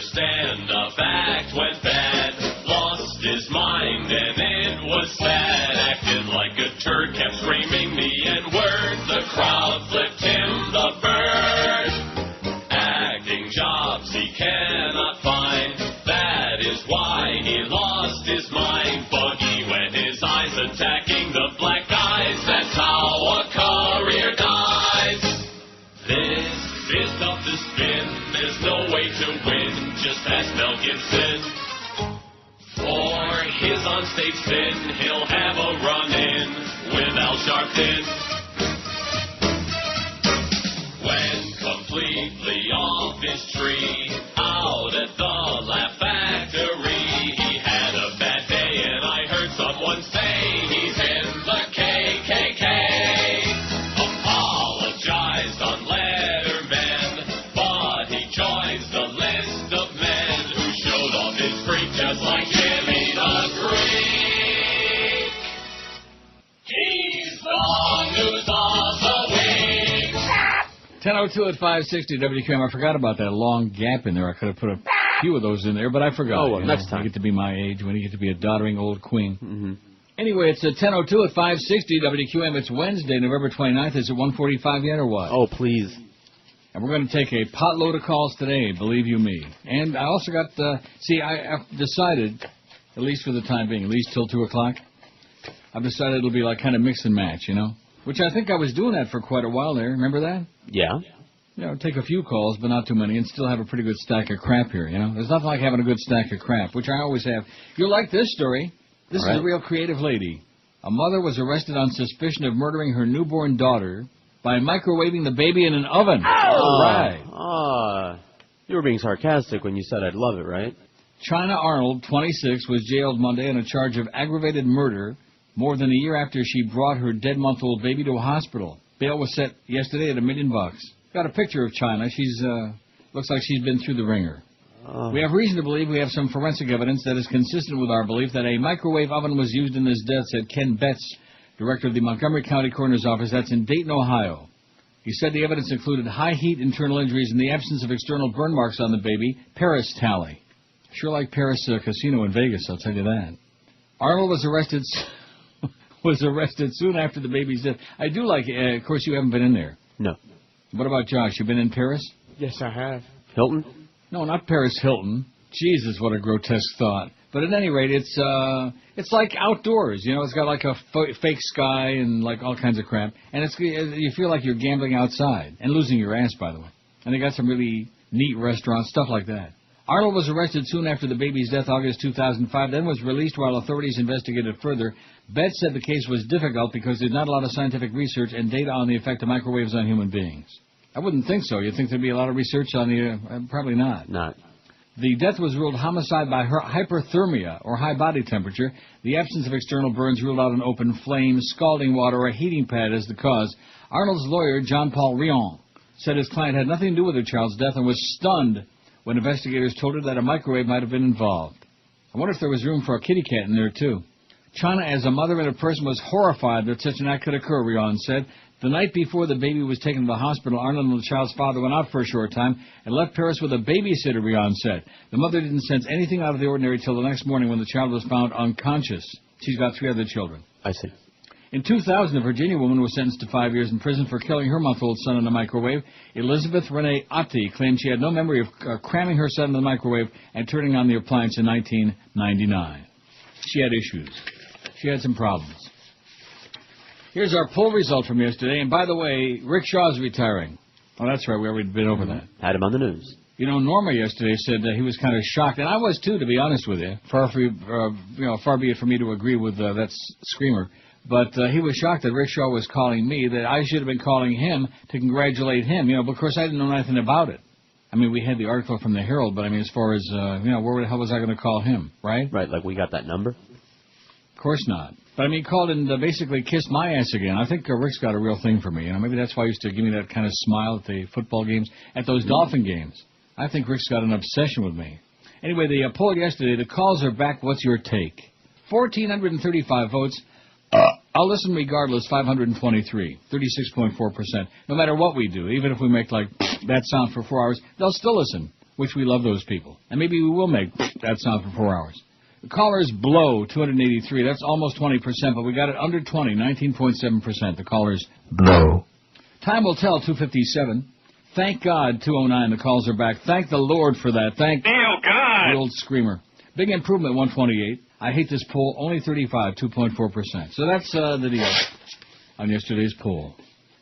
worst, and the fact went bad. Lost his mind, and it was sad. Acted like a turd, kept screaming the N-word. The crowd flipped him the bird. Acting jobs he cannot find. That is why he lost his mind. Buggy wet his eyes, attacking the black guys. That's how a career dies. This is tough to spin. There's no way to win. Just ask Mel Gibson. For his onstage spin, he'll have a run-in with Al Sharpton. When completely off his tree, out at the Laugh Factory, he had a bad day, and I heard someone say he's in the KKK. Apologized on Letterman, but he joins the list of men who showed off his freak just like Jimmy the Greek. He's the news of the week. 10:02 at 560 WQAM. I forgot about that long gap in there. I could have put a few of those in there, but I forgot. Oh, well, next time. You get to be my age when you get to be a doddering old queen. Mm-hmm. Anyway, it's 10:02 at 560 WQAM. It's Wednesday, November 29th. Is it 1:45 yet or what? Oh, please. And we're going to take a potload of calls today, believe you me. And I also got, I've decided, at least for the time being, at least till 2 o'clock, I've decided it'll be like kind of mix and match, you know? Which I think I was doing that for quite a while there. Remember that? Yeah. You know, take a few calls, but not too many, and still have a pretty good stack of crap here, you know? There's nothing like having a good stack of crap, which I always have. You'll like this story. This is a real creative lady. A mother was arrested on suspicion of murdering her newborn daughter by microwaving the baby in an oven. All right. You were being sarcastic when you said I'd love it, right? China Arnold, 26, was jailed Monday on a charge of aggravated murder more than a year after she brought her dead-month-old baby to a hospital. Bail was set yesterday at $1 million. Got a picture of China. She's looks like she's been through the ringer. We have reason to believe we have some forensic evidence that is consistent with our belief that a microwave oven was used in this death, said Ken Betts, director of the Montgomery County Coroner's Office. That's in Dayton, Ohio. He said the evidence included high heat internal injuries and the absence of external burn marks on the baby. Paris tally. Sure like Paris Casino in Vegas, I'll tell you that. Arnold was arrested soon after the baby's death. I do like it. Of course, you haven't been in there. No. What about Josh? You been in Paris? Yes, I have. Hilton? No, not Paris Hilton. Jesus, what a grotesque thought. But at any rate, it's like outdoors. You know, it's got like a fake sky and like all kinds of crap. And you feel like you're gambling outside and losing your ass, by the way. And they got some really neat restaurants, stuff like that. Arnold was arrested soon after the baby's death, August 2005, then was released while authorities investigated further. Betts said the case was difficult because there's not a lot of scientific research and data on the effect of microwaves on human beings. I wouldn't think so. You'd think there'd be a lot of research on the... probably not. Not. The death was ruled homicide by hyperthermia, or high body temperature. The absence of external burns ruled out an open flame, scalding water, or a heating pad as the cause. Arnold's lawyer, John Paul Rion, said his client had nothing to do with her child's death and was stunned when investigators told her that a microwave might have been involved. I wonder if there was room for a kitty cat in there, too. China, as a mother and a person, was horrified that such an act could occur, Rion said. The night before the baby was taken to the hospital, Arnold and the child's father went out for a short time and left Paris with a babysitter, Rion said. The mother didn't sense anything out of the ordinary till the next morning when the child was found unconscious. She's got 3 other children. I see. In 2000, a Virginia woman was sentenced to 5 years in prison for killing her month-old son in a microwave. Elizabeth Renee Otte claimed she had no memory of cramming her son in the microwave and turning on the appliance in 1999. She had issues. She had some problems. Here's our poll result from yesterday. And by the way, Rick Shaw's retiring. Oh, that's right. We already been over that. Had him on the news. You know, Norma yesterday said he was kind of shocked, and I was too, to be honest with you. Far be it for me to agree with that screamer. But he was shocked that Rick Shaw was calling me, that I should have been calling him to congratulate him. You know, but of course I didn't know nothing about it. I mean, we had the article from the Herald, but I mean, as far as where the hell was I going to call him, right? Right, like we got that number. Of course not. But I mean, he called and basically kissed my ass again. I think Rick's got a real thing for me. You know, maybe that's why he used to give me that kind of smile at the football games, at those Dolphin games. I think Rick's got an obsession with me. Anyway, the poll yesterday, the calls are back. What's your take? 1,435 votes. I'll listen regardless, 523, 36.4%. No matter what we do, even if we make like that sound for 4 hours, they'll still listen. which we love those people. And maybe we will make that sound for 4 hours. The callers blow, 283. That's almost 20%, but we got it under 20, 19.7%. The callers blow. Time will tell, 257. Thank God, 209. The calls are back. Thank the Lord for that. Thank God. The old screamer. Big improvement, 128. I hate this poll, only 35, 2.4%. So that's the deal on yesterday's poll.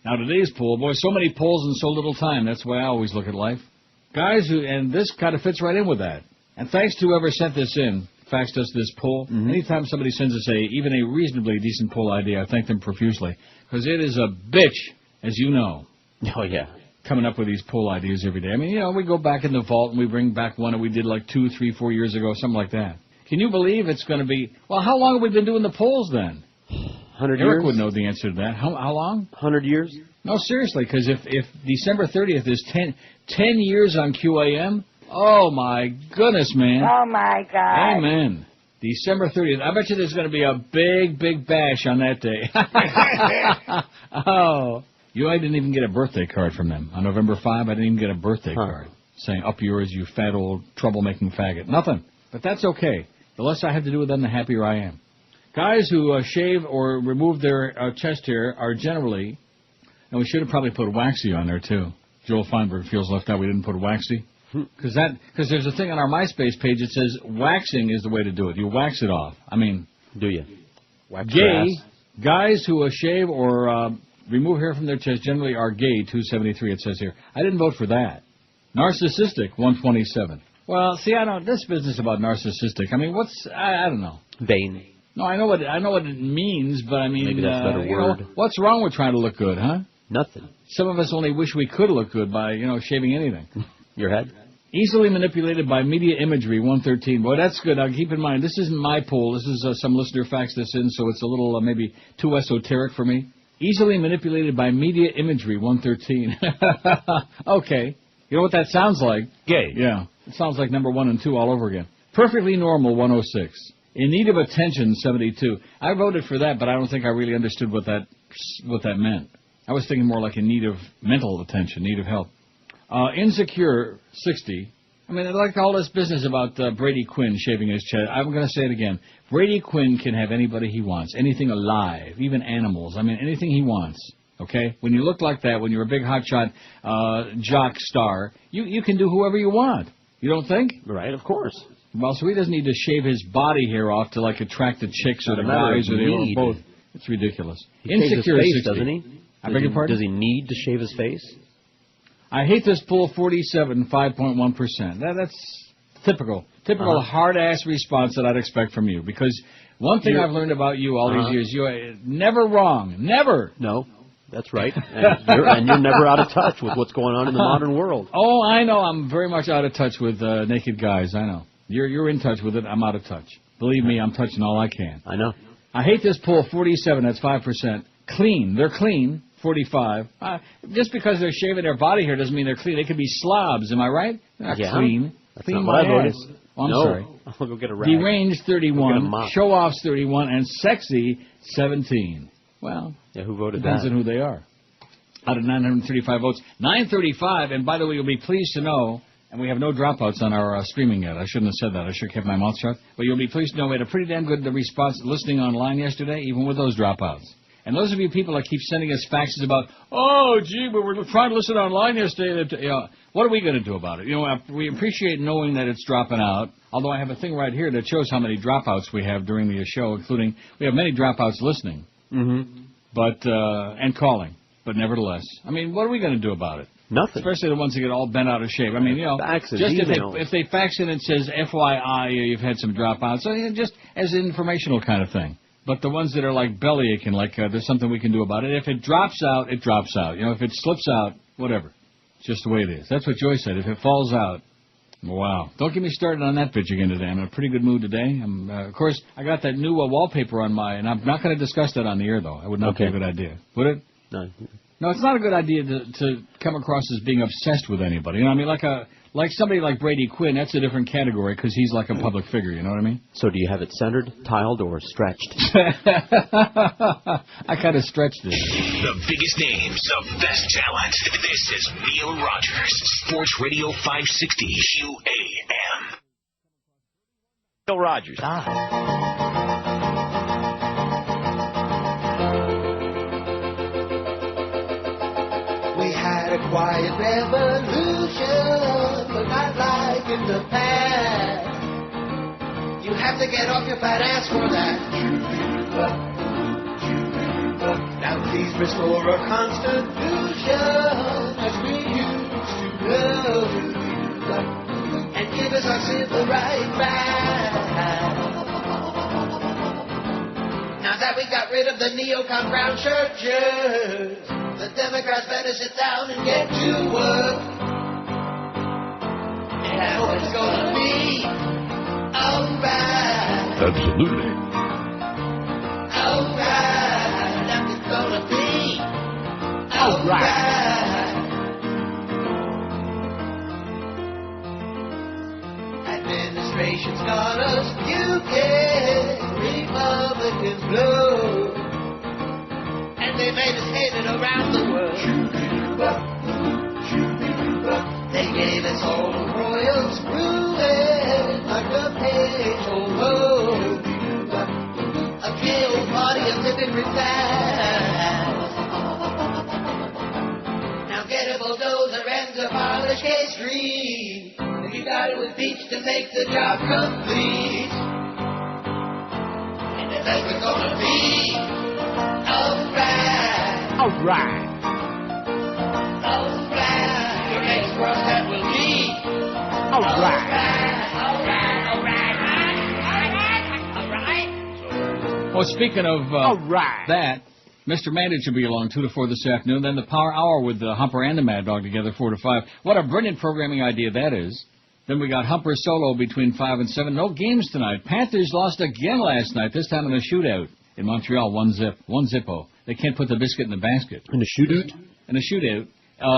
Now, today's poll, boy, so many polls in so little time. That's the way I always look at life. Guys, and this kind of fits right in with that. And thanks to whoever sent this in, faxed us this poll. Anytime somebody sends us even a reasonably decent poll idea, I thank them profusely. Because it is a bitch, as you know. Oh, yeah. Coming up with these poll ideas every day. I mean, we go back in the vault and we bring back one that we did like 2, 3, 4 years ago, something like that. Can you believe it's going to be... Well, how long have we been doing the polls then? 100 Eric years? would know the answer to that. How long? 100 years? No, seriously, because if December 30th is 10 years on QAM, oh, my goodness, man. Oh, my God. Amen. December 30th. I bet you there's going to be a big, big bash on that day. Oh. I didn't even get a birthday card from them. On November 5, I didn't even get a birthday card saying, up yours, you fat old troublemaking faggot. Nothing. But that's okay. The less I have to do with them, the happier I am. Guys who shave or remove their chest hair are generally, and we should have probably put waxy on there, too. Joel Feinberg feels left out we didn't put waxy. Because there's a thing on our MySpace page that says waxing is the way to do it. You wax it off. I mean... Do you? Wax your ass? Guys who shave or... remove hair from their chest generally are gay, 273, it says here. I didn't vote for that. Narcissistic, 127. Well, see, I don't... This business about narcissistic, I mean, I don't know. Vain. No, I know what it means, but I mean... Maybe that's a better word. What's wrong with trying to look good, huh? Nothing. Some of us only wish we could look good by, shaving anything. Your head? Easily manipulated by media imagery, 113. Boy, that's good. Now, keep in mind, this isn't my poll. This is some listener faxed this in, so it's a little maybe too esoteric for me. Easily manipulated by media imagery, 113. Okay. You know what that sounds like? Gay. Yeah. It sounds like number 1 and 2 all over again. Perfectly normal, 106. In need of attention, 72. I voted for that, but I don't think I really understood what that meant. I was thinking more like in need of mental attention, need of help. Insecure, 60. I mean, I like all this business about Brady Quinn shaving his chest. I'm going to say it again. Brady Quinn can have anybody he wants, anything alive, even animals. I mean, anything he wants, okay? When you look like that, when you're a big hotshot jock star, you can do whoever you want. You don't think? Right, of course. Well, so he doesn't need to shave his body hair off to, like, attract the chicks or the guys or the both. It's ridiculous. He shaves his face, 60. doesn't he? I beg your pardon? Does he need to shave his face? I hate this poll, 47, 5.1%. That's typical hard-ass response that I'd expect from you. Because one thing I've learned about you all these years, you're never wrong. Never. No, that's right. And you're never out of touch with what's going on in the modern world. Oh, I know. I'm very much out of touch with naked guys. I know. You're in touch with it. I'm out of touch. Believe me, I'm touching all I can. I know. I hate this poll, 47. That's 5%. Clean. They're clean. 45. Just because they're shaving their body hair doesn't mean they're clean. They could be slobs, am I right? They're not clean. That's clean not what I voted. Oh, I'm sorry. I'll go get a rag. Deranged, 31. Show-offs, 31. And sexy, 17. Well, yeah, who voted depends that? on who they are. Out of 935 votes. 935, and by the way, you'll be pleased to know, and we have no dropouts on our streaming yet. I shouldn't have said that. I should have kept my mouth shut. But you'll be pleased to know we had a pretty damn good response listening online yesterday, even with those dropouts. And those of you people that keep sending us faxes about, oh, gee, we were trying to listen online yesterday. What are we going to do about it? We appreciate knowing that it's dropping out, although I have a thing right here that shows how many dropouts we have during the show, including we have many dropouts listening but and calling. But nevertheless, I mean, what are we going to do about it? Nothing. Especially the ones that get all bent out of shape. I mean, Faxes, just emails. if they fax in and says, FYI, you've had some dropouts, so just as an informational kind of thing. But the ones that are like belly aching, like there's something we can do about it. If it drops out, it drops out. If it slips out, whatever. It's just the way it is. That's what Joyce said. If it falls out, wow. Don't get me started on that bitch again today. I'm in a pretty good mood today. Of course, I got that new wallpaper on and I'm not going to discuss that on the air, though. It would not be a good idea. Would it? No. No, it's not a good idea to come across as being obsessed with anybody. I mean, like Like somebody like Brady Quinn, that's a different category because he's like a public figure, you know what I mean? So do you have it centered, tiled, or stretched? I kind of stretched it. The biggest names, the best talent. This is Neil Rogers, Sports Radio 560 QAM. Neil Rogers. We had a quiet revolution, but not like in the past. You have to get off your fat ass for that. Now please restore our constitution as we used to know, and give us our civil rights back. Now that we got rid of the neocon brown churches, the Democrats better sit down and get to work. And I hope it's gonna be alright. Absolutely. Alright. That it's gonna be alright. Administration's got us muted. Republicans blow. They made us hated around the world. They gave us all royal screwing like a page road. A killed body of living repast. Now get a bulldozer and demolish K Street. You got to impeach to make the job complete. And if that's what's gonna be alright. Alright. Alright. Your next world that will be Alright. Alright. Well, speaking of that, Mr. Mandage will be along 2 to 4 this afternoon. Then the Power Hour with the Humper and the Mad Dog together 4 to 5. What a brilliant programming idea that is. Then we got Humper solo between 5 and 7. No games tonight. Panthers lost again last night, this time in a shootout in Montreal, 1-0. They can't put the biscuit in the basket. In a shootout? In a shootout.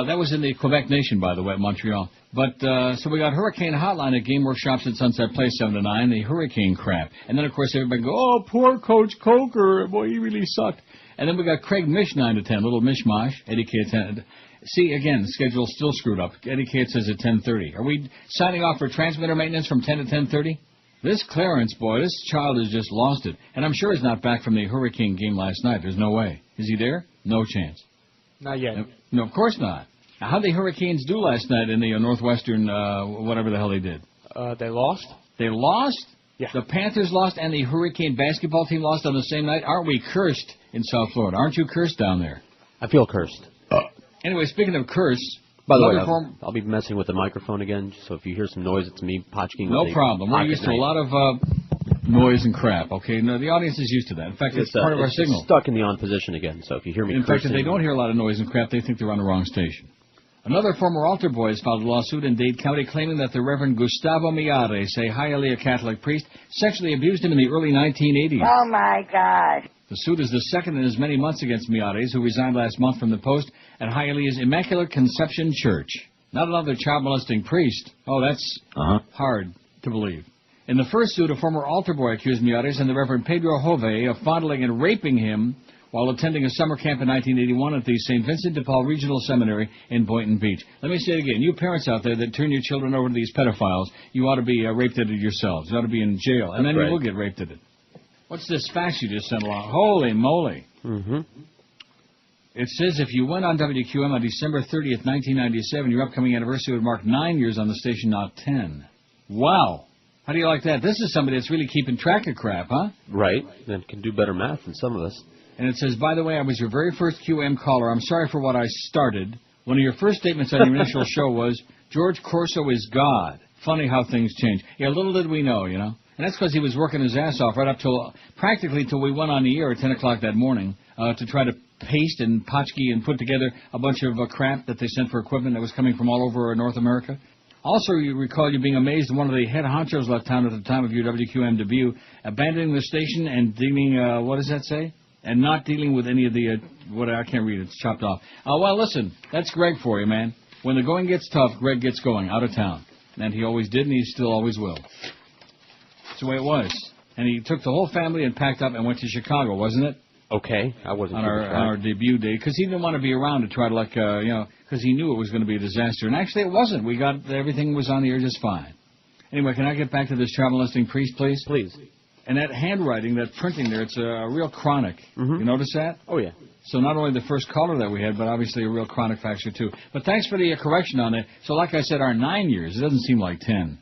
That was in the Quebec Nation, by the way, Montreal. But, so we got Hurricane Hotline at Game Workshops at Sunset Place, 7 to 9, the hurricane crap. And then, of course, everybody go, oh, poor Coach Coker. Boy, he really sucked. And then we got Craig Mish, 9 to 10, little mishmash. Eddie K at 10. See, again, the schedule's still screwed up. Eddie K says at 10:30. Are we signing off for transmitter maintenance from 10 to 10:30? This Clarence, boy, this child has just lost it. And I'm sure he's not back from the hurricane game last night. There's no way. Is he there? No chance. Not yet. No, of course not. Now, how'd the Hurricanes do last night in the Northwestern, whatever the hell they did? They lost? They lost? Yeah. The Panthers lost and the Hurricane basketball team lost on the same night? Aren't we cursed in South Florida? Aren't you cursed down there? I feel cursed. Anyway, speaking of curse... By the way, I'll be messing with the microphone again, so if you hear some noise, it's me potchking. No problem. We're used to a lot of noise and crap, okay? No, the audience is used to that. In fact, it's part of our signal. It's stuck in the on position again, so if you hear me in cursing... fact, if they don't hear a lot of noise and crap, they think they're on the wrong station. Another former altar boy has filed a lawsuit in Dade County claiming that the Reverend Gustavo Miares, a Hialeah Catholic priest, sexually abused him in the early 1980s. Oh, my God. The suit is the second in as many months against Miares, who resigned last month from the post at Hialeah's Immaculate Conception Church. Not another child-molesting priest. Oh, that's hard to believe. In the first suit, a former altar boy accused Miares and the Reverend Pedro Jove of fondling and raping him while attending a summer camp in 1981 at the St. Vincent de Paul Regional Seminary in Boynton Beach. Let me say it again. You parents out there that turn your children over to these pedophiles, you ought to be raped at it yourselves. You ought to be in jail. And then you will get raped at it. What's this fax you just sent along? Holy moly. Mm-hmm. It says if you went on WQAM on December 30th, 1997, your upcoming anniversary would mark 9 years on the station, not 10. Wow. How do you like that? This is somebody that's really keeping track of crap, huh? Right. And can do better math than some of us. And it says, by the way, I was your very first QM caller. I'm sorry for what I started. One of your first statements on your initial show was, George Corso is God. Funny how things change. Yeah, little did we know, you know. And that's because he was working his ass off right up till practically till we went on the air at 10 o'clock that morning to try to paste and potchkey and put together a bunch of crap that they sent for equipment that was coming from all over North America. Also, you recall you being amazed one of the head honchos left town at the time of your WQM debut, abandoning the station and dealing, what does that say? And not dealing with any of the, I can't read it, it's chopped off. Well, listen, that's Greg for you, man. When the going gets tough, Greg gets going, out of town. And he always did, and he still always will. That's the way it was. And he took the whole family and packed up and went to Chicago, wasn't it? Okay, I wasn't on our debut day, because he didn't want to be around to try to, like, because he knew it was going to be a disaster. And actually it wasn't. Everything was on the air just fine. Anyway, can I get back to this travel listing priest, please? Please. And that handwriting, that printing there, it's a real chronic. Mm-hmm. You notice that? Oh, yeah. So not only the first caller that we had, but obviously a real chronic factor, too. But thanks for the correction on it. So like I said, our 9 years, it doesn't seem like 10.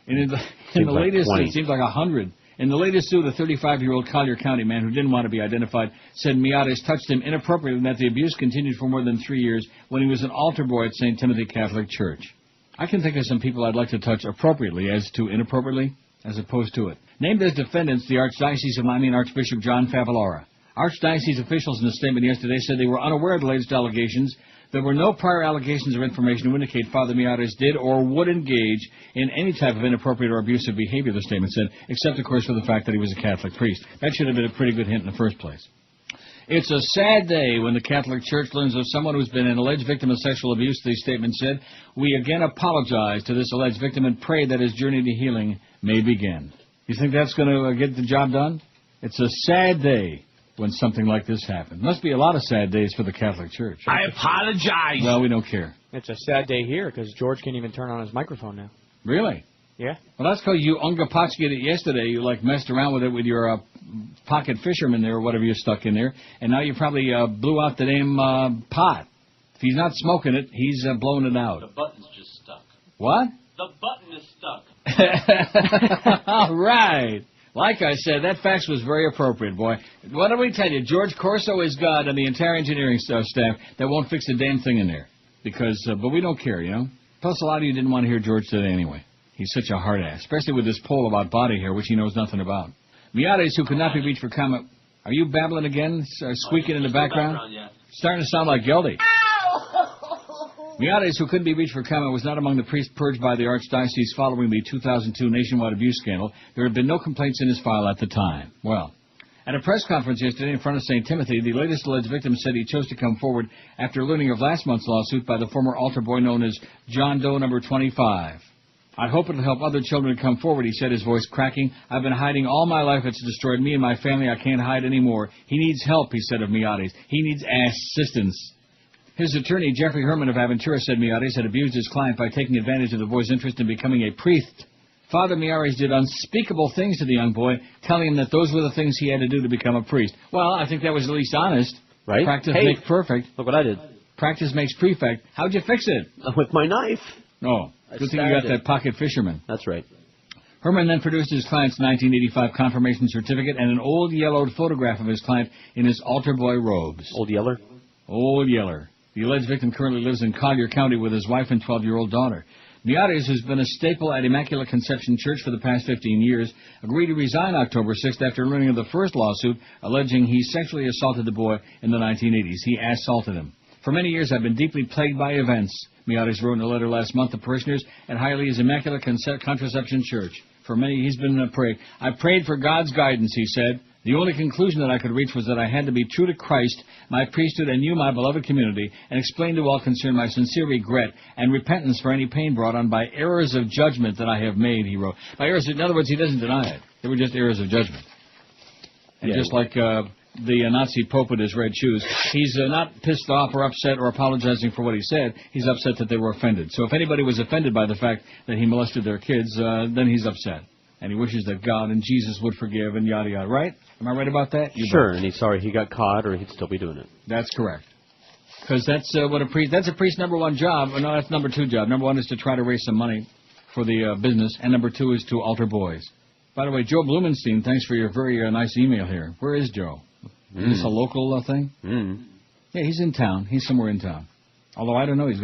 And in the like latest, 20. it seems like 100. In the latest suit, a 35-year-old Collier County man who didn't want to be identified said Miates touched him inappropriately and that the abuse continued for more than 3 years when he was an altar boy at St. Timothy Catholic Church. I can think of some people I'd like to touch appropriately as to inappropriately as opposed to it. Named as defendants, the Archdiocese of Miami and Archbishop John Favalora. Archdiocese officials in a statement yesterday said they were unaware of the latest allegations. There were no prior allegations or information to indicate Father Miates did or would engage in any type of inappropriate or abusive behavior, the statement said, except, of course, for the fact that he was a Catholic priest. That should have been a pretty good hint in the first place. It's a sad day when the Catholic Church learns of someone who's been an alleged victim of sexual abuse, the statement said. We again apologize to this alleged victim and pray that his journey to healing may begin. You think that's going to get the job done? It's a sad day when something like this happened. Must be a lot of sad days for the Catholic Church. I apologize. Well, we don't care. It's a sad day here because George can't even turn on his microphone now. Really? Yeah. Well, that's because you ungapatchked it yesterday. You, messed around with it with your pocket fisherman there or whatever you stuck in there, and now you probably blew out the damn pot. If he's not smoking it, he's blowing it out. The button's just stuck. What? The button is stuck. All right. Like I said, that fax was very appropriate, boy. What did we tell you? George Corso is God and the entire engineering staff that won't fix a damn thing in there. But we don't care, you know. Plus, a lot of you didn't want to hear George today anyway. He's such a hard ass, especially with this poll about body hair, which he knows nothing about. Miates, who could not be reached for comment. Are you babbling again? Squeaking in the background? Yeah. Starting to sound like Geldy. Miates, who couldn't be reached for comment, was not among the priests purged by the Archdiocese following the 2002 nationwide abuse scandal. There had been no complaints in his file at the time. Well, at a press conference yesterday in front of St. Timothy, the latest alleged victim said he chose to come forward after learning of last month's lawsuit by the former altar boy known as John Doe No. 25. I hope it'll help other children come forward, he said, his voice cracking. I've been hiding all my life. It's destroyed me and my family. I can't hide anymore. He needs help, he said of Miates. He needs assistance. His attorney, Jeffrey Herman of Aventura, said Miates had abused his client by taking advantage of the boy's interest in becoming a priest. Father Miates did unspeakable things to the young boy, telling him that those were the things he had to do to become a priest. Well, I think that was at least honest. Right? Practice makes perfect. Look what I did. Practice makes prefect. How'd you fix it? With my knife. Oh, good thing you got that pocket fisherman. That's right. Herman then produced his client's 1985 confirmation certificate and an old yellowed photograph of his client in his altar boy robes. Old Yeller? Old Yeller. The alleged victim currently lives in Collier County with his wife and 12-year-old daughter. Miates, who's been a staple at Immaculate Conception Church for the past 15 years, agreed to resign October 6th after learning of the first lawsuit alleging he sexually assaulted the boy in the 1980s. He assaulted him. For many years, I've been deeply plagued by events, Miates wrote in a letter last month to parishioners at Hialeah's Immaculate Conception Church. For many, he's been a prey. I prayed for God's guidance, he said. The only conclusion that I could reach was that I had to be true to Christ, my priesthood, and you, my beloved community, and explain to all concerned my sincere regret and repentance for any pain brought on by errors of judgment that I have made, he wrote. By errors, in other words, he doesn't deny it. They were just errors of judgment. And just like the Nazi Pope with his red shoes, he's not pissed off or upset or apologizing for what he said. He's upset that they were offended. So if anybody was offended by the fact that he molested their kids, then he's upset. And he wishes that God and Jesus would forgive and yada yada, right? Am I right about that? Sure, and he's sorry he got caught or he'd still be doing it. That's correct. Because that's what a priest, that's a priest's number one job. No, that's number two job. Number one is to try to raise some money for the business, and number two is to altar boys. By the way, Joe Blumenstein, thanks for your very nice email here. Where is Joe? Is this a local thing? Yeah, he's in town. He's somewhere in town. Although I don't know, he's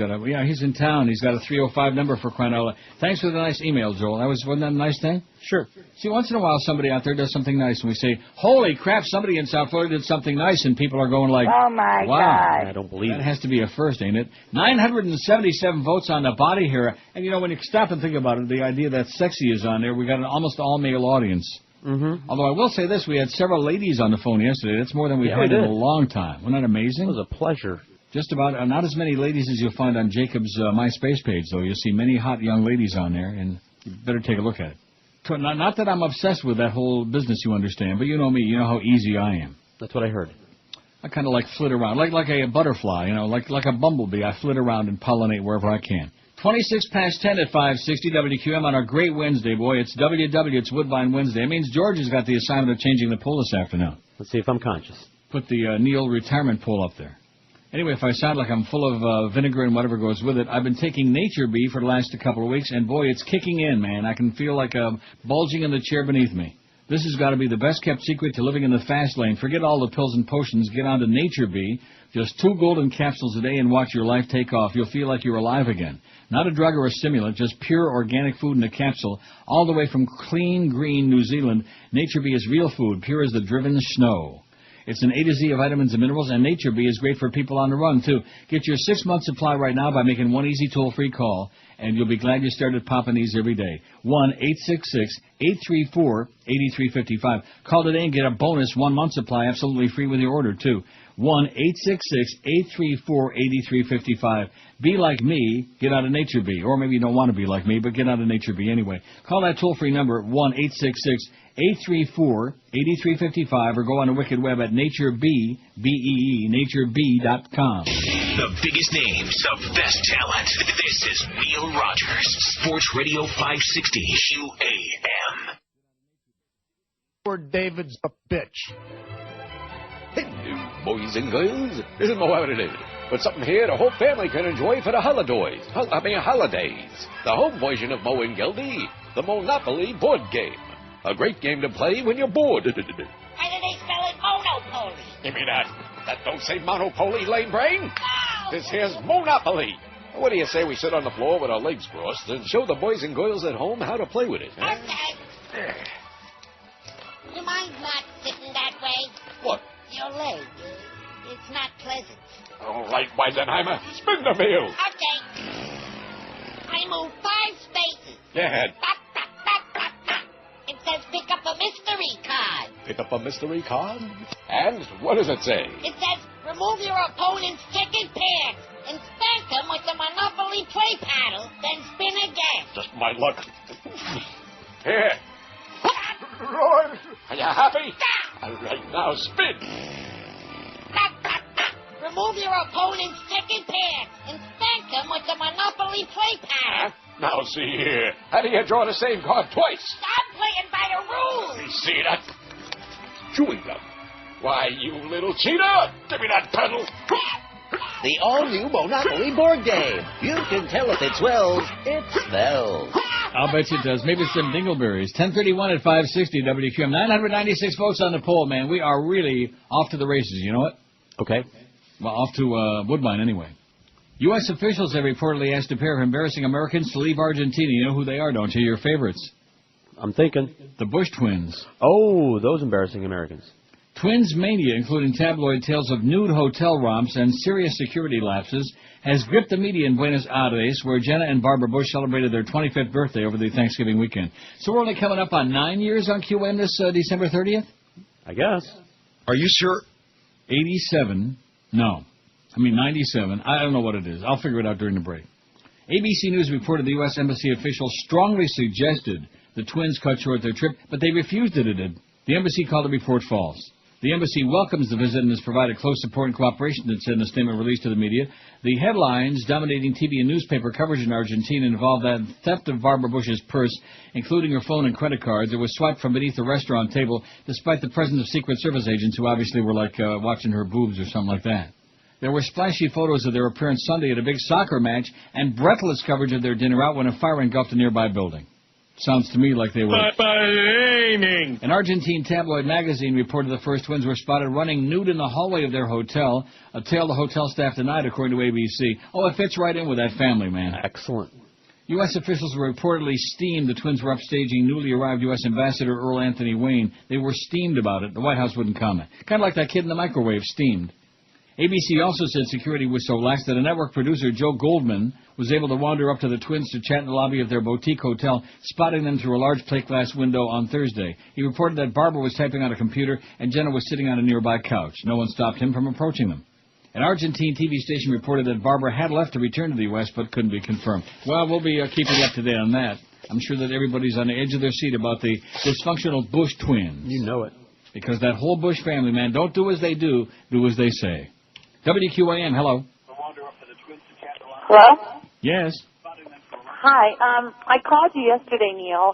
in town. He's got a 305 number for crying out loud. Thanks for the nice email, Joel. Wasn't that a nice thing? Sure. See, once in a while somebody out there does something nice, and we say, holy crap, somebody in South Florida did something nice, and people are going like, oh my wow. God. I don't believe that has to be a first, ain't it? 977 votes on the body hair. And, when you stop and think about it, the idea that sexy is on there, we got an almost all-male audience. Mm-hmm. Although I will say this, we had several ladies on the phone yesterday. That's more than we've had in a long time. Wasn't that amazing? It was a pleasure. Just about, not as many ladies as you'll find on Jacob's MySpace page, though. You'll see many hot young ladies on there, and you better take a look at it. Not that I'm obsessed with that whole business, you understand, but you know me, you know how easy I am. That's what I heard. I kind of like flit around, like a butterfly, you know, like a bumblebee. I flit around and pollinate wherever I can. 26 past 10 at 560 WQM on our great Wednesday, boy. It's WW, it's Woodbine Wednesday. It means George has got the assignment of changing the poll this afternoon. Let's see if I'm conscious. Put the Neil retirement poll up there. Anyway, if I sound like I'm full of vinegar and whatever goes with it, I've been taking Nature Bee for the last couple of weeks, and boy, it's kicking in, man. I can feel like bulging in the chair beneath me. This has got to be the best-kept secret to living in the fast lane. Forget all the pills and potions. Get on to Nature Bee. Just 2 golden capsules a day and watch your life take off. You'll feel like you're alive again. Not a drug or a stimulant, just pure organic food in a capsule, all the way from clean, green New Zealand. Nature Bee is real food, pure as the driven snow. It's an A to Z of vitamins and minerals, and Nature Bee is great for people on the run, too. Get your 6-month supply right now by making one easy toll-free call, and you'll be glad you started popping these every day. 1-866-834-8355. Call today and get a bonus 1-month supply absolutely free with your order, too. 1-866-834-8355. Be like me, get out of Nature Bee. Or maybe you don't want to be like me, but get out of Nature Bee anyway. Call that toll-free number, 1-866-834-8355, or go on the wicked web at naturebee, B-E-E, naturebee.com. The biggest names, the best talent. This is Neil Rogers, Sports Radio 560 QAM. Lord David's a bitch. Hello, boys and girls. This is Mohammed David. With something here the whole family can enjoy for the holidays. Holidays. The home version of Mo and Geldy, the Monopoly board game. A great game to play when you're bored. Why do they spell it Monopoly? Give me that. That don't say Monopoly, lame brain. No! This here's Monopoly. What do you say we sit on the floor with our legs crossed and show the boys and girls at home how to play with it? Huh? Okay. You mind not sitting that way? What? Your leg. It's not pleasant. All right, Weisenheimer. Spin the wheel. Okay. I move 5 spaces. Go ahead. It says pick up a mystery card. Pick up a mystery card? And what does it say? It says remove your opponent's checkered pants and spank them with the Monopoly play paddle, then spin again. Just my luck. Here. Lord, are you happy? All right, now spin. Remove your opponent's checkered pants and spank them with the Monopoly play paddle. Now see here. How do you draw the same card twice? Stop playing by the rules. You see that? Chewing gum. Why, you little cheater! Give me that pedal. The all-new Monopoly board game. You can tell if it swells, it smells. I'll bet you it does. Maybe some dingleberries. 10:31 at 560 WQM. 996 votes on the poll, man. We are really off to the races. You know what? Okay. Well, off to Woodbine anyway. U.S. officials have reportedly asked a pair of embarrassing Americans to leave Argentina. You know who they are, don't you? Your favorites. I'm thinking. The Bush twins. Oh, those embarrassing Americans. Twins mania, including tabloid tales of nude hotel romps and serious security lapses, has gripped the media in Buenos Aires, where Jenna and Barbara Bush celebrated their 25th birthday over the Thanksgiving weekend. So we're only coming up on 9 years on QM this December 30th? I guess. Are you sure? 87. No. 97. I don't know what it is. I'll figure it out during the break. ABC News reported the U.S. Embassy officials strongly suggested the twins cut short their trip, but they refused it. The embassy called the report false. The embassy welcomes the visit and has provided close support and cooperation, it said in a statement released to the media. The headlines dominating TV and newspaper coverage in Argentina involved that theft of Barbara Bush's purse, including her phone and credit cards. It was swiped from beneath the restaurant table, despite the presence of Secret Service agents who obviously were watching her boobs or something like that. There were splashy photos of their appearance Sunday at a big soccer match and breathless coverage of their dinner out when a fire engulfed a nearby building. Sounds to me like they were. An Argentine tabloid magazine reported the first twins were spotted running nude in the hallway of their hotel, a tale the hotel staff denied, according to ABC. Oh, it fits right in with that family, man. Excellent. U.S. officials were reportedly steamed. The twins were upstaging newly arrived U.S. Ambassador Earl Anthony Wayne. They were steamed about it. The White House wouldn't comment. Kind of like that kid in the microwave, steamed. ABC also said security was so lax that a network producer, Joe Goldman, was able to wander up to the twins to chat in the lobby of their boutique hotel, spotting them through a large plate glass window on Thursday. He reported that Barbara was typing on a computer and Jenna was sitting on a nearby couch. No one stopped him from approaching them. An Argentine TV station reported that Barbara had left to return to the U.S. but couldn't be confirmed. Well, we'll be keeping you up to date on that. I'm sure that everybody's on the edge of their seat about the dysfunctional Bush twins. You know it. Because that whole Bush family, man, don't do as they do as they say. WQAM, hello. Hello? Yes. Hi. I called you yesterday, Neil,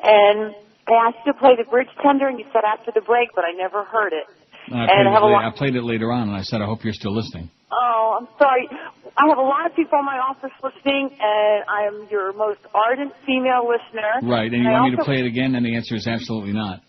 and I asked you to play the bridge tender, and you said after the break, but I never heard it. I played it later on, and I said I hope you're still listening. Oh, I'm sorry. I have a lot of people in my office listening, and I am your most ardent female listener. Right, and you want me to play it again? And the answer is absolutely not.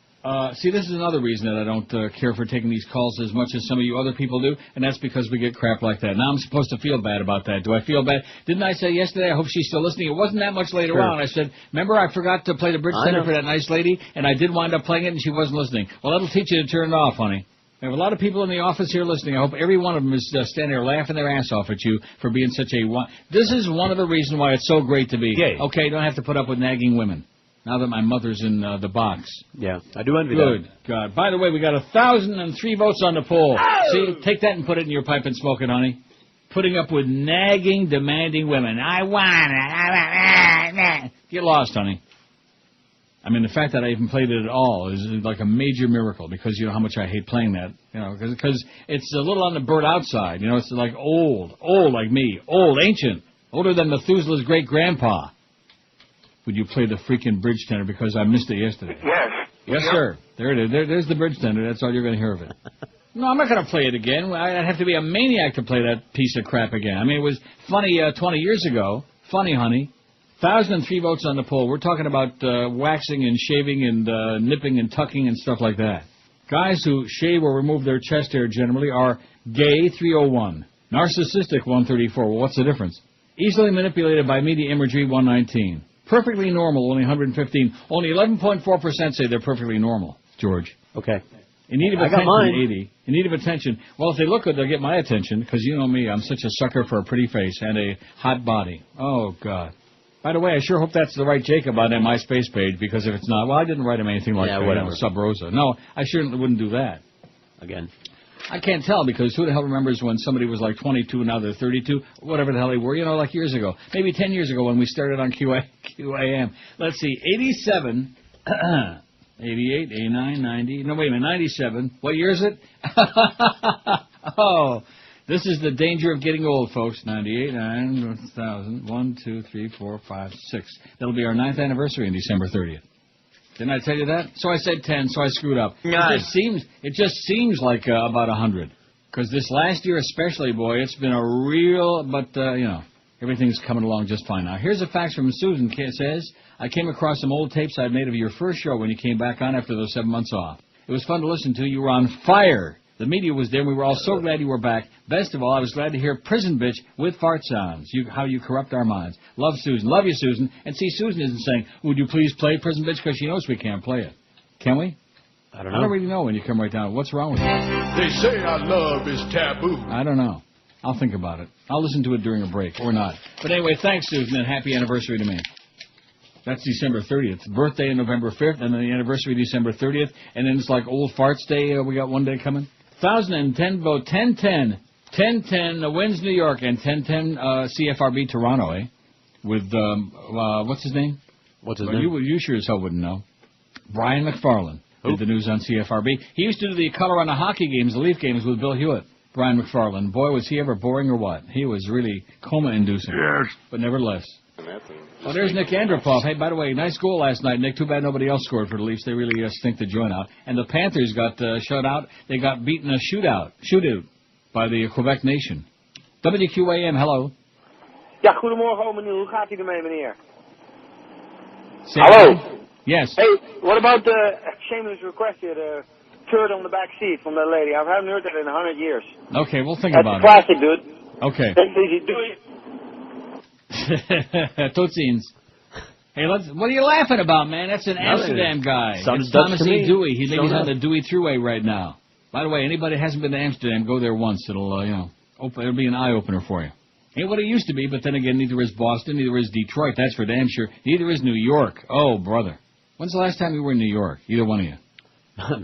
See, this is another reason that I don't care for taking these calls as much as some of you other people do, and that's because we get crap like that. Now I'm supposed to feel bad about that. Do I feel bad? Didn't I say yesterday, I hope she's still listening? It wasn't that much later on. I said, remember I forgot to play the bridge tender for that nice lady, and I did wind up playing it, and she wasn't listening. Well, that'll teach you to turn it off, honey. We have a lot of people in the office here listening. I hope every one of them is standing there laughing their ass off at you for being such a... This is one of the reasons why it's so great to be gay. Okay, you don't have to put up with nagging women. Now that my mother's in the box. Yeah, I do envy that. Good God. By the way, we got 1,003 votes on the poll. Oh! See, take that and put it in your pipe and smoke it, honey. Putting up with nagging, demanding women. I want it. Get lost, honey. I mean, the fact that I even played it at all is like a major miracle because you know how much I hate playing that. You know, because it's a little on the bird outside. You know, it's like old like me, old, ancient, older than Methuselah's great-grandpa. Would you play the freaking bridge tender because I missed it yesterday? Yes. Yes, sir. There it is. There's the bridge tender. That's all you're going to hear of it. No, I'm not going to play it again. I'd have to be a maniac to play that piece of crap again. I mean, it was funny 20 years ago. Funny, honey. 1,003 votes on the poll. We're talking about waxing and shaving and nipping and tucking and stuff like that. Guys who shave or remove their chest hair generally are gay, 301. Narcissistic, 134. Well, what's the difference? Easily manipulated by media imagery, 119. Perfectly normal, only 115. Only 11.4% say they're perfectly normal, George. Okay. In need of attention, 80. In need of attention. Well, if they look good, they'll get my attention, because you know me, I'm such a sucker for a pretty face and a hot body. Oh, God. By the way, I sure hope that's the right Jacob on that MySpace page, because if it's not, well, I didn't write him anything like that. Whatever. Sub Rosa. No, I sure wouldn't do that. Again. I can't tell, because who the hell remembers when somebody was like 22 and now they're 32, whatever the hell they were, you know, like years ago. Maybe 10 years ago when we started on QAM. Let's see, 87, 88, 89, 90, no, wait a minute, 97. What year is it? Oh, this is the danger of getting old, folks. 98, 9,000, 1, 2, 3, 4, 5, 6. That'll be our 9th anniversary on December 30th. Didn't I tell you that? So I said 10, so I screwed up. It just seems like about 100. Because this last year especially, boy, it's been a real, but, you know, everything's coming along just fine now. Here's a fax from Susan. It says, I came across some old tapes I'd made of your first show when you came back on after those 7 months off. It was fun to listen to. You were on fire. The media was there, and we were all so glad you were back. Best of all, I was glad to hear Prison Bitch with fart sounds. How you corrupt our minds. Love Susan. Love you, Susan. And see, Susan isn't saying, would you please play Prison Bitch, because she knows we can't play it. Can we? I don't know. I don't really know when you come right down. What's wrong with you? They say our love is taboo. I don't know. I'll think about it. I'll listen to it during a break, or not. But anyway, thanks, Susan, and happy anniversary to me. That's December 30th. Birthday on November 5th, and then the anniversary December 30th, and then it's like Old Farts Day. We got one day coming. 1,010 vote, 1010, 1010 wins New York, and 1010 CFRB Toronto, eh? With, what's his name? What's his name? You sure as hell wouldn't know. Brian McFarlane did the news on CFRB. He used to do the color on the hockey games, the Leaf games, with Bill Hewitt. Brian McFarlane. Boy, was he ever boring or what? He was really coma-inducing. Yes. But nevertheless. Oh, there's Nick Andropov. Hey, by the way, nice goal last night, Nick. Too bad nobody else scored for the Leafs. They really stink the joint out. And the Panthers got shut out. They got beaten a shootout by the Quebec Nation. WQAM, hello. Ja, goedemorgen, ome Niel. Hoe gaat u ermee, meneer? Hello. Yes. Hey, what about the shameless request here, the turd on the back seat from that lady? I haven't heard that in 100 years. Okay, we'll think about it. That's classic, dude. Okay. That's easy. Do it. Tootsies. Hey, what are you laughing about, man? That's an Amsterdam guy. It's Thomas E. Dewey. He's on the Dewey Thruway right now. By the way, anybody who hasn't been to Amsterdam, go there once. It'll, it'll be an eye-opener for you. Ain't what it used to be, but then again, neither is Boston, neither is Detroit. That's for damn sure. Neither is New York. Oh, brother. When's the last time you were in New York? Either one of you.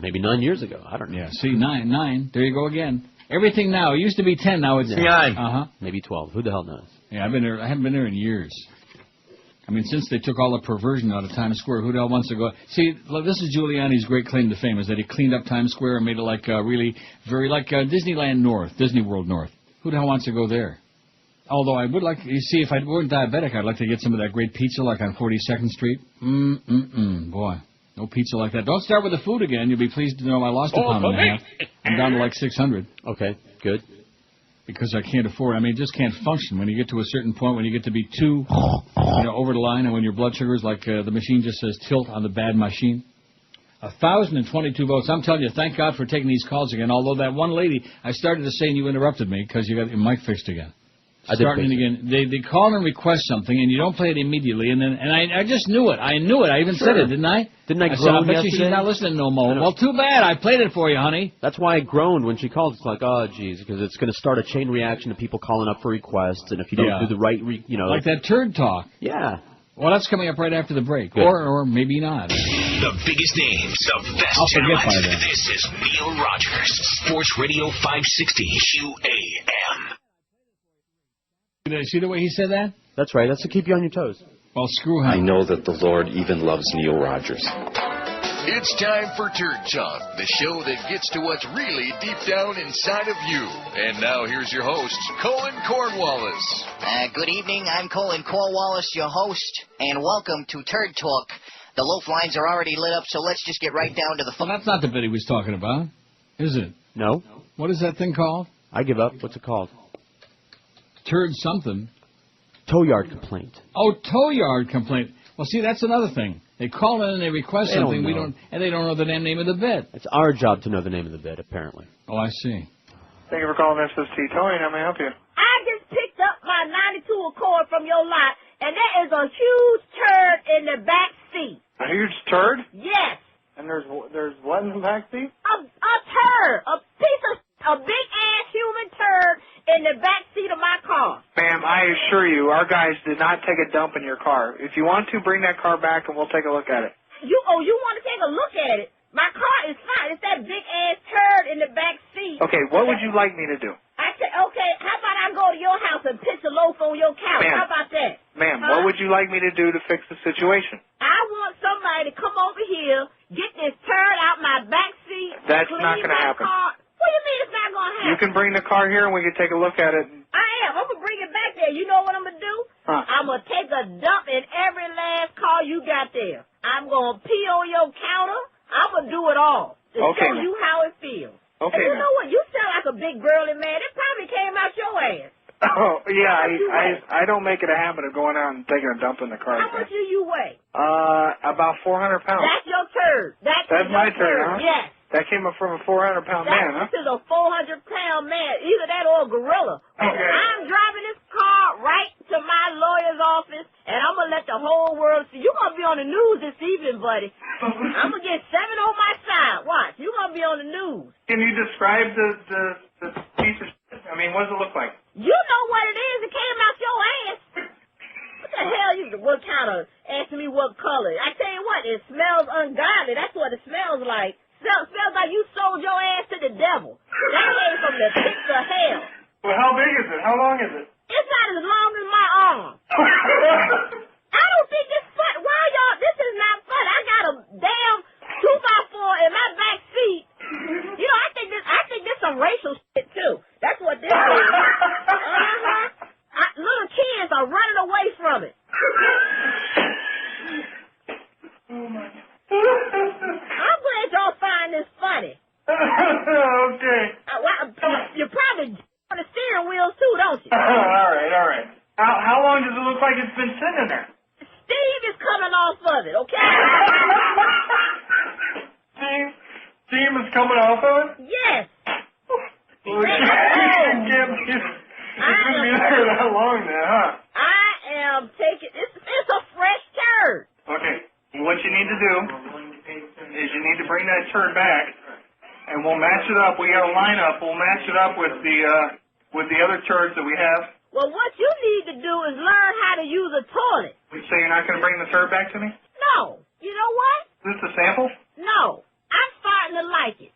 Maybe 9 years ago. I don't know. Yeah, see, nine. There you go again. Everything now. It used to be 10. Now it's 9. Maybe 12. Who the hell knows? Yeah, I haven't been there in years. I mean, since they took all the perversion out of Times Square, who the hell wants to go? See, this is Giuliani's great claim to fame, is that he cleaned up Times Square and made it like really very like Disneyland North, Disney World North. Who the hell wants to go there? Although I would like, you see, if I weren't diabetic, I'd like to get some of that great pizza like on 42nd Street. Boy, no pizza like that. Don't start with the food again. You'll be pleased to know I lost a pound and a half. I'm down to like 600. Okay, good. Because I can't afford it. I mean, it just can't function. When you get to a certain point, when you get to be too, over the line, and when your blood sugar is like the machine just says tilt on the bad machine. 1,022 votes. I'm telling you, thank God for taking these calls again. Although that one lady, I started to say and you interrupted me because you got your mic fixed again. Starting again. They call and request something, and you don't play it immediately, and I just knew it. I knew it. I even said it, didn't I? Didn't I groan bet yesterday? she's not listening no more. Well, too bad. I played it for you, honey. That's why I groaned when she called. It's like, oh, geez, because it's going to start a chain reaction of people calling up for requests, and if you don't do the right, like that turd talk. Yeah. Well, that's coming up right after the break, or maybe not. The biggest names, the best I'll forget by talent. then. This is Neil Rogers, Sports Radio 560 QAM. See the way he said that? That's right. That's to keep you on your toes. Well, screw him. I know that the Lord even loves Neil Rogers. It's time for Turd Talk, the show that gets to what's really deep down inside of you. And now here's your host, Colin Cornwallis. Good evening. I'm Colin Cornwallis, your host, and welcome to Turd Talk. The loaf lines are already lit up, so let's just get right down to the phone. Well, that's not the bit he was talking about, is it? No. What is that thing called? I give up. What's it called? Turd something. Tow yard complaint. Oh, tow yard complaint. Well, see, that's another thing. They call in and they request something and they don't know the damn name of the bit. It's our job to know the name of the bit, apparently. Oh, I see. Thank you for calling SST Towing. How may I help you? I just picked up my 92 Accord from your lot, and there is a huge turd in the back seat. A huge turd? Yes. And there's what in the back seat? A turd. A big-ass human turd in the back seat of my car. Ma'am, I assure you, our guys did not take a dump in your car. If you want to, bring that car back and we'll take a look at it. You want to take a look at it? My car is fine. It's that big-ass turd in the back seat. Okay, what would you like me to do? I said, okay, how about I go to your house and pitch a loaf on your couch? Ma'am, how about that? Ma'am, what would you like me to do to fix the situation? I want somebody to come over here, get this turd out my back seat. That's not going to happen. Car. What do you mean it's not going to happen? You can bring the car here and we can take a look at it. I am. I'm going to bring it back there. You know what I'm going to do? I'm going to take a dump in every last car you got there. I'm going to pee on your counter. I'm going to do it all to show you how it feels. Okay. And you know what? You sound like a big burly man. It probably came out your ass. Oh, yeah, I don't make it a habit of going out and taking a dump in the car. How much do you weigh? About 400 pounds. That's your turd. That's my turd, huh? Yes. That came up from a 400-pound man, huh? This is a 400-pound man. Either that or a gorilla. Okay. I'm driving this car right to my lawyer's office, and I'm going to let the whole world see. You're going to be on the news this evening, buddy. I'm going to get 7 on my side. Watch. You're going to be on the news. Can you describe the piece of shit? I mean, what does it look like? You know what it is. It came out your ass. What the hell? What kind of asking me what color? I tell you what, it smells ungodly. That's what it smells like. Smells like you sold your ass to the devil. That came from the pits of hell. Well, how big is it? How long is it? It's not as long as my arm. I don't think it's fun. Why y'all? This is not fun. I got a damn 2x4 in my back seat. You know, I think this some racial shit too. That's what this is. Little kids are running away from it. Oh my. I'm glad y'all find this funny. Okay. You probably on the steering wheels too, don't you? All right. How long does it look like it's been sitting there? Steam is coming off of it, okay? Steam is coming off of it? Yes. Well, it can't be there that long then, huh? I am taking it's a fresh turd. Okay. What you need to do is you need to bring that turd back, and we'll match it up. We got a lineup. We'll match it up with the other turds that we have. Well, what you need to do is learn how to use a toilet. So you're not going to bring the turd back to me? No. You know what? Is this a sample? No. I'm starting to like it.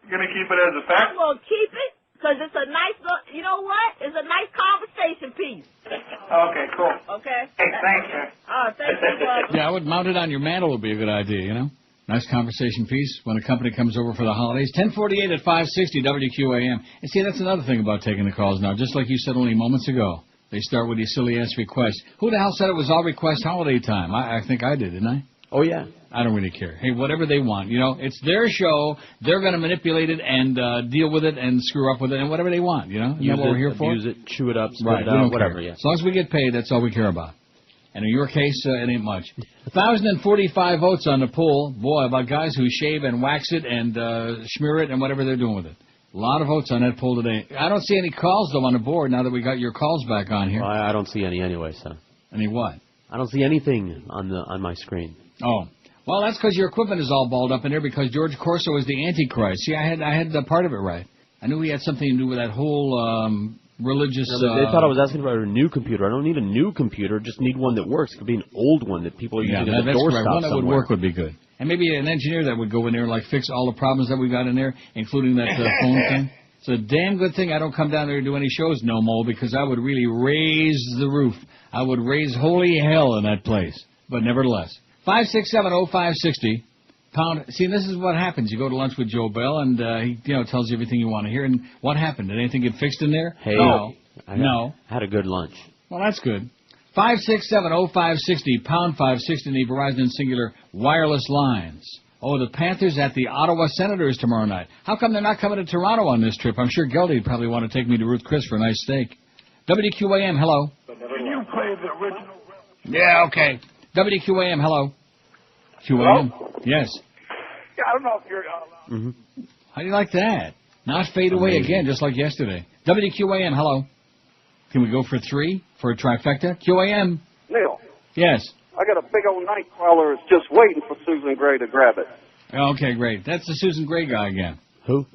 You're going to keep it as a fact? I'm going to keep it, because it's a nice, you know what? It's a nice conversation piece. Okay, cool. Okay. Hey, thanks, man. Thank you, brother. Yeah, I would mount it on your mantle would be a good idea, you know? Nice conversation piece when a company comes over for the holidays. 1048 at 560 WQAM. And see, that's another thing about taking the calls now. Just like you said only moments ago. They start with these silly-ass requests. Who the hell said it was all request holiday time? I think I did, didn't I? Oh, yeah. I don't really care. Hey, whatever they want. You know, it's their show. They're going to manipulate it and deal with it and screw up with it and whatever they want, you know? Isn't that what we're here for? Use it, chew it up, spit right, it out, whatever, care. yeah. As long as we get paid, that's all we care about. And in your case, it ain't much. 1,045 votes on the poll, boy, about guys who shave and wax it and smear it and whatever they're doing with it. A lot of votes on that poll today. I don't see any calls, though, on the board now that we got your calls back on here. Well, I don't see any anyway, so. Any what? I don't see anything on my screen. Oh. Well, that's because your equipment is all balled up in there because George Corso is the Antichrist. See, I had the part of it right. I knew he had something to do with that whole religious... No, they thought I was asking about a new computer. I don't need a new computer, just need one that works. It could be an old one that people are using at the doorstop right. One that would somewhere. work would be good. And maybe an engineer that would go in there and, like, fix all the problems that we got in there, including that phone thing. It's a damn good thing I don't come down there and do any shows no more because I would really raise the roof. I would raise holy hell in that place. But nevertheless, 5670560 pound. See, this is what happens. You go to lunch with Joe Bell, and he tells you everything you want to hear. And what happened? Did anything get fixed in there? Hey, no. I had a good lunch. Well, that's good. 5670560 pound 560 in the Verizon Singular wireless lines. Oh, the Panthers at the Ottawa Senators tomorrow night. How come they're not coming to Toronto on this trip? I'm sure Geldy would probably want to take me to Ruth Chris for a nice steak. WQAM, hello. Can you play the original? Yeah, okay. WQAM, hello. QAM? Hello? Yes. Yeah, I don't know if you're... How do you like that? Not fade away again, just like yesterday. WQAM, hello. Can we go for 3 for a trifecta? QAM. Neil. Yes. I got a big old night crawler that's just waiting for Susan Gray to grab it. Okay, great. That's the Susan Gray guy again. Who?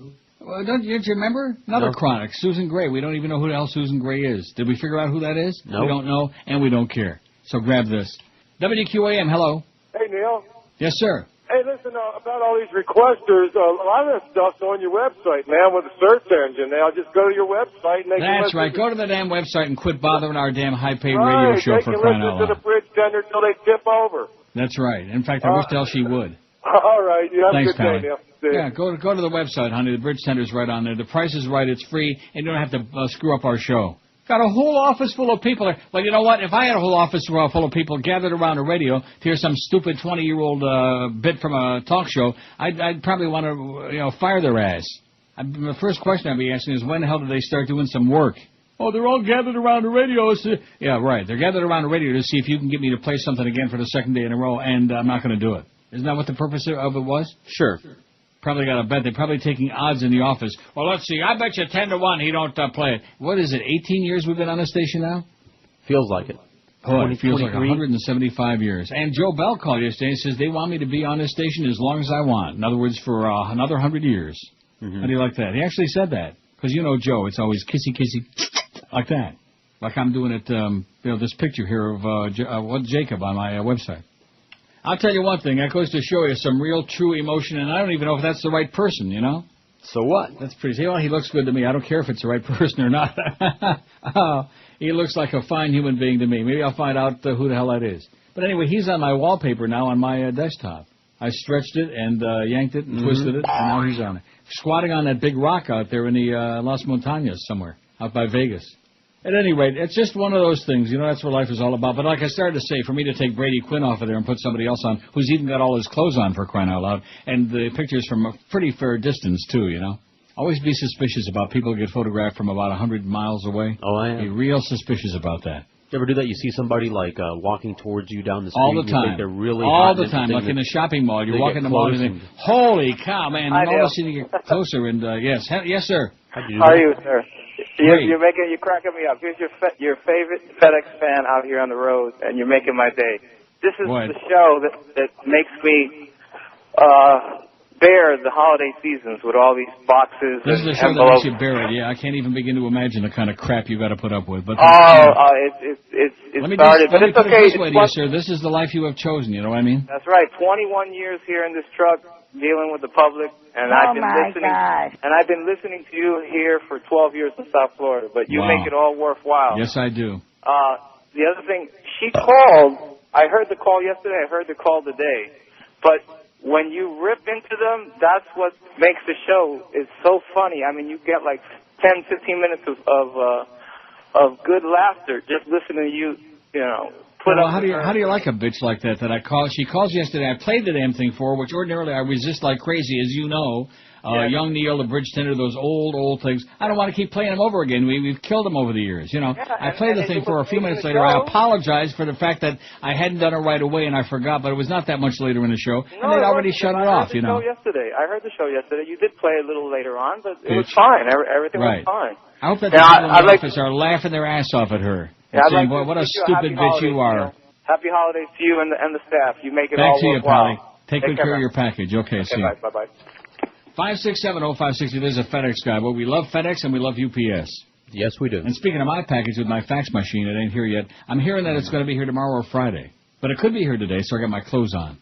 Well, don't you remember? Another chronic. Susan Gray. We don't even know who the hell Susan Gray is. Did we figure out who that is? No. We don't know, and we don't care. So grab this. WQAM, hello. Hey, Neil. Yes, sir. Hey, listen, about all these requesters, a lot of that stuff's on your website now with the search engine. Now just go to your website and they can That's right. Go to the damn website and quit bothering our damn high-paid radio show for crying out loud. They can listen to the bridge tender till they tip over. That's right. In fact, I wish to hell she would. All right. You have Thanks, a good day, Pally. Neil. Yeah, go to the website, honey. The bridge tender's right on there. The price is right. It's free, and you don't have to screw up our show. Got a whole office full of people. Well, you know what? If I had a whole office full of people gathered around a radio to hear some stupid 20-year-old bit from a talk show, I'd probably want to, fire their ass. The first question I'd be asking is, when the hell did they start doing some work? Oh, they're all gathered around the radio. Yeah, right. They're gathered around the radio to see if you can get me to play something again for the second day in a row, and I'm not going to do it. Isn't that what the purpose of it was? Sure. Probably got a bet. They're probably taking odds in the office. Well, let's see. I bet you 10-1 he don't play it. What is it, 18 years we've been on the station now? Feels like it. Oh, it feels like 175 years. And Joe Bell called yesterday and says they want me to be on this station as long as I want. In other words, for another 100 years. Mm-hmm. How do you like that? He actually said that. Because you know Joe, it's always kissy, like that. Like I'm doing it, this picture here of Jacob on my website. I'll tell you one thing. That goes to show you some real, true emotion, and I don't even know if that's the right person, you know? So what? That's pretty... Well, he looks good to me. I don't care if it's the right person or not. He looks like a fine human being to me. Maybe I'll find out who the hell that is. But anyway, he's on my wallpaper now on my desktop. I stretched it and yanked it and twisted it, and now he's on it. Squatting on that big rock out there in the Las Montañas somewhere, out by Vegas. At any rate, it's just one of those things. You know, that's what life is all about. But like I started to say, for me to take Brady Quinn off of there and put somebody else on, who's even got all his clothes on for crying out loud, and the picture's from a pretty fair distance, too, you know. Always be suspicious about people who get photographed from about 100 miles away. Oh, I am. Be real suspicious about that. You ever do that? You see somebody, like, walking towards you down the street. All the and you time. think they're really all the time. Like in a shopping mall. You're walking the mall and you think, holy cow, man. And all of a sudden you get closer and, yes. Yes, sir. How are you, sir? You're cracking me up. Here's your favorite FedEx fan out here on the road, and you're making my day. This is the show that makes me bear the holiday seasons with all these boxes This is and a show that envelopes. makes you bear it. Yeah, I can't even begin to imagine the kind of crap you got to put up with. But It let me started, let but me it's put okay. it this way to you, sir. This is the life you have chosen. You know what I mean? That's right. 21 years here in this truck dealing with the public, and I've been listening. And I've been listening to you here for 12 years in South Florida. But you Wow. make it all worthwhile. Yes, I do. The other thing, she called. I heard the call yesterday. I heard the call today. But when you rip into them, that's what makes the show. It's so funny. I mean, you get like 10, 15 minutes of good laughter just listening to you. You know. Well, how do you like a bitch like that I call? She calls yesterday. I played the damn thing for her, which ordinarily I resist like crazy, as you know. Young Neil, the bridge tender, those old things. I don't want to keep playing them over again. We've killed them over the years, you know. I played the thing for her a few minutes later. I apologized for the fact that I hadn't done it right away and I forgot, but it was not that much later in the show, and they'd already shut it off, you know. I heard the show yesterday. You did play a little later on, but it was fine. Everything was fine. I hope that the people in the office are laughing their ass off at her. Yeah, saying, boy, what a stupid bitch you are. Happy holidays to you and the staff. You make it Back all to you, worthwhile. Pally. Take good care of your package. Okay, see you. Bye-bye. 5670560. There's a FedEx guy. Well, we love FedEx and we love UPS. Yes, we do. And speaking of my package with my fax machine, it ain't here yet. I'm hearing that it's going to be here tomorrow or Friday. But it could be here today, so I got my clothes on.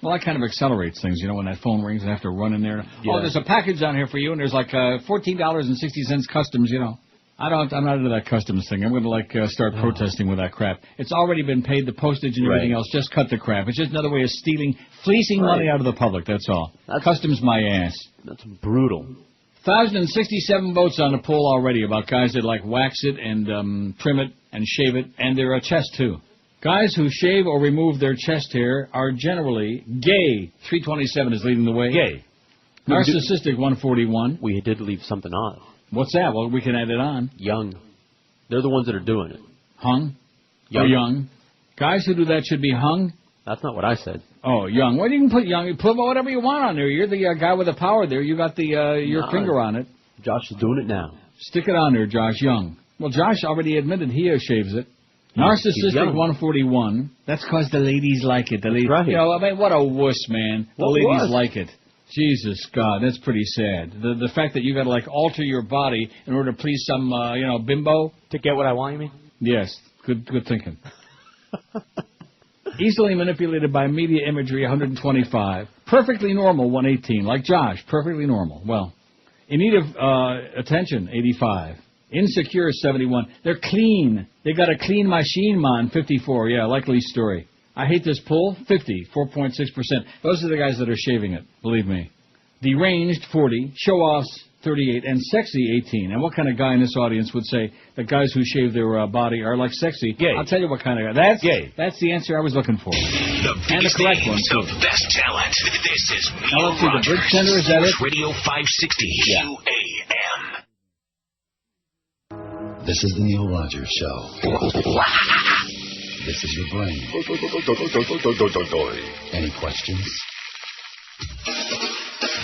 Well, that kind of accelerates things, you know, when that phone rings and I have to run in there. Yeah. Oh, there's a package down here for you, and there's like $14.60 customs, you know. I'm not into that customs thing. I'm going to start protesting with that crap. It's already been paid, the postage and everything else. Just cut the crap. It's just another way of fleecing money out of the public. That's all. Customs my ass. That's brutal. 1,067 votes on the poll already about guys that wax it and trim it and shave it, and their chest too. Guys who shave or remove their chest hair are generally gay. 327 is leading the way. Gay. Narcissistic 141. We did leave something off. What's that? Well, we can add it on. Young. They're the ones that are doing it. Hung? Young. Or young? Guys who do that should be hung? That's not what I said. Oh, young. Well, you can put young. You put whatever you want on there. You're the guy with the power there. You got your finger on it. Josh is doing it now. Stick it on there, Josh Young. Well, Josh already admitted he shaves it. Narcissistic 141. That's because the ladies like it. The ladies, right. You know, I mean, what a wuss, man. The ladies like it. Jesus God, that's pretty sad. The fact that you got to alter your body in order to please some bimbo to get what I want. You mean? Yes, good thinking. Easily manipulated by media imagery 125. Perfectly normal 118. Like Josh, perfectly normal. Well, in need of attention 85. Insecure 71. They're clean. They got a clean machine, man 54. Yeah, likely story. I hate this poll, 50, 4.6%. Those are the guys that are shaving it, believe me. Deranged, 40. Show-offs, 38. And sexy, 18. And what kind of guy in this audience would say that guys who shave their body are sexy? Gay. I'll tell you what kind of guy. That's gay. That's the answer I was looking for. The And the correct one, too. The best talent. This is Now let's see, the bridge tender, is that it? Radio 560 QAM. This is the Neil Rogers Show. This is your brain. Any questions?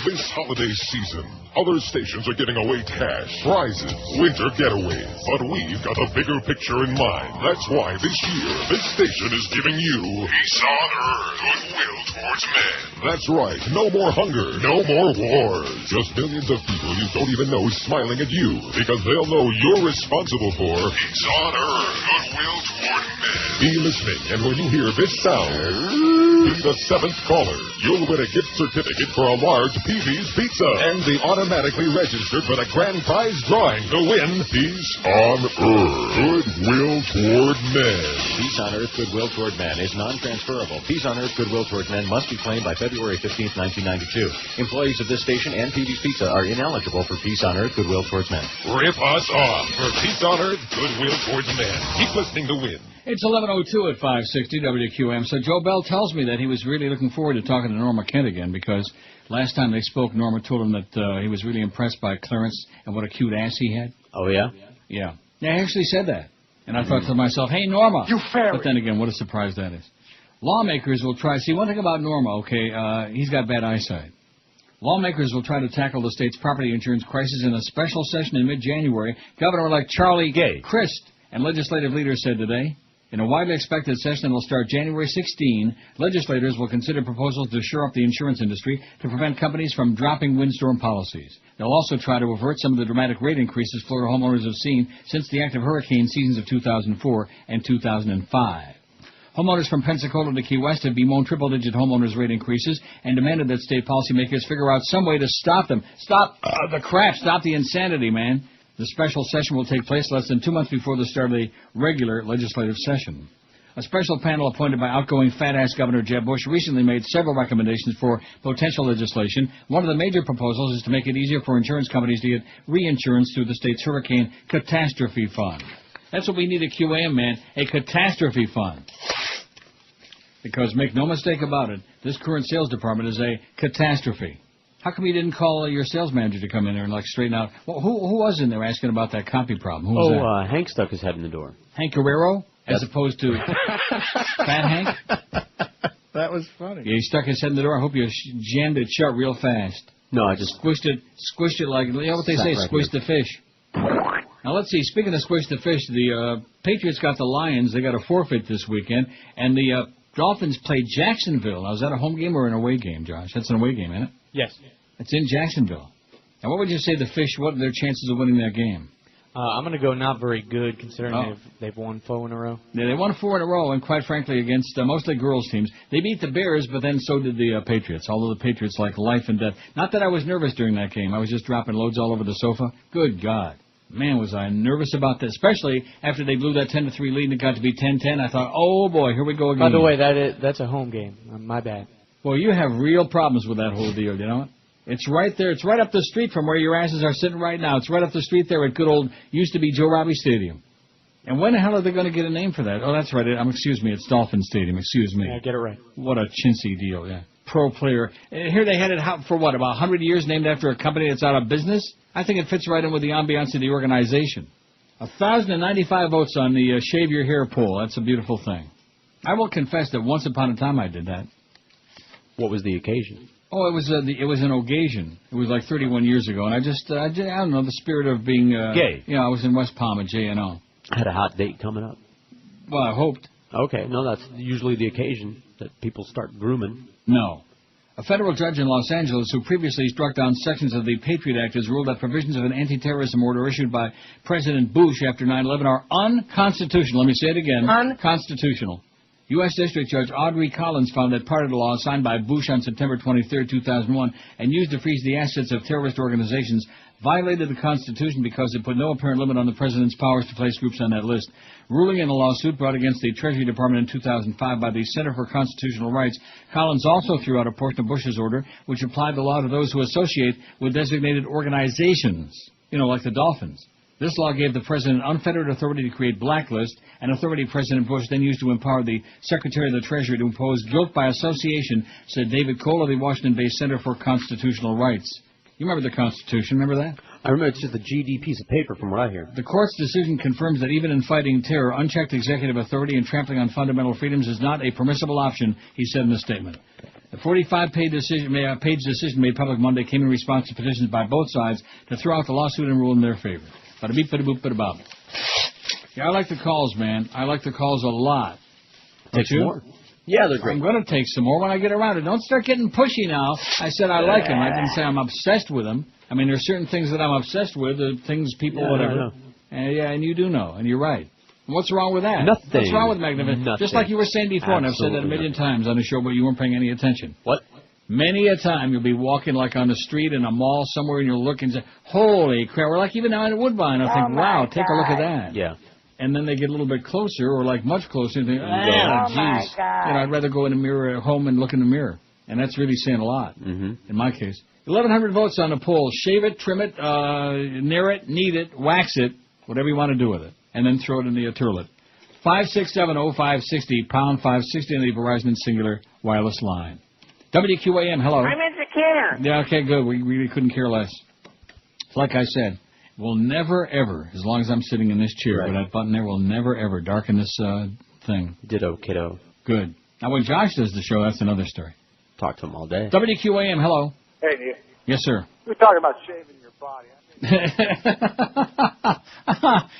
This holiday season, other stations are giving away cash, prizes, winter getaways. But we've got a bigger picture in mind. That's why this year, this station is giving you peace on earth, goodwill towards men. That's right. No more hunger, no more wars. Just millions of people you don't even know smiling at you because they'll know you're responsible for peace on earth, goodwill toward men. Be listening, and when you hear this sound, be the 7th caller. You'll win a gift certificate for a large PB's Pizza and be automatically registered for the grand prize drawing to win Peace on Earth, Goodwill Toward Men. Peace on Earth, Goodwill Toward Men is non-transferable. Peace on Earth, Goodwill Toward Men must be claimed by February 15th, 1992. Employees of this station and PB's Pizza are ineligible for Peace on Earth, Goodwill Towards Men. Rip us off for Peace on Earth, Goodwill Towards Men. Keep listening to win. It's 11:02 at 560 WQAM. So Joe Bell tells me that he was really looking forward to talking to Norma Kent again because last time they spoke, Norma told him that he was really impressed by Clarence and what a cute ass he had. Oh, yeah? Yeah. Yeah, he actually said that. And I thought to myself, hey, Norma. You fairy. But then again, what a surprise that is. Lawmakers will try. See, one thing about Norma, okay, he's got bad eyesight. Lawmakers will try to tackle the state's property insurance crisis in a special session in mid-January. Governor-elect Charlie Gay Crist and legislative leaders said today. In a widely expected session that will start January 16, legislators will consider proposals to shore up the insurance industry to prevent companies from dropping windstorm policies. They'll also try to avert some of the dramatic rate increases Florida homeowners have seen since the active hurricane seasons of 2004 and 2005. Homeowners from Pensacola to Key West have bemoaned triple-digit homeowners rate increases and demanded that state policymakers figure out some way to stop them. Stop the crap. Stop the insanity, man. The special session will take place less than 2 months before the start of the regular legislative session. A special panel appointed by outgoing fat-ass Governor Jeb Bush recently made several recommendations for potential legislation. One of the major proposals is to make it easier for insurance companies to get reinsurance through the state's Hurricane Catastrophe Fund. That's what we need at QAM, man, a catastrophe fund. Because make no mistake about it, this current sales department is a catastrophe. How come you didn't call your sales manager to come in there and straighten out? Well, who was in there asking about that copy problem? Who was that? Hank stuck his head in the door. Hank Guerrero, as opposed to Fat Hank. That was funny. Yeah, he stuck his head in the door. I hope you jammed it shut real fast. No, I just squished it like, you know what they say, squish the fish. Now, let's see, speaking of squish the fish, the Patriots got the Lions. They got a forfeit this weekend, and the Dolphins played Jacksonville. Now, is that a home game or an away game, Josh? That's an away game, isn't it? Yes. It's in Jacksonville. Now, what would you say the Fish, what are their chances of winning that game? I'm going to go not very good, considering they've won 4 in a row. Yeah, they won 4 in a row, and quite frankly, against mostly girls' teams. They beat the Bears, but then so did the Patriots, although the Patriots like life and death. Not that I was nervous during that game. I was just dropping loads all over the sofa. Good God. Man, was I nervous about this, especially after they blew that 10-3 lead and it got to be 10-10. I thought, oh, boy, here we go again. By the way, that's a home game. My bad. Well, you have real problems with that whole deal, you know what? It's right there. It's right up the street from where your asses are sitting right now. It's right up the street there at good old, used to be Joe Robbie Stadium. And when the hell are they going to get a name for that? Oh, that's right. Excuse me. It's Dolphin Stadium. Excuse me. Yeah, get it right. What a chintzy deal, yeah. Pro player. Here they had it for what, about 100 years named after a company that's out of business? I think it fits right in with the ambiance of the organization. 1,095 votes on the shave your hair poll. That's a beautiful thing. I will confess that once upon a time I did that. What was the occasion? Oh, it was an occasion. It was like 31 years ago, and I don't know, the spirit of being gay. Yeah, I was in West Palm at J&O. Had a hot date coming up. Well, I hoped. Okay, no, that's usually the occasion that people start grooming. No. A federal judge in Los Angeles who previously struck down sections of the Patriot Act has ruled that provisions of an anti-terrorism order issued by President Bush after 9/11 are unconstitutional. Let me say it again. Unconstitutional. U.S. District Judge Audrey Collins found that part of the law signed by Bush on September 23, 2001, and used to freeze the assets of terrorist organizations violated the Constitution because it put no apparent limit on the President's powers to place groups on that list. Ruling in a lawsuit brought against the Treasury Department in 2005 by the Center for Constitutional Rights, Collins also threw out a portion of Bush's order which applied the law to those who associate with designated organizations, like the Dolphins. This law gave the President unfettered authority to create blacklists, an authority President Bush then used to empower the Secretary of the Treasury to impose guilt by association, said David Cole of the Washington-based Center for Constitutional Rights. You remember the Constitution, remember that? I remember it's just a GD piece of paper from what I hear. The court's decision confirms that even in fighting terror, unchecked executive authority and trampling on fundamental freedoms is not a permissible option, he said in the statement. The 45-page decision made public Monday came in response to petitions by both sides to throw out the lawsuit and rule in their favor. Bada-beep, bada-boop, bada-bop. Yeah, I like the calls, man. I like the calls a lot. Take some more. Yeah, they're great. I'm going to take some more when I get around it. Don't start getting pushy now. I said I like them. I didn't say I'm obsessed with them. I mean, there's certain things that I'm obsessed with, things, people, whatever. And you do know, and you're right. And what's wrong with that? Nothing. What's wrong with magnificent? Nothing. Just like you were saying before, and I've said that a million times on the show, but you weren't paying any attention. What? Many a time you'll be walking like on the street in a mall somewhere and you'll look and say, holy crap, or like even now in Woodbine, I'll think, wow, take a look at that. Yeah. And then they get a little bit closer or like much closer and think, geez. I'd rather go in the mirror at home and look in the mirror. And that's really saying a lot, in my case. 1,100 votes on the poll. Shave it, trim it, near it, knead it, wax it, whatever you want to do with it. And then throw it in the turlet. 5670560, pound 560 on the Verizon Singular Wireless line. WQAM, hello. I'm insecure. Yeah, okay, good. We really couldn't care less. Like I said, we'll never, ever, as long as I'm sitting in this chair with that button there, we'll never, ever darken this thing. Ditto, kiddo. Good. Now, when Josh does the show, that's another story. Talk to him all day. WQAM, hello. Hey, Neil. Yes, sir. We're talking about shaving your body.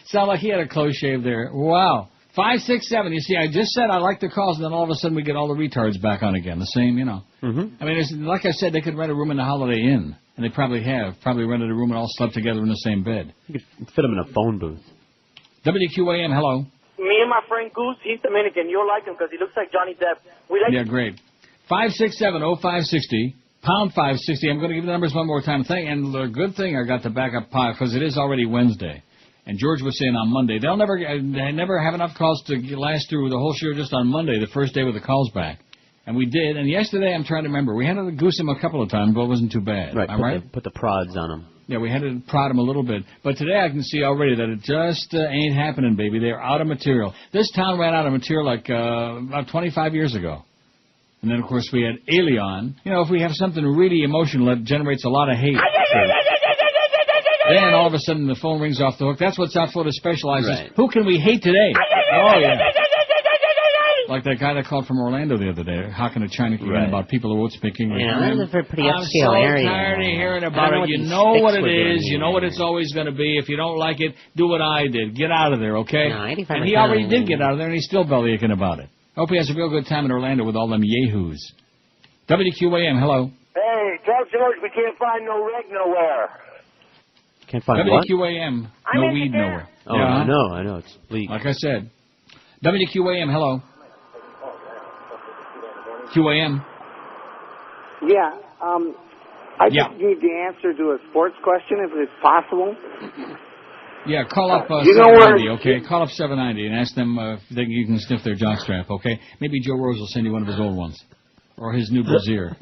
Sound like he had a close shave there. Wow. 567. You see, I just said I like the calls, and then all of a sudden we get all the retards back on again. The same, you know. Mm-hmm. I mean, like I said, they could rent a room in the Holiday Inn, and they probably have. Probably rented a room and all slept together in the same bed. You could fit them in a phone booth. WQAM, hello. Me and my friend Goose, he's Dominican. You'll like him because he looks like Johnny Depp. Yeah, great. 567-0560, pound 560. I'm going to give the numbers one more time. And the good thing I got the backup pot because it is already Wednesday. And George was saying on Monday, they never have enough calls to last through the whole show just on Monday, the first day with the calls back. And we did. And yesterday, I'm trying to remember, we had to goose him a couple of times, but it wasn't too bad. Right, put the prods on him. Yeah, we had to prod him a little bit. But today I can see already that it just ain't happening, baby. They're out of material. This town ran out of material like about 25 years ago. And then, of course, we had Alien. You know, if we have something really emotional that generates a lot of hate. Then all of a sudden the phone rings off the hook. That's what South Florida specializes. Right. Who can we hate today? Oh, yeah. Like that guy that called from Orlando the other day, hawking a China again about people who won't speak English. Yeah, I live in a pretty I'm upscale so area. tired of hearing about it. You know what it is. You know what it's always going to be. If you don't like it, do what I did. Get out of there, okay? No, 85%. And he already did get out of there, and he's still bellyaching about it. Hope he has a real good time in Orlando with all them yahoos. WQAM, hello. Hey, tell George we can't find no reg nowhere. Can't find what? WQAM, no weed nowhere. Oh, yeah. I know. It's bleak. Like I said. WQAM, hello. QAM. Yeah, I just need the answer to a sports question, if it's possible. Yeah, call up You know 790, where- okay? Call up 790 and ask them if you can sniff their jockstrap, okay? Maybe Joe Rose will send you one of his old ones. Or his new brassiere.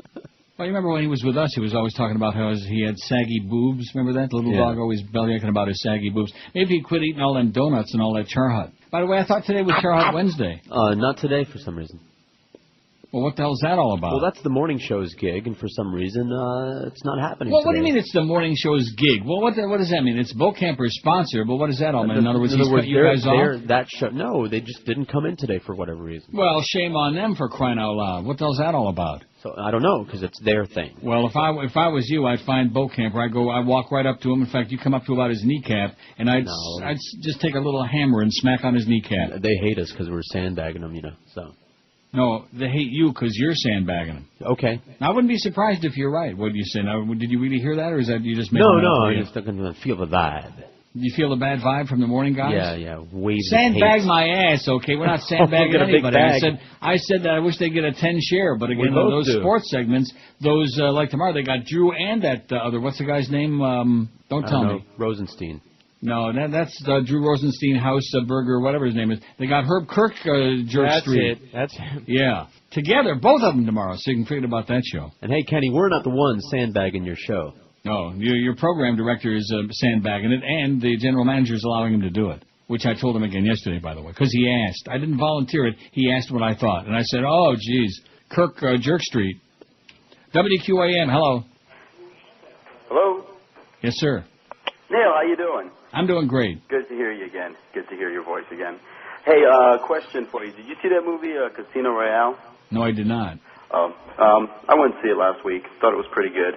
Well, you remember when he was with us, he was always talking about how he had saggy boobs. Remember that? The little dog always bellyaching about his saggy boobs. Maybe he quit eating all them donuts and all that char hut. By the way, I thought today was Char Hut Wednesday. Not today for some reason. Well, what the hell is that all about? Well, that's the morning show's gig, and for some reason, it's not happening Well, today. what do you mean it's the morning show's gig? Well, what does that mean? It's Bo Camper's sponsor, but what does that all mean? In other words, he's cut you guys off? That show, no, they just didn't come in today for whatever reason. Well, shame on them for crying out loud. What the hell's that all about? So I don't know, because it's their thing. Well, if I was you, I'd find Bo Camper. I'd walk right up to him. In fact, you come up to about his kneecap, and I'd just take a little hammer and smack on his kneecap. They hate us because we're sandbagging them, so. No, they hate you because you're sandbagging them. Okay. I wouldn't be surprised if you're right. What do you say? Now, did you really hear that, or is that you just making it up? No, I just don't feel the vibe. You feel the bad vibe from the morning guys? Yeah, waves. Sandbag my ass, okay? We're not sandbagging Get a big anybody. bag. I said that I wish they'd get a 10 share, but again, both those do. sports segments, those like tomorrow, they got Drew and that other. What's the guy's name? Don't tell me. Rosenstein. No, that's Drew Rosenstein House Burger, whatever his name is. They got Herb Kirk Jerk Street. That's him. Yeah. Together, both of them tomorrow, so you can forget about that show. And hey, Kenny, we're not the ones sandbagging your show. No, your program director is sandbagging it, and the general manager is allowing him to do it, which I told him again yesterday, by the way, because he asked. I didn't volunteer it. He asked what I thought, and I said, oh, geez, Kirk Jerk Street. WQAM, hello. Hello? Yes, sir. Neil, how you doing? I'm doing great. Good to hear you again. Good to hear your voice again. Hey, question for you. Did you see that movie, Casino Royale? No, I did not. I went to see it last week. Thought it was pretty good.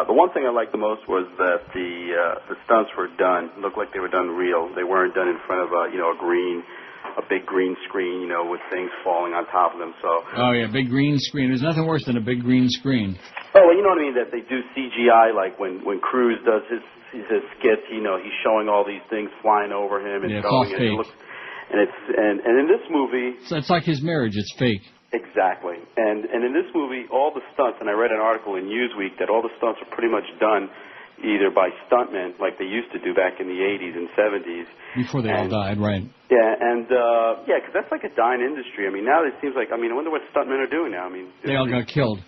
The one thing I liked the most was that the stunts were done. Looked like they were done real. They weren't done in front of a big green screen, with things falling on top of them. So. Oh yeah, big green screen. There's nothing worse than a big green screen. Oh, well, you know what I mean. That they do CGI, like when Cruise does his skits. He's showing all these things flying over him and Yeah, it's all going. fake. And in this movie. So it's like his marriage. It's fake. Exactly. And in this movie, all the stunts, and I read an article in Newsweek that all the stunts are pretty much done either by stuntmen, like they used to do back in the 80s and 70s. Before they all died, right. Yeah, and, because that's like a dying industry. I mean, now it seems like, I wonder what stuntmen are doing now. I mean, They all got killed.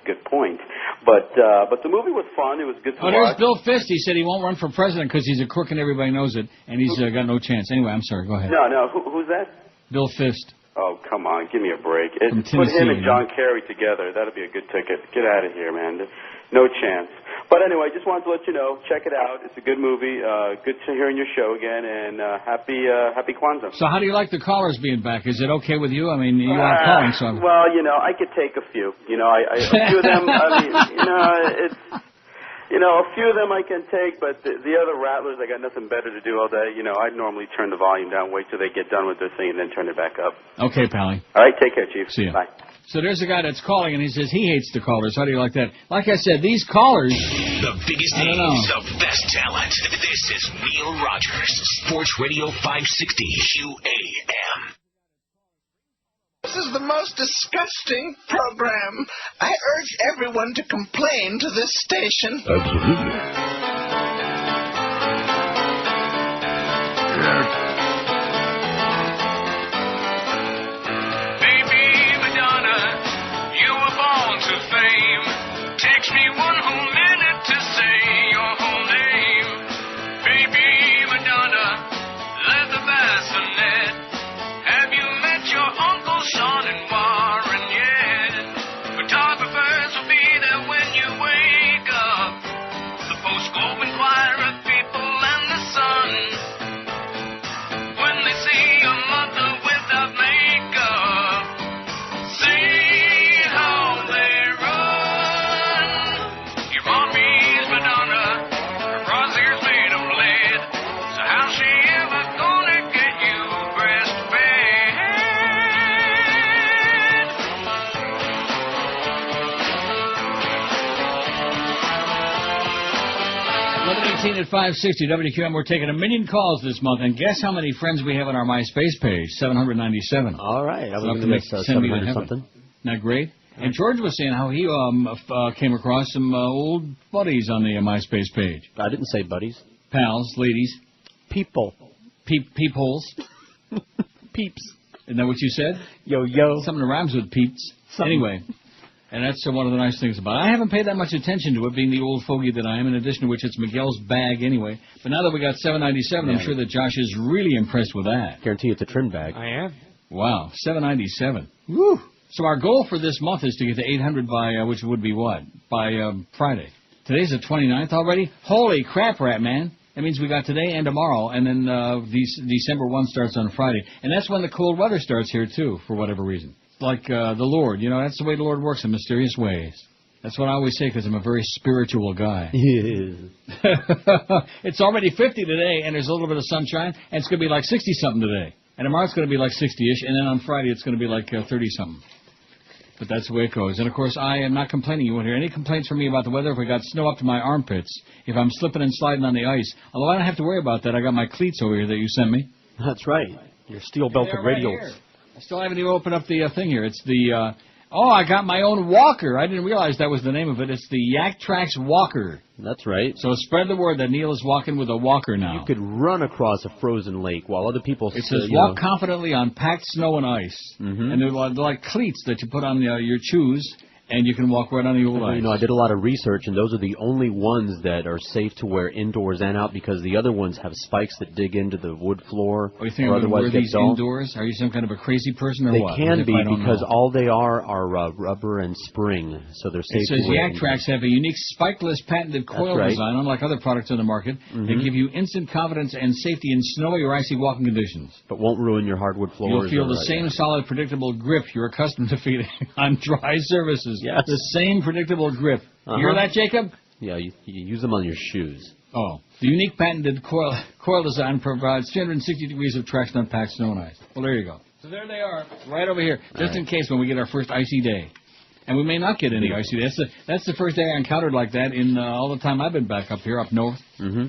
Good point. But the movie was fun. It was good to watch. There's Bill Fist. He said he won't run for president because he's a crook and everybody knows it, and he's got no chance. Anyway, I'm sorry. Go ahead. No. Who's that? Bill Fist. Oh, come on. Give me a break. From Put Tennessee, him and John Kerry together. That'll be a good ticket. Get out of here, man. No chance. But anyway, just wanted to let you know. Check it out. It's a good movie. Good to hearing your show again, and happy Kwanzaa. So how do you like the callers being back? Is it okay with you? I mean, you are calling, so... Well, I could take a few. A few of them, You know, a few of them I can take, but the other rattlers, I got nothing better to do all day. You know, I normally turn the volume down, wait till they get done with their thing, and then turn it back up. Okay, Pally. All right, take care, Chief. See ya. Bye. So there's a guy that's calling, and he says he hates the callers. How do you like that? Like I said, these callers... The biggest names, the best talent. This is Neil Rogers, Sports Radio 560 QAM. This is the most disgusting program. I urge everyone to complain to this station. Absolutely. Baby Madonna, you were born to fame. Takes me one whole minute to say your whole name. Baby Madonna, let the bassinet. Have you met your Uncle Sean and Warren yet? Photographers will be there when you wake up. The Post Globe Inquirer, People and the Sun. When they see your mother without makeup, see how they run. Your mommy's Madonna, her crosshairs made of lead. So how's she ever gonna get you breastfed? 11:18 at 560 WQAM. We're taking 1 million calls this month, and guess how many friends we have on our MySpace page? 797. All right. I was So going to make miss send me to 700 heaven. something. Isn't that great? And George was saying how he came across some old buddies on the MySpace page. I didn't say buddies. Pals, ladies. People. Peepholes. Peeps. Isn't that what you said? Yo. Something that rhymes with peeps. Anyway. And that's one of the nice things about it. I haven't paid that much attention to it, being the old fogey that I am, in addition to which it's Miguel's bag anyway. But now that we got 797, I'm sure that Josh is really impressed with that. Guarantee it's a trim bag. I am. Wow, 797. Woo! So our goal for this month is to get to 800 by, which would be what? By Friday. Today's the 29th already? Holy crap, Rat Man. That means we got today and tomorrow, and then December 1 starts on Friday. And that's when the cold weather starts here, too, for whatever reason. Like the Lord, you know, that's the way the Lord works in mysterious ways. That's what I always say, because I'm a very spiritual guy. It's already 50 today, and there's a little bit of sunshine, and it's going to be like 60-something today. And tomorrow it's going to be like 60-ish, and then on Friday it's going to be like 30-something. But that's the way it goes. And, of course, I am not complaining. You won't hear any complaints from me about the weather if we got snow up to my armpits, if I'm slipping and sliding on the ice. Although I don't have to worry about that. I got my cleats over here that you sent me. That's right. Your steel-belted radials. Right, I still haven't even opened up the thing here. It's the, I got my own walker. I didn't realize that was the name of it. It's the Yak Trax Walker. That's right. So spread the word that Neil is walking with a walker now. You could run across a frozen lake while other people... It says walk confidently on packed snow and ice. Mm-hmm. And they're like cleats that you put on your shoes, and you can walk right on the old ice. You know, I did a lot of research, and those are the only ones that are safe to wear indoors and out, because the other ones have spikes that dig into the wood floor. Oh, you think or I'm going to wear these dull. indoors? Are you some kind of a crazy person or they what? They can be, because all they are rubber and spring, so they're safe to wear. It says Yak Trax have a unique spikeless patented coil design, unlike other products on the market. Mm-hmm. They give you instant confidence and safety in snowy or icy walking conditions. But won't ruin your hardwood floors. You'll feel the same solid, predictable grip you're accustomed to feeling on dry surfaces. Yes. The same predictable grip. You hear that, Jacob? Yeah, you use them on your shoes. Oh. The unique patented coil design provides 360 degrees of traction on packed snow and ice. Well, there you go. So there they are, right over here, just in case when we get our first icy day. And we may not get any icy day. That's the first day I encountered like that in all the time I've been back up here, up north. Mm-hmm.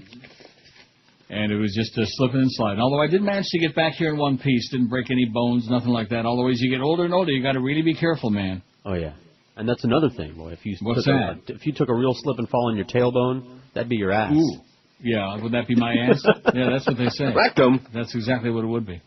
And it was just slipping and sliding. Although I did manage to get back here in one piece, didn't break any bones, nothing like that. Although as you get older and older, you got to really be careful, man. Oh, yeah. And that's another thing, boy. If you if you took a real slip and fall on your tailbone, that'd be your ass. Ooh. Yeah, would that be my ass? Yeah, that's what they say. Rectum. That's exactly what it would be.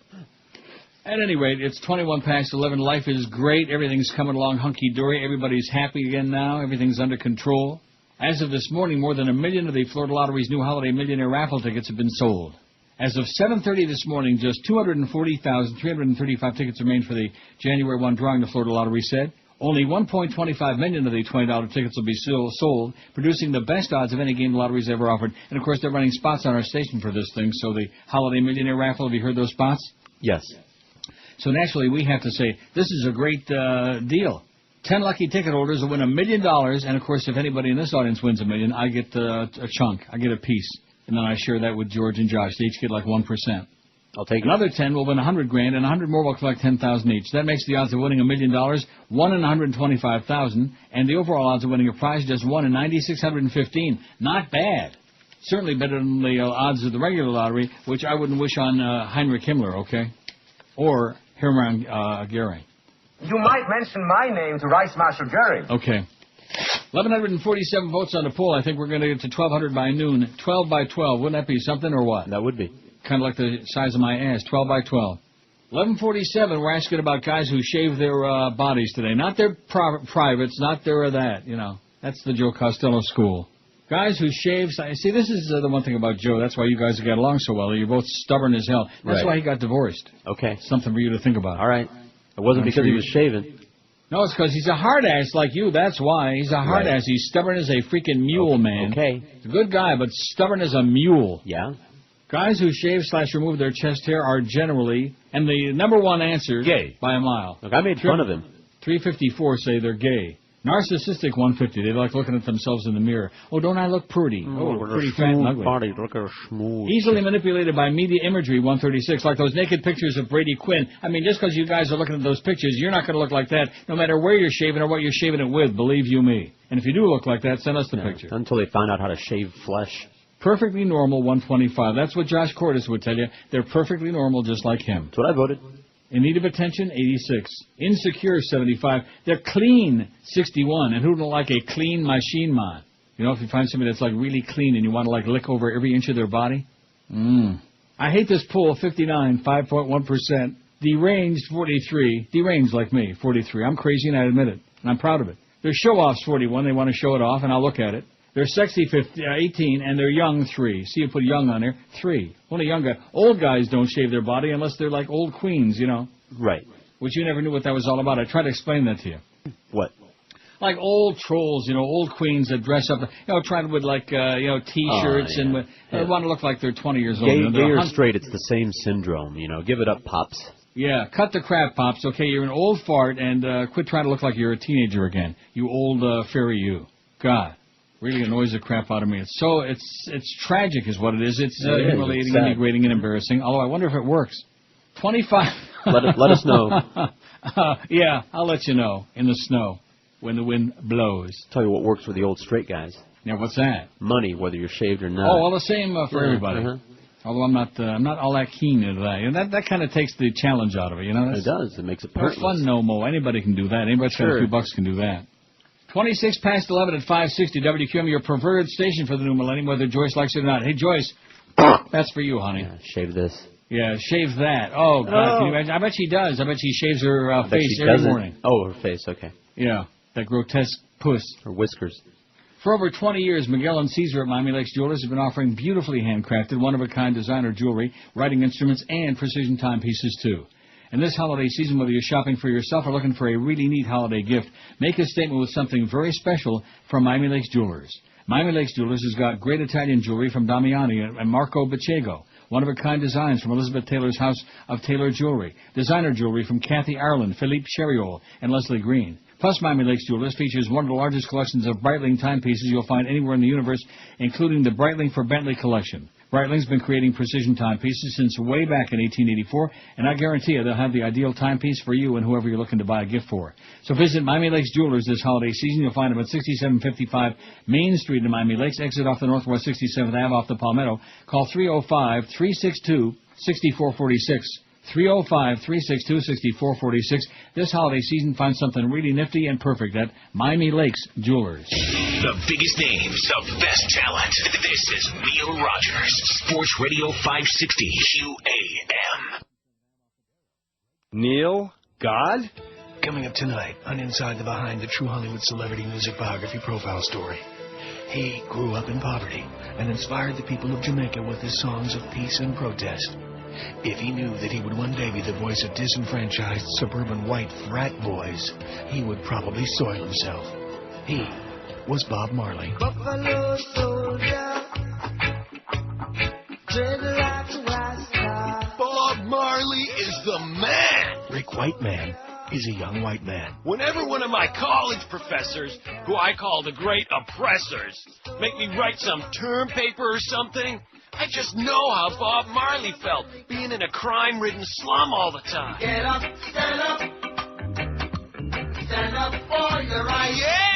At any rate, it's 21 past 11. Life is great. Everything's coming along hunky-dory. Everybody's happy again now. Everything's under control. As of this morning, more than 1 million of the Florida Lottery's new Holiday Millionaire raffle tickets have been sold. As of 7:30 this morning, just 240,335 tickets remain for the January 1 drawing, the Florida Lottery said. Only 1.25 million of the $20 tickets will be sold, producing the best odds of any game the lottery's ever offered. And, of course, they're running spots on our station for this thing. So the Holiday Millionaire raffle, have you heard those spots? Yes. So, naturally, we have to say, this is a great deal. 10 lucky ticket holders will win $1 million, and of course, if anybody in this audience wins $1 million, I get a chunk. I get a piece, and then I share that with George and Josh. They each get like 1%. I'll take it. Another 10 will win $100,000, and 100 more will collect $10,000 each. That makes the odds of winning $1 million 1 in 125,000, and the overall odds of winning a prize just 1 in 9,615. Not bad. Certainly better than the odds of the regular lottery, which I wouldn't wish on Heinrich Himmler, okay, or Hermann Goering. You might mention my name to Vice Marshal Goering. Okay. 1,147 votes on the poll. I think we're going to get to 1,200 by noon. 12 by 12. Wouldn't that be something or what? That would be. Kind of like the size of my ass. 12 by 12. 1147, we're asking about guys who shave their bodies today. Not their privates, not their that, you know. That's the Joe Costello school. Guys who shave... See, this is the one thing about Joe. That's why you guys get along so well. You're both stubborn as hell. That's why he got divorced. Okay. Something for you to think about. All right. It wasn't because he was shaving. No, it's because he's a hard-ass like you. That's why. He's a hard-ass. He's stubborn as a freaking mule, man. Okay. He's a good guy, but stubborn as a mule. Yeah. Guys who shave/remove their chest hair are generally, and the number one answer, gay by a mile. Look, I made fun of him. 354 say they're gay. Narcissistic 150. They like looking at themselves in the mirror. Oh, don't I look pretty? Oh, pretty fat and ugly. Body, look at her smooth. Easily manipulated by media imagery 136. Like those naked pictures of Brady Quinn. I mean, just because you guys are looking at those pictures, you're not going to look like that no matter where you're shaving or what you're shaving it with. Believe you me. And if you do look like that, send us the picture. Until they find out how to shave flesh. Perfectly normal 125. That's what Josh Cordes would tell you. They're perfectly normal just like him. That's what I voted. In need of attention, 86. Insecure, 75. They're clean, 61. And who don't like a clean machine man? You know, if you find somebody that's like really clean and you want to like lick over every inch of their body? I hate this poll, 59, 5.1%. Deranged, 43. Deranged like me, 43. I'm crazy and I admit it. And I'm proud of it. They're show-offs, 41. They want to show it off and I'll look at it. They're sexy, 18, and they're young, 3. See, you put young on there, 3. Only young guy. Old guys don't shave their body unless they're like old queens, you know. Right. Which you never knew what that was all about. I tried to explain that to you. What? Like old trolls, you know, old queens that dress up, you know, trying with like, you know, T-shirts and they want to look like they're 20 years old. Gay or straight, it's the same syndrome, you know. Give it up, Pops. Yeah, cut the crap, Pops. Okay, you're an old fart and quit trying to look like you're a teenager again. You old fairy you. God. Really annoys the crap out of me. It's so it's tragic, is what it is. It's humiliating, and degrading, and embarrassing. Although I wonder if it works. 25. Let us know. Yeah, I'll let you know in the snow when the wind blows. Tell you what works for the old straight guys. Yeah, what's that? Money, whether you're shaved or not. Oh, all the same for everybody. Although I'm not all that keen into that. You know, that kind of takes the challenge out of it. You know, it does. It makes it pointless. Fun no more. Anybody can do that. Anybody that's got a few bucks can do that. 26 past 11 at 560 WQAM, your preferred station for the new millennium, whether Joyce likes it or not. Hey, Joyce, that's for you, honey. Yeah, shave this. Yeah, shave that. Oh, God, can you imagine? I bet she does. I bet she shaves her face every morning. Oh, her face, okay. Yeah, that grotesque puss. Her whiskers. For over 20 years, Miguel and Caesar at Miami Lakes Jewelers have been offering beautifully handcrafted, one-of-a-kind designer jewelry, writing instruments, and precision timepieces, too. And this holiday season, whether you're shopping for yourself or looking for a really neat holiday gift, make a statement with something very special from Miami Lakes Jewelers. Miami Lakes Jewelers has got great Italian jewelry from Damiani and Marco Bacego, one-of-a-kind designs from Elizabeth Taylor's House of Taylor Jewelry, designer jewelry from Kathy Ireland, Philippe Cheriol, and Leslie Green. Plus, Miami Lakes Jewelers features one of the largest collections of Breitling timepieces you'll find anywhere in the universe, including the Breitling for Bentley collection. Breitling's been creating precision timepieces since way back in 1884, and I guarantee you they'll have the ideal timepiece for you and whoever you're looking to buy a gift for. So visit Miami Lakes Jewelers this holiday season. You'll find them at 6755 Main Street in Miami Lakes, exit off the Northwest 67th Ave off the Palmetto. Call 305-362-6446. 305-362-6446. This holiday season, find something really nifty and perfect at Miami Lakes Jewelers. The biggest names, the best talent. This is Neil Rogers, Sports Radio 560 QAM. Neil, God? Coming up tonight on Inside the Behind the True Hollywood Celebrity Music Biography Profile Story. He grew up in poverty and inspired the people of Jamaica with his songs of peace and protest. If he knew that he would one day be the voice of disenfranchised suburban white frat boys, he would probably soil himself. He was Bob Marley. Buffalo soldier, dreadlocks, Rasta. Bob Marley is the man! Rick Whiteman is a young white man. Whenever one of my college professors, who I call the great oppressors, make me write some term paper or something, I just know how Bob Marley felt, being in a crime-ridden slum all the time. Get up, stand up. Stand up for your rights. Yeah!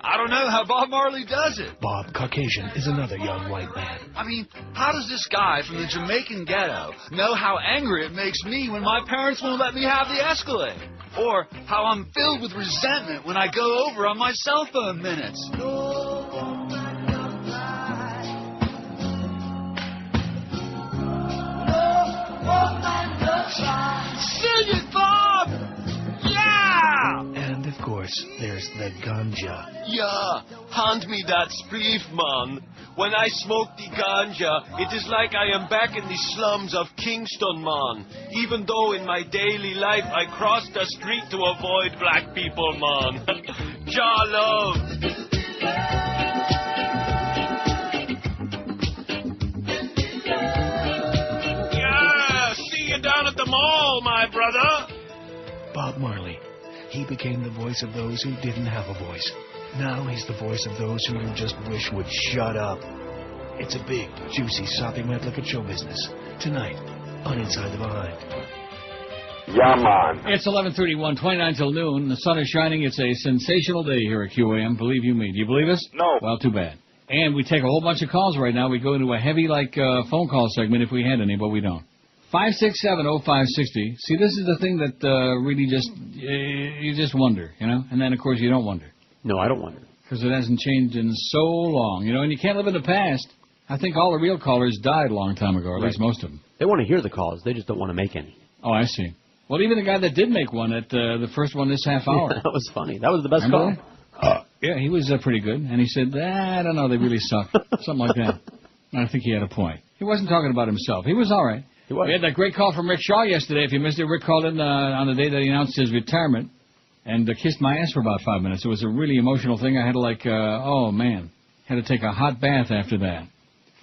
I don't know how Bob Marley does it. Bob Caucasian is another young white man. I mean, how does this guy from the Jamaican ghetto know how angry it makes me when my parents won't let me have the Escalade? Or how I'm filled with resentment when I go over on my cell phone minutes? Sing it, Bob! Yeah! And, of course, there's the ganja. Yeah, hand me that spliff, man. When I smoke the ganja, it is like I am back in the slums of Kingston, man. Even though in my daily life I cross the street to avoid black people, man. Ja love. Yeah, see you down at the mall, my brother. Bob Marley. He became the voice of those who didn't have a voice. Now he's the voice of those who you just wish would shut up. It's a big, juicy, sopping wet look at show business. Tonight, on Inside the Behind. Yeah, man. It's 11:31, 29 till noon. The sun is shining. It's a sensational day here at QAM. Believe you me. Do you believe us? No. Well, too bad. And we take a whole bunch of calls right now. We go into a heavy, phone call segment if we had any, but we don't. 567-0560. See, this is the thing that really just, you just wonder, you know? And then, of course, you don't wonder. No, I don't wonder. Because it hasn't changed in so long, you know? And you can't live in the past. I think all the real callers died a long time ago, or at least most of them. They want to hear the calls. They just don't want to make any. Oh, I see. Well, even the guy that did make one at the first one this half hour. Yeah, that was funny. That was the best Remember call. Yeah, he was pretty good. And he said, I don't know, they really suck. Something like that. And I think he had a point. He wasn't talking about himself. He was all right. We had that great call from Rick Shaw yesterday. If you missed it, Rick called in on the day that he announced his retirement and kissed my ass for about 5 minutes. It was a really emotional thing. I had to oh, man, had to take a hot bath after that.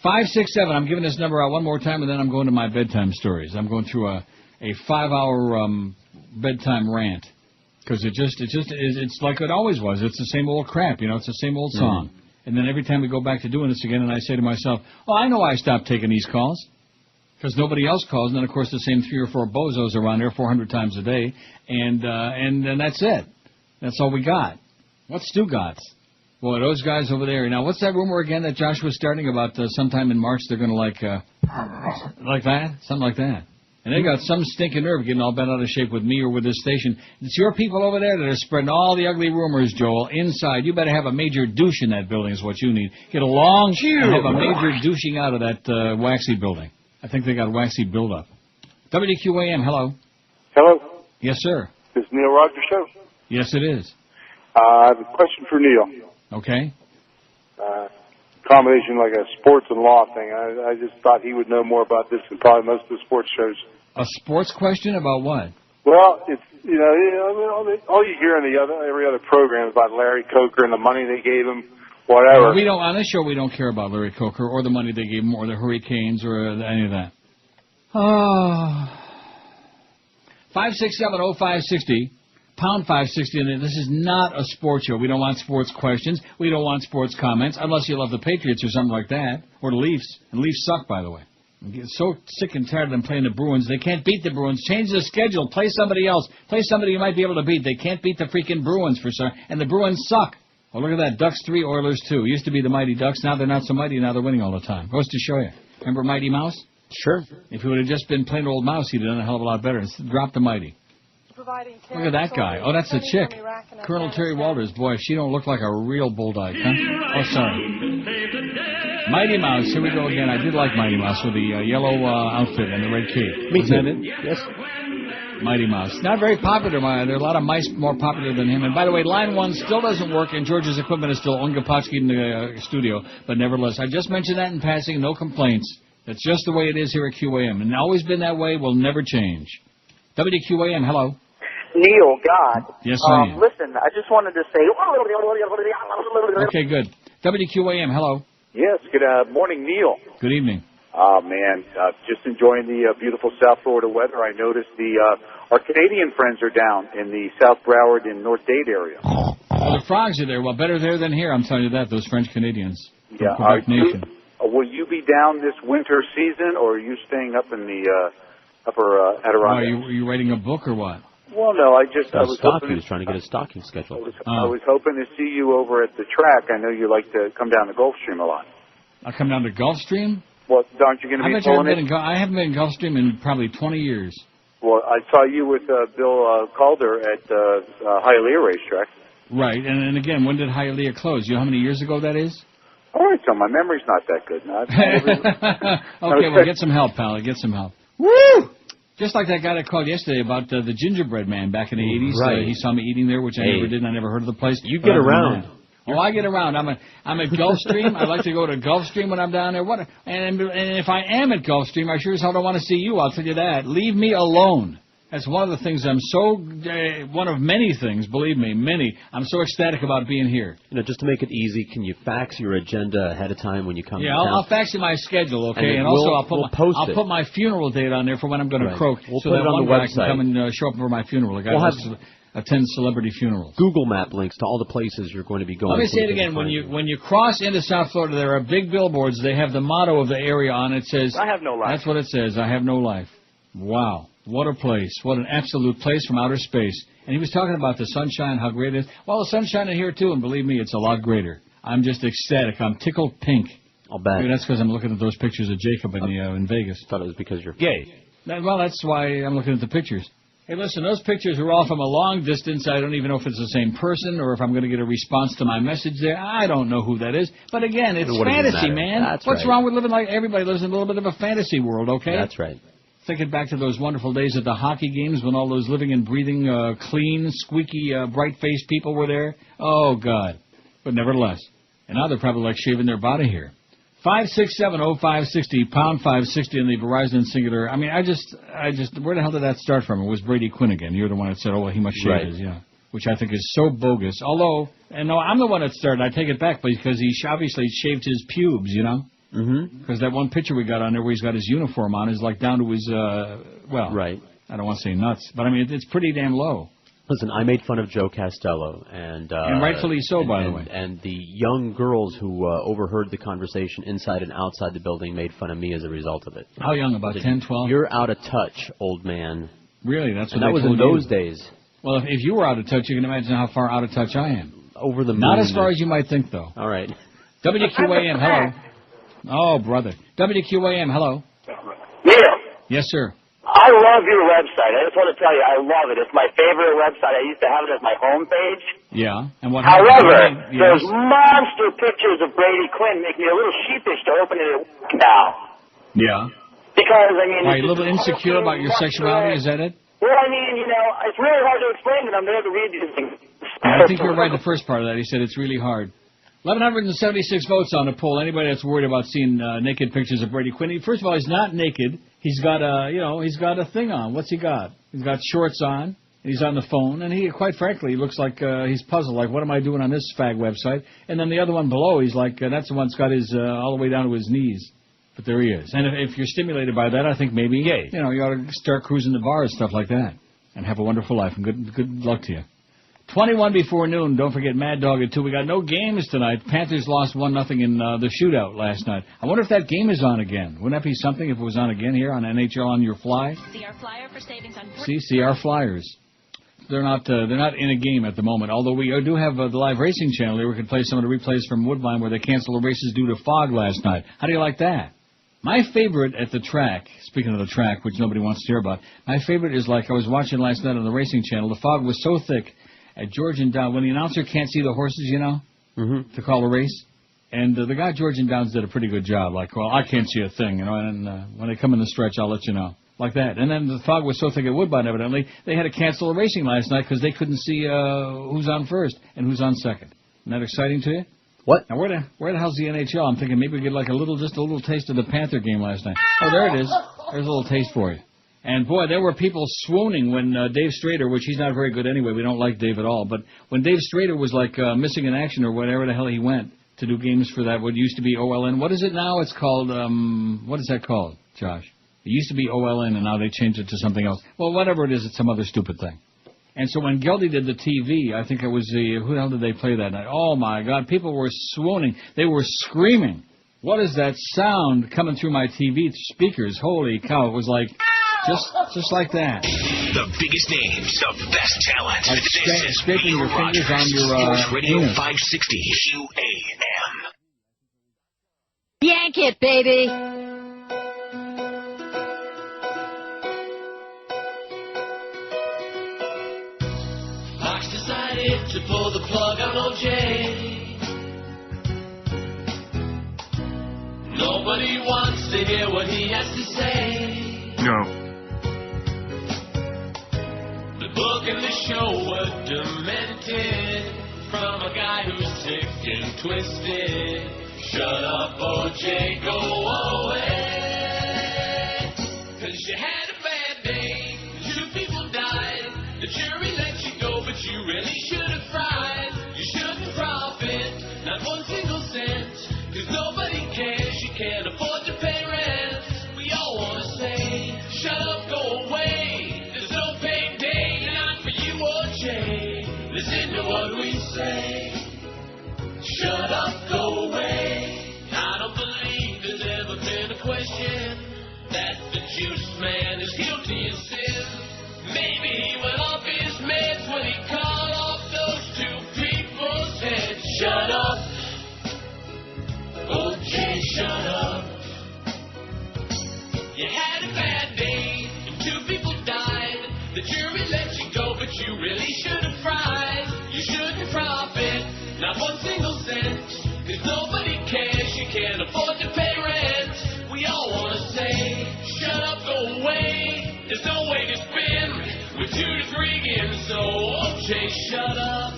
567, I'm giving this number out one more time, and then I'm going to my bedtime stories. I'm going through a 5-hour bedtime rant because it's like it always was. It's the same old crap, you know. It's the same old song. And then every time we go back to doing this again, and I say to myself, oh, I know I stopped taking these calls. Because nobody else calls, and then, of course, the same 3 or 4 bozos around there 400 times a day, and that's it. That's all we got. What's Stu got? Boy, those guys over there. Now, what's that rumor again that Josh was starting about sometime in March they're going to like that? Something like that. And they got some stinking nerve getting all bent out of shape with me or with this station. It's your people over there that are spreading all the ugly rumors, Joel, inside. You better have a major douche in that building is what you need. Get a long and have a major douching out of that waxy building. I think they got waxy buildup. WQAM, hello. Hello. Yes, sir. This is Neil Rogers Show. Yes, it is. I have a question for Neil. Okay. Combination like a sports and law thing. I just thought he would know more about this than probably most of the sports shows. A sports question about what? Well, it's all you hear in every other program is about Larry Coker and the money they gave him. Whatever. Well, we don't on this show. We don't care about Larry Coker or the money they gave him or the Hurricanes or any of that. 567-0560, pound 560. And this is not a sports show. We don't want sports questions. We don't want sports comments unless you love the Patriots or something like that or the Leafs. And Leafs suck, by the way. I'm getting so sick and tired of them playing the Bruins. They can't beat the Bruins. Change the schedule. Play somebody else. Play somebody you might be able to beat. They can't beat the freaking Bruins for some. And the Bruins suck. Well, look at that. Ducks 3, Oilers 2. Used to be the Mighty Ducks. Now they're not so mighty. Now they're winning all the time. Goes to show you. Remember Mighty Mouse? Sure. If he would have just been plain old Mouse, he'd have done a hell of a lot better. Instead, drop the Mighty. Look at that guy. Oh, that's the chick. Colonel Terry Walters. Boy, she don't look like a real bulldog, huh? Oh, sorry. Mighty Mouse. Here we go again. I did like Mighty Mouse with the yellow outfit and the red cape. Me Was too. that it? Yes. Mighty Mouse. Not very popular. There are a lot of mice more popular than him. And by the way, line 1 still doesn't work, and George's equipment is still Ungapatsky in the studio. But nevertheless, I just mentioned that in passing. No complaints. That's just the way it is here at QAM. And always been that way. Will never change. WQAM, hello. Neil, God. Yes, I am. Listen, I just wanted to say... Okay, good. WQAM, hello. Yes, good morning, Neil. Good evening. Oh, man, just enjoying the beautiful South Florida weather. I noticed our Canadian friends are down in the South Broward and North Dade area. Well, the frogs are there. Well, better there than here, I'm telling you that, those French Canadians. Yeah. Quebec Nation. Will you be down this winter season, or are you staying up in the upper Adirondacks? Are you writing a book or what? Well, no, I was hoping... He was trying to get his stocking scheduled. I was hoping to see you over at the track. I know you like to come down to Gulfstream a lot. I'll come down to Gulfstream? Well, aren't you going to be pulling it? I haven't been in Gulfstream in probably 20 years. Well, I saw you with Bill Calder at Hialeah Racetrack. Right, and again, when did Hialeah close? You know how many years ago that is? All right, so my memory's not that good. Okay, well, get some help, pal. Get some help. Woo! Just like that guy that called yesterday about the gingerbread man back in the 80s. Right. He saw me eating there, which I never did, and I never heard of the place. You get around. Oh, I get around. I'm at Gulfstream. I like to go to Gulfstream when I'm down there. And if I am at Gulfstream, I sure as hell don't want to see you. I'll tell you that. Leave me alone. That's one of the things I'm so, one of many things, believe me, many. I'm so ecstatic about being here. You know, just to make it easy, can you fax your agenda ahead of time when you come? Yeah, to town? I'll fax you my schedule, okay? And also, I'll put my funeral date on there for when I'm going to croak, We'll so put that it on one the guy website. can come and show up for my funeral. A guy We'll wants to attend celebrity funerals. Google Map links to all the places you're going to be going. Let me say it again. When you cross into South Florida, there are big billboards. They have the motto of the area on it. It says, I have no life. That's what it says. I have no life. Wow. What a place. What an absolute place from outer space. And he was talking about the sunshine, how great it is. Well, the sunshine in here, too, and believe me, it's a lot greater. I'm just ecstatic. I'm tickled pink. I'll bet. Maybe that's because I'm looking at those pictures of Jacob in Vegas. I thought it was because you're gay. Well, that's why I'm looking at the pictures. Hey, listen, those pictures are all from a long distance. I don't even know if it's the same person or if I'm going to get a response to my message there. I don't know who that is. But again, it's fantasy, man. What's wrong with living like everybody lives in a little bit of a fantasy world, okay? That's right. Thinking back to those wonderful days at the hockey games when all those living and breathing, clean, squeaky, bright-faced people were there. Oh, God. But nevertheless. And now they're probably like shaving their body hair. 5670560, pound 560 in the Verizon Singular. I mean, I just, where the hell did that start from? It was Brady Quinn again. You're the one that said, oh, well, he must shave his, yeah. Which I think is so bogus. Although, and no, I'm the one that started. I take it back because he obviously shaved his pubes, you know? Mm-hmm. Because that one picture we got on there where he's got his uniform on is like down to his, Right. I don't want to say nuts, but I mean, it's pretty damn low. Listen, I made fun of Joe Costello, and rightfully so, by the way. And the young girls who overheard the conversation inside and outside the building made fun of me as a result of it. How young? About 10, 12? You're out of touch, old man. Really? That's what that was in those days. Well, if you were out of touch, you can imagine how far out of touch I am. Over the moon. Not as far as you might think, though. All right. WQAM, hello. Oh, brother. WQAM, hello. Neil. Yes, sir. I love your website. I just want to tell you, I love it. It's my favorite website. I used to have it as my homepage. Yeah. And what However, happened? those monster pictures of Brady Quinn make me a little sheepish to open it now. Yeah. Because, I mean... Are you a little insecure about your sexuality? Is that it? Well, I mean, you know, it's really hard to explain that I'm there to read these things. I think you're right the first part of that. He said it's really hard. 1,176 votes on the poll. Anybody that's worried about seeing naked pictures of Brady Quinn, first of all, he's not naked. He's got he's got a thing on. What's he got? He's got shorts on. And he's on the phone, and he, quite frankly, looks like he's puzzled. Like, what am I doing on this fag website? And then the other one below, he's like, that's the one that's got his all the way down to his knees. But there he is. And if you're stimulated by that, I think maybe you ought to start cruising the bar and stuff like that, and have a wonderful life. And good luck to you. 21 before noon. Don't forget Mad Dog at 2. We got no games tonight. Panthers lost 1-0 in the shootout last night. I wonder if that game is on again. Wouldn't that be something if it was on again here on NHL on your fly? See our flyer for savings on... See our flyers. They're not in a game at the moment. Although we do have the live racing channel here. We could play some of the replays from Woodbine where they canceled the races due to fog last night. How do you like that? My favorite at the track, speaking of the track, which nobody wants to hear about, my favorite is like I was watching last night on the racing channel. The fog was so thick at George and Downs, when the announcer can't see the horses, to call a race. And the guy George and Downs did a pretty good job. Like, well, I can't see a thing, and when they come in the stretch, I'll let you know. Like that. And then the fog was so thick at Woodbine, evidently, they had to cancel the racing last night because they couldn't see who's on first and who's on second. Isn't that exciting to you? What? Now, where the hell's the NHL? I'm thinking maybe we get like just a little taste of the Panther game last night. Oh, there it is. There's a little taste for you. And, boy, there were people swooning when Dave Strader, which he's not very good anyway. We don't like Dave at all. But when Dave Strader was, like, missing in action or whatever the hell he went to do games for that. What used to be OLN. What is it now? It's called, what is that called, Josh? It used to be OLN, and now they changed it to something else. Well, whatever it is, it's some other stupid thing. And so when Geldy did the TV, I think it was who the hell did they play that night? Oh, my God, people were swooning. They were screaming. What is that sound coming through my TV speakers? Holy cow, it was like, just like that. The biggest names, the best talent. Like This is scraping Neil your fingers Rogers, on your Sports Radio anus. 560 QAM. Yank it, baby. Fox decided to pull the plug on OJ. Nobody wants to hear what he has to say. No. The book and the show were demented from a guy who's sick and twisted. Shut up, OJ, go away. 'Cause you had a bad day, 2 people died. The jury let you go, but you really should have fried. You shouldn't profit, not 1 single cent. 'Cause nobody cares, you can't afford to pay rent. We all want to say, shut up, go away. There's no payday, not for you, OJ. Listen to what we say. Shut up, go away. I don't believe there's ever been a question that the juice man is guilty of sin. Maybe he went off his meds when he caught off those 2 people's heads. Shut up, OJ, shut up. You had a bad day and 2 people died. The jury let you go, but you really should have fried. You shouldn't profit, not 1 single cent. 'Cause nobody cares, you can't afford to pay rent. We all want to say, shut up, go away. There's no way to spin with 2 to 3 games, so OJ, shut up.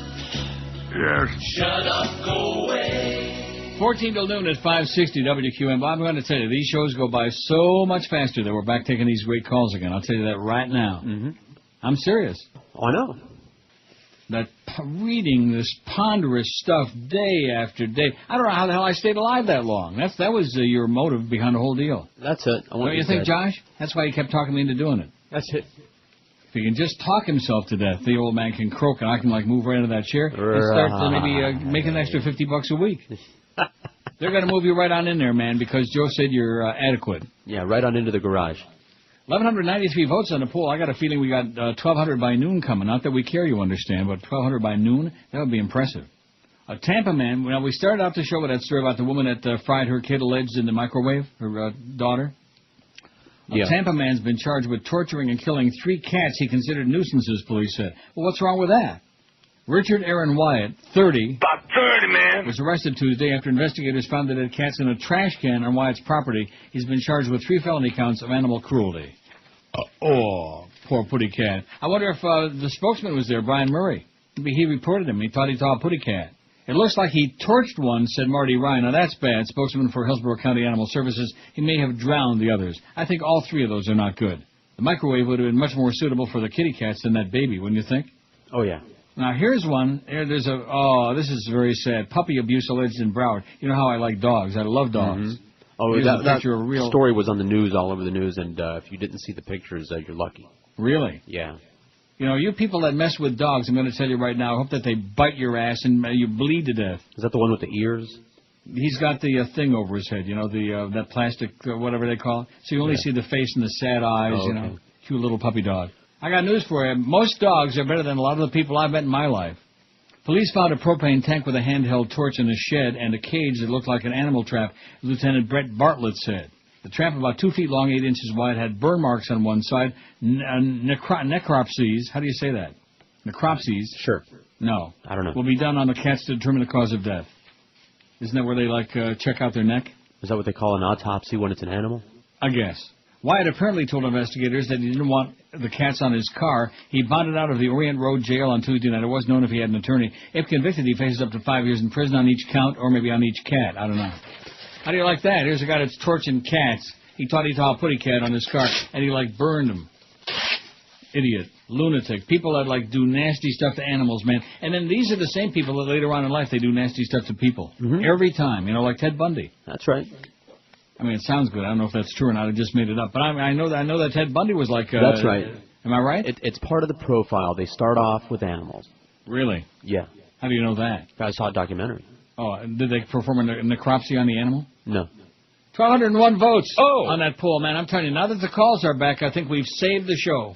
Yes. Shut up, go away. 14 till noon at 560 WQAM. Bob, I'm going to tell you, these shows go by so much faster that we're back taking these great calls again. I'll tell you that right now. Mm-hmm. I'm serious. Oh, I know. That reading this ponderous stuff day after day. I don't know how the hell I stayed alive that long. That was your motive behind the whole deal. That's it. Don't you think, Josh? That's why he kept talking me into doing it. That's it. If he can just talk himself to death, the old man can croak and I can like move right into that chair and start to maybe make an extra $50 a week. They're going to move you right on in there, man, because Joe said you're adequate. Yeah, right on into the garage. 1,193 votes on the poll. I got a feeling we got 1,200 by noon coming. Not that we care, you understand, but 1,200 by noon, that would be impressive. A Tampa man, well, we started out the show with that story about the woman that fried her kid alleged in the microwave, her daughter. A Tampa man's been charged with torturing and killing 3 cats he considered nuisances, police said. Well, what's wrong with that? Richard Aaron Wyatt, 30, About 30, man. was arrested Tuesday after investigators found the dead cats in a trash can on Wyatt's property. He's been charged with 3 felony counts of animal cruelty. Oh, poor putty cat. I wonder if the spokesman was there, Brian Murray. Maybe he reported him. He thought he saw a putty cat. It looks like he torched one, said Marty Ryan. Now, that's bad. Spokesman for Hillsborough County Animal Services. He may have drowned the others. I think all 3 of those are not good. The microwave would have been much more suitable for the kitty cats than that baby, wouldn't you think? Oh, yeah. Now, here's one. There's this is very sad. Puppy abuse alleged in Broward. You know how I like dogs. I love dogs. Mm-hmm. Oh, that story was on the news, all over the news, and if you didn't see the pictures, you're lucky. Really? Yeah. You know, you people that mess with dogs, I'm going to tell you right now, I hope that they bite your ass and you bleed to death. Is that the one with the ears? He's got the thing over his head, you know, that plastic, whatever they call it. So you only see the face and the sad eyes, you know. Cute little puppy dog. I got news for you. Most dogs are better than a lot of the people I've met in my life. Police found a propane tank with a handheld torch in a shed and a cage that looked like an animal trap, Lieutenant Brett Bartlett said. The trap, about 2 feet long, 8 inches wide, had burn marks on one side, necropsies. How do you say that? Necropsies. Sure. No. I don't know. Will be done on the cats to determine the cause of death. Isn't that where they, check out their neck? Is that what they call an autopsy when it's an animal? I guess. Wyatt apparently told investigators that he didn't want the cats on his car. He bonded out of the Orient Road jail on Tuesday night. It wasn't known if he had an attorney. If convicted, he faces up to 5 years in prison on each count, or maybe on each cat. I don't know. How do you like that? Here's a guy that's torching cats. He thought he saw a putty cat on his car, and he, burned him. Idiot. Lunatic. People that, like, do nasty stuff to animals, man. And then these are the same people that later on in life, they do nasty stuff to people. Every time, you know, like Ted Bundy. That's right. I mean, it sounds good. I don't know if that's true or not. I just made it up. But I know that Ted Bundy was like... That's right. Am I right? It's part of the profile. They start off with animals. Really? Yeah. How do you know that? I saw a documentary. Oh, did they perform a necropsy on the animal? No. 1,201 votes on that poll, man. I'm telling you, now that the calls are back, I think we've saved the show.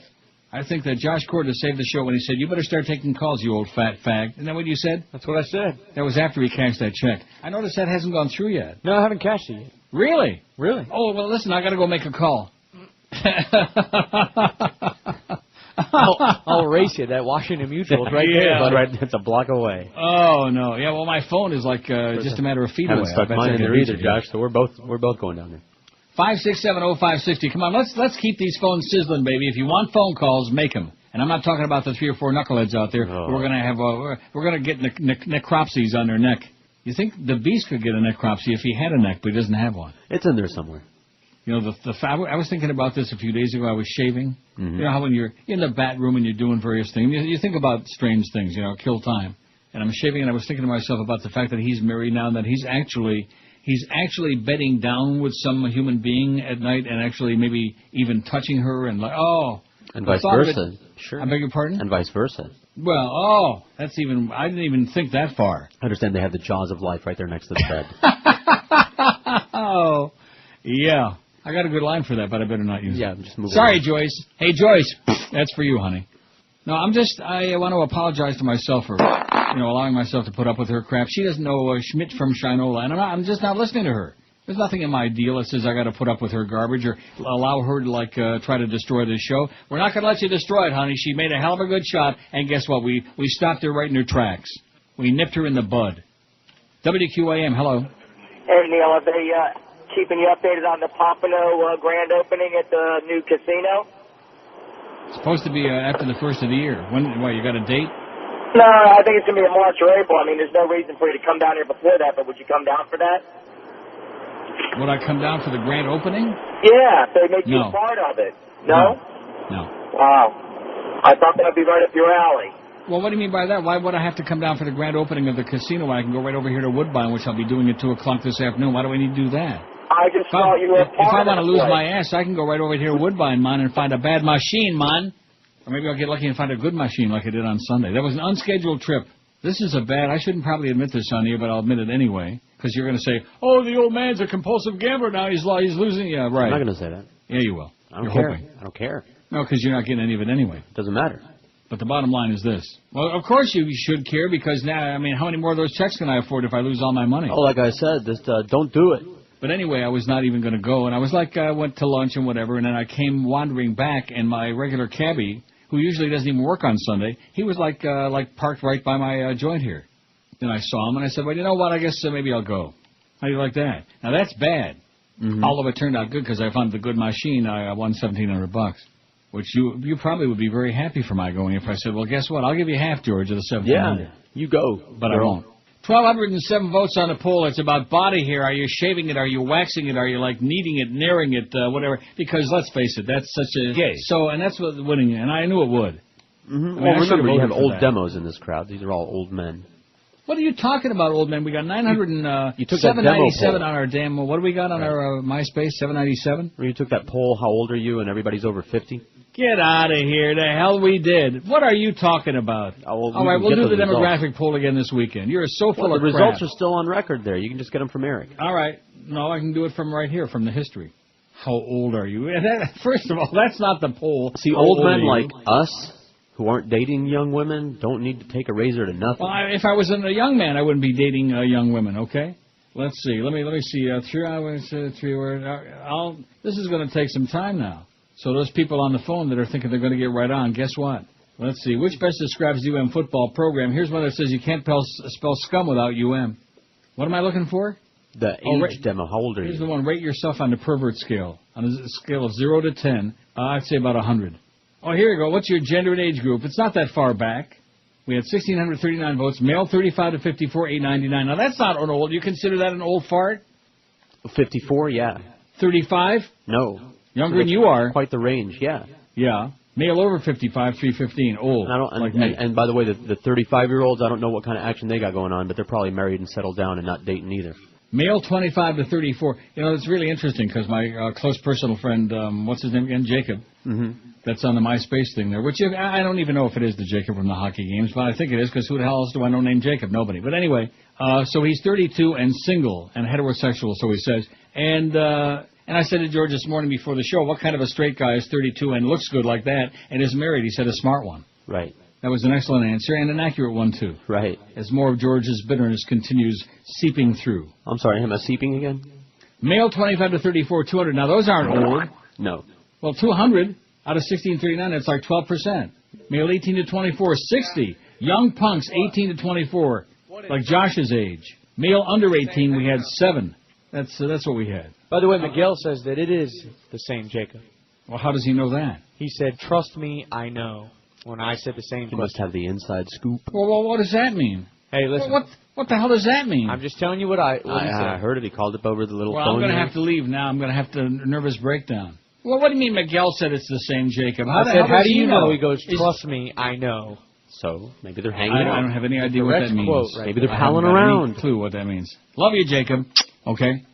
I think that Josh Cordes saved the show when he said, you better start taking calls, you old fat fag. Isn't that what you said? That's what I said. That was after he cashed that check. I noticed that hasn't gone through yet. No, I haven't cashed it yet. Really? Really? Oh, well, listen, I got to go make a call. I'll race you. That Washington Mutual is right there. But right, it's a block away. Oh, no. Yeah, well, my phone is like just a matter of feet away. Haven't stuck mine in there either, Josh, so we're both going down there. 5670560. Come on, let's keep these phones sizzling, baby. If you want phone calls, make them. And I'm not talking about the 3 or 4 knuckleheads out there. Oh. We're gonna have we're gonna get necropsies on their neck. You think the Beast could get a necropsy if he had a neck, but he doesn't have one? It's in there somewhere. You know, I was thinking about this a few days ago. I was shaving. You know how when you're in the bat room and you're doing various things, you think about strange things, you know, kill time. And I'm shaving, and I was thinking to myself about the fact that he's married now, and that he's actually bedding down with some human being at night, and actually maybe even touching her, and like, oh. And vice versa. Sure. I beg your pardon? And vice versa. Well, I didn't even think that far. I understand they have the jaws of life right there next to the bed. Oh, yeah. I got a good line for that, but I better not use it. Yeah, just move Sorry, on. Joyce. Hey, Joyce. That's for you, honey. No, I want to apologize to myself for, allowing myself to put up with her crap. She doesn't know Schmidt from Shinola, and I'm just not listening to her. There's nothing in my deal that says I got to put up with her garbage or allow her to, try to destroy this show. We're not going to let you destroy it, honey. She made a hell of a good shot, and guess what? We stopped her right in her tracks. We nipped her in the bud. WQAM, hello. Hey, Neil, are they keeping you updated on the Pompano grand opening at the new casino? It's supposed to be after the first of the year. What, you got a date? No, I think it's going to be in March or April. I mean, there's no reason for you to come down here before that, but would you come down for that? Would I come down for the grand opening? Yeah, if they make you No. a part of it. No? No. Wow. I thought that would be right up your alley. Well, what do you mean by that? Why would I have to come down for the grand opening of the casino when I can go right over here to Woodbine, which I'll be doing at 2 o'clock this afternoon? Why do I need to do that? I just thought you were a If part I of want to the lose place. my ass, I can go right over here to Woodbine, man, and find a bad machine, man. Or maybe I'll get lucky and find a good machine like I did on Sunday. That was an unscheduled trip. This is I shouldn't probably admit this on here, but I'll admit it anyway. Because you're going to say, oh, the old man's a compulsive gambler now. He's losing. Yeah, right. I'm not going to say that. Yeah, you will. I don't You're care. hoping. I don't care. No, because you're not getting any of it anyway. Doesn't matter. But the bottom line is this. Well, of course you should care because now, I mean, how many more of those checks can I afford if I lose all my money? Oh, like I said, just don't do it. But anyway, I was not even going to go. And I was like, I went to lunch and whatever, and then I came wandering back, and my regular cabbie, who usually doesn't even work on Sunday, he was like parked right by my joint here. Then I saw him, and I said, well, you know what, I guess maybe I'll go. How do you like that? Now, that's bad. All of it turned out good because I found the good machine. I won $1,700, which you probably would be very happy for my going if I said, well, guess what? I'll give you half, George, of the $1,700. Yeah, you go. But I won't. 1,207 votes on the poll. It's about body hair. Are you shaving it? Are you waxing it? Are you, like, kneading it, naring it, whatever? Because, let's face it, that's such a... Gay. So, and that's what winning, and I knew it would. I mean, Well, I should've remember, you voted have for old that. demos in this crowd. These are all old men. What are you talking about, old man? We got 900 You took that demo 797 poll. on our damn... What do we got on our MySpace? 797? Where you took that poll, how old are you, and everybody's over 50? Get out of here. The hell we did. What are you talking about? All right, we'll do the demographic poll again this weekend. You're so full Well, of the crap. results are still on record there. You can just get them from Eric. All right. No, I can do it from right here, from the history. How old are you? First of all, that's not the poll. See, How old are men you? like us, who aren't dating young women, don't need to take a razor to nothing. Well, if I was a young man, I wouldn't be dating young women, okay? Let's see. Let me see. 3 hours, 3 words. This is going to take some time now. So those people on the phone that are thinking they're going to get right on, guess what? Let's see. Which best describes the UM football program? Here's one that says you can't spell scum without UM. What am I looking for? The age demo. How old are Here's you? the one. Rate yourself on the pervert scale. On a scale of 0 to 10, I'd say about 100. Oh, here you go. What's your gender and age group? It's not that far back. We had 1,639 votes. Male 35 to 54, 899. Now, that's not an old. You consider that an old fart? 54, yeah. 35? No. Younger than you are. Quite the range, yeah. Yeah. Male over 55, 315, old. And by the way, the 35-year-olds, I don't know what kind of action they got going on, but they're probably married and settled down and not dating either. Male 25 to 34. You know, it's really interesting because my close personal friend, what's his name again? Jacob. Mm-hmm. That's on the MySpace thing there, which I don't even know if it is the Jacob from the hockey games, but I think it is because who the hell else do I know named Jacob? Nobody. But anyway, so he's 32 and single and heterosexual, so he says. And I said to George this morning before the show, what kind of a straight guy is 32 and looks good like that and is married? He said a smart one. Right. That was an excellent answer and an accurate one, too. Right. As more of George's bitterness continues seeping through. I'm sorry, am I seeping again? Male 25 to 34, 200. Now, those aren't old. No. Well, 200 out of 1639, that's like 12%. Male 18 to 24, 60. Young punks 18 to 24, like Josh's age. Male under 18, we had 7. That's what we had. By the way, Miguel says that it is the same Jacob. Well, how does he know that? He said, "Trust me, I know." When I said the same He must have the inside scoop. Well, what does that mean? Hey, listen. What the hell does that mean? I'm just telling you what he said. I heard it. He called up over the little phone. Well, I'm going to have to leave now. I'm going to have to nervous breakdown. Well, what do you mean Miguel said it's the same Jacob? How do you know? He goes, "Trust me, I know." So maybe they're hanging out. I don't have any idea what that means. Right? Maybe they're palling around. Any clue what that means. Love you, Jacob. Okay.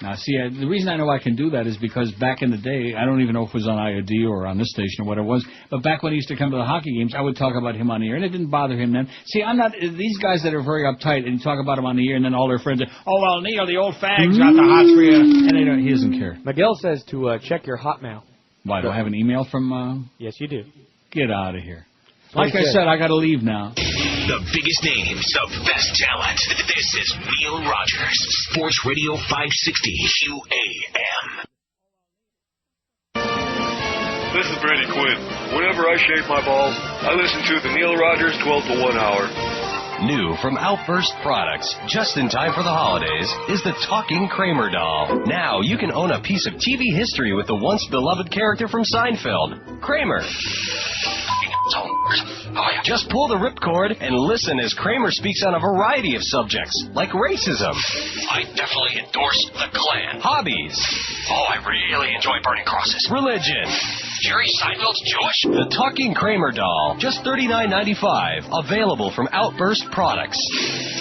Now, see, the reason I know I can do that is because back in the day, I don't even know if it was on IOD or on this station or what it was, but back when he used to come to the hockey games, I would talk about him on the air, and it didn't bother him then. See, I'm not, these guys that are very uptight, and you talk about him on the air, and then all their friends say, "Oh, well, Neil, the old fag's got the hots for you," and he doesn't care. Miguel says to check your Hotmail. Why, do I have an email from... Yes, you do. Get out of here. Like I said, I got to leave now. The biggest names, the best talent. This is Neil Rogers, Sports Radio 560 QAM. This is Brady Quinn. Whenever I shave my balls, I listen to the Neil Rogers 12 to 1 hour. New from Outburst Products, just in time for the holidays, is the Talking Kramer doll. Now you can own a piece of TV history with the once beloved character from Seinfeld, Kramer. Just pull the ripcord and listen as Kramer speaks on a variety of subjects, like racism. I definitely endorse the Klan. Hobbies. Oh, I really enjoy burning crosses. Religion. Jerry Seinfeld's Jewish. The Talking Kramer doll, just $39.95, available from Outburst Products.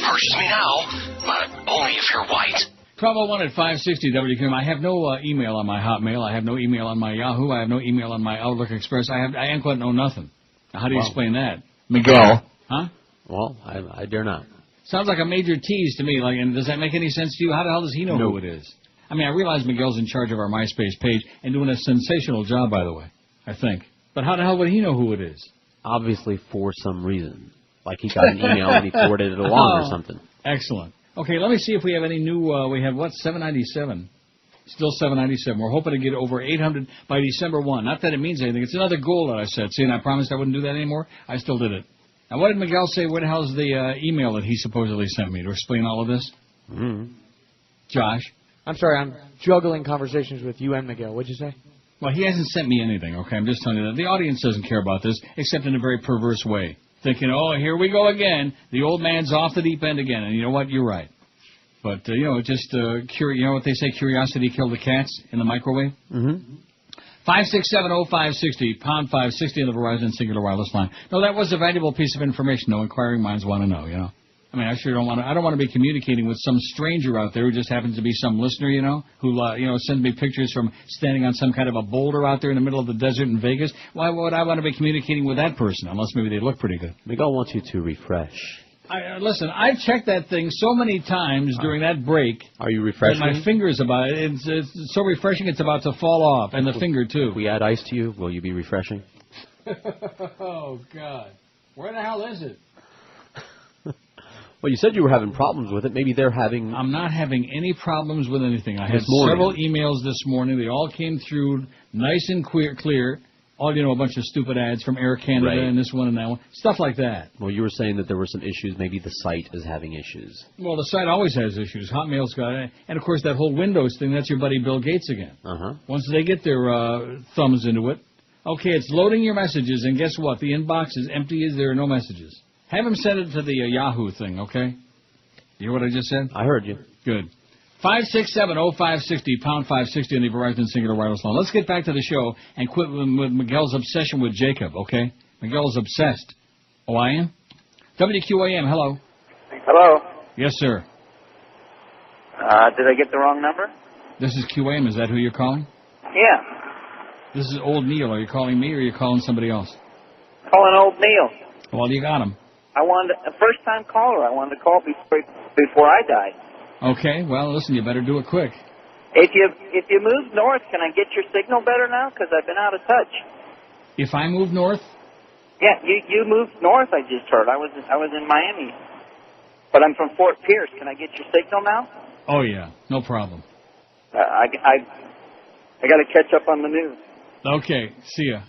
Purchase me now, but only if you're white. 1201 at 560 WQAM. I have no email on my Hotmail. I have no email on my Yahoo. I have no email on my Outlook Express. I ain't got no nothing. Now, how do you explain that? Miguel. Huh? Well, I dare not. Sounds like a major tease to me. Like, and does that make any sense to you? How the hell does he know who it is? I mean, I realize Miguel's in charge of our MySpace page and doing a sensational job, by the way, I think. But how the hell would he know who it is? Obviously for some reason. Like he got an email and he forwarded it along or something. Excellent. Okay, let me see if we have any new, we have, 797. Still 797. We're hoping to get over 800 by December 1. Not that it means anything. It's another goal that I set. See, and I promised I wouldn't do that anymore. I still did it. Now, what did Miguel say? What the hell is the email that he supposedly sent me to explain all of this? Josh? I'm sorry, I'm juggling conversations with you and Miguel. What'd you say? Well, he hasn't sent me anything, okay? I'm just telling you that. The audience doesn't care about this, except in a very perverse way. Thinking, oh, here we go again. The old man's off the deep end again. And you know what? You're right. But, just, you know what they say, curiosity killed the cats in the microwave? 5670560, pound 560 on the Verizon Singular Wireless line. No, that was a valuable piece of information. No inquiring minds want to know, you know. I mean, I sure don't want to. I don't want to be communicating with some stranger out there who just happens to be some listener, you know, who sends me pictures from standing on some kind of a boulder out there in the middle of the desert in Vegas. Why would I want to be communicating with that person unless maybe they look pretty good? Miguel wants you to refresh. Listen, I've checked that thing so many times during that break. Are you refreshing? My finger's about it. It's so refreshing it's about to fall off, and the finger too. If we add ice to you, will you be refreshing? Oh God, where the hell is it? Well, you said you were having problems with it. Maybe they're having... I'm not having any problems with anything. I had several emails this morning. They all came through nice and clear. All, a bunch of stupid ads from Air Canada and this one and that one. Stuff like that. Well, you were saying that there were some issues. Maybe the site is having issues. Well, the site always has issues. Hotmail's got it. And, of course, that whole Windows thing, that's your buddy Bill Gates again. Once they get their thumbs into it, okay, it's loading your messages, and guess what? The inbox is empty as there are no messages. Have him send it to the Yahoo thing, okay? You hear what I just said? I heard you. Good. 567-0560, pound 560 on the Verizon Singular Wireless line. Let's get back to the show and quit with Miguel's obsession with Jacob, okay? Miguel's obsessed. Oh, I am? WQAM, hello. Hello. Yes, sir. Did I get the wrong number? This is QAM. Is that who you're calling? Yeah. This is old Neil. Are you calling me or are you calling somebody else? Calling old Neil. Well, you got him. I wanted a first-time caller. I wanted to call before I died. Okay. Well, listen, you better do it quick. If you move north, can I get your signal better now? Because I've been out of touch. If I move north? Yeah, you moved north. I just heard. I was in Miami, but I'm from Fort Pierce. Can I get your signal now? Oh yeah, no problem. I got to catch up on the news. Okay, see ya.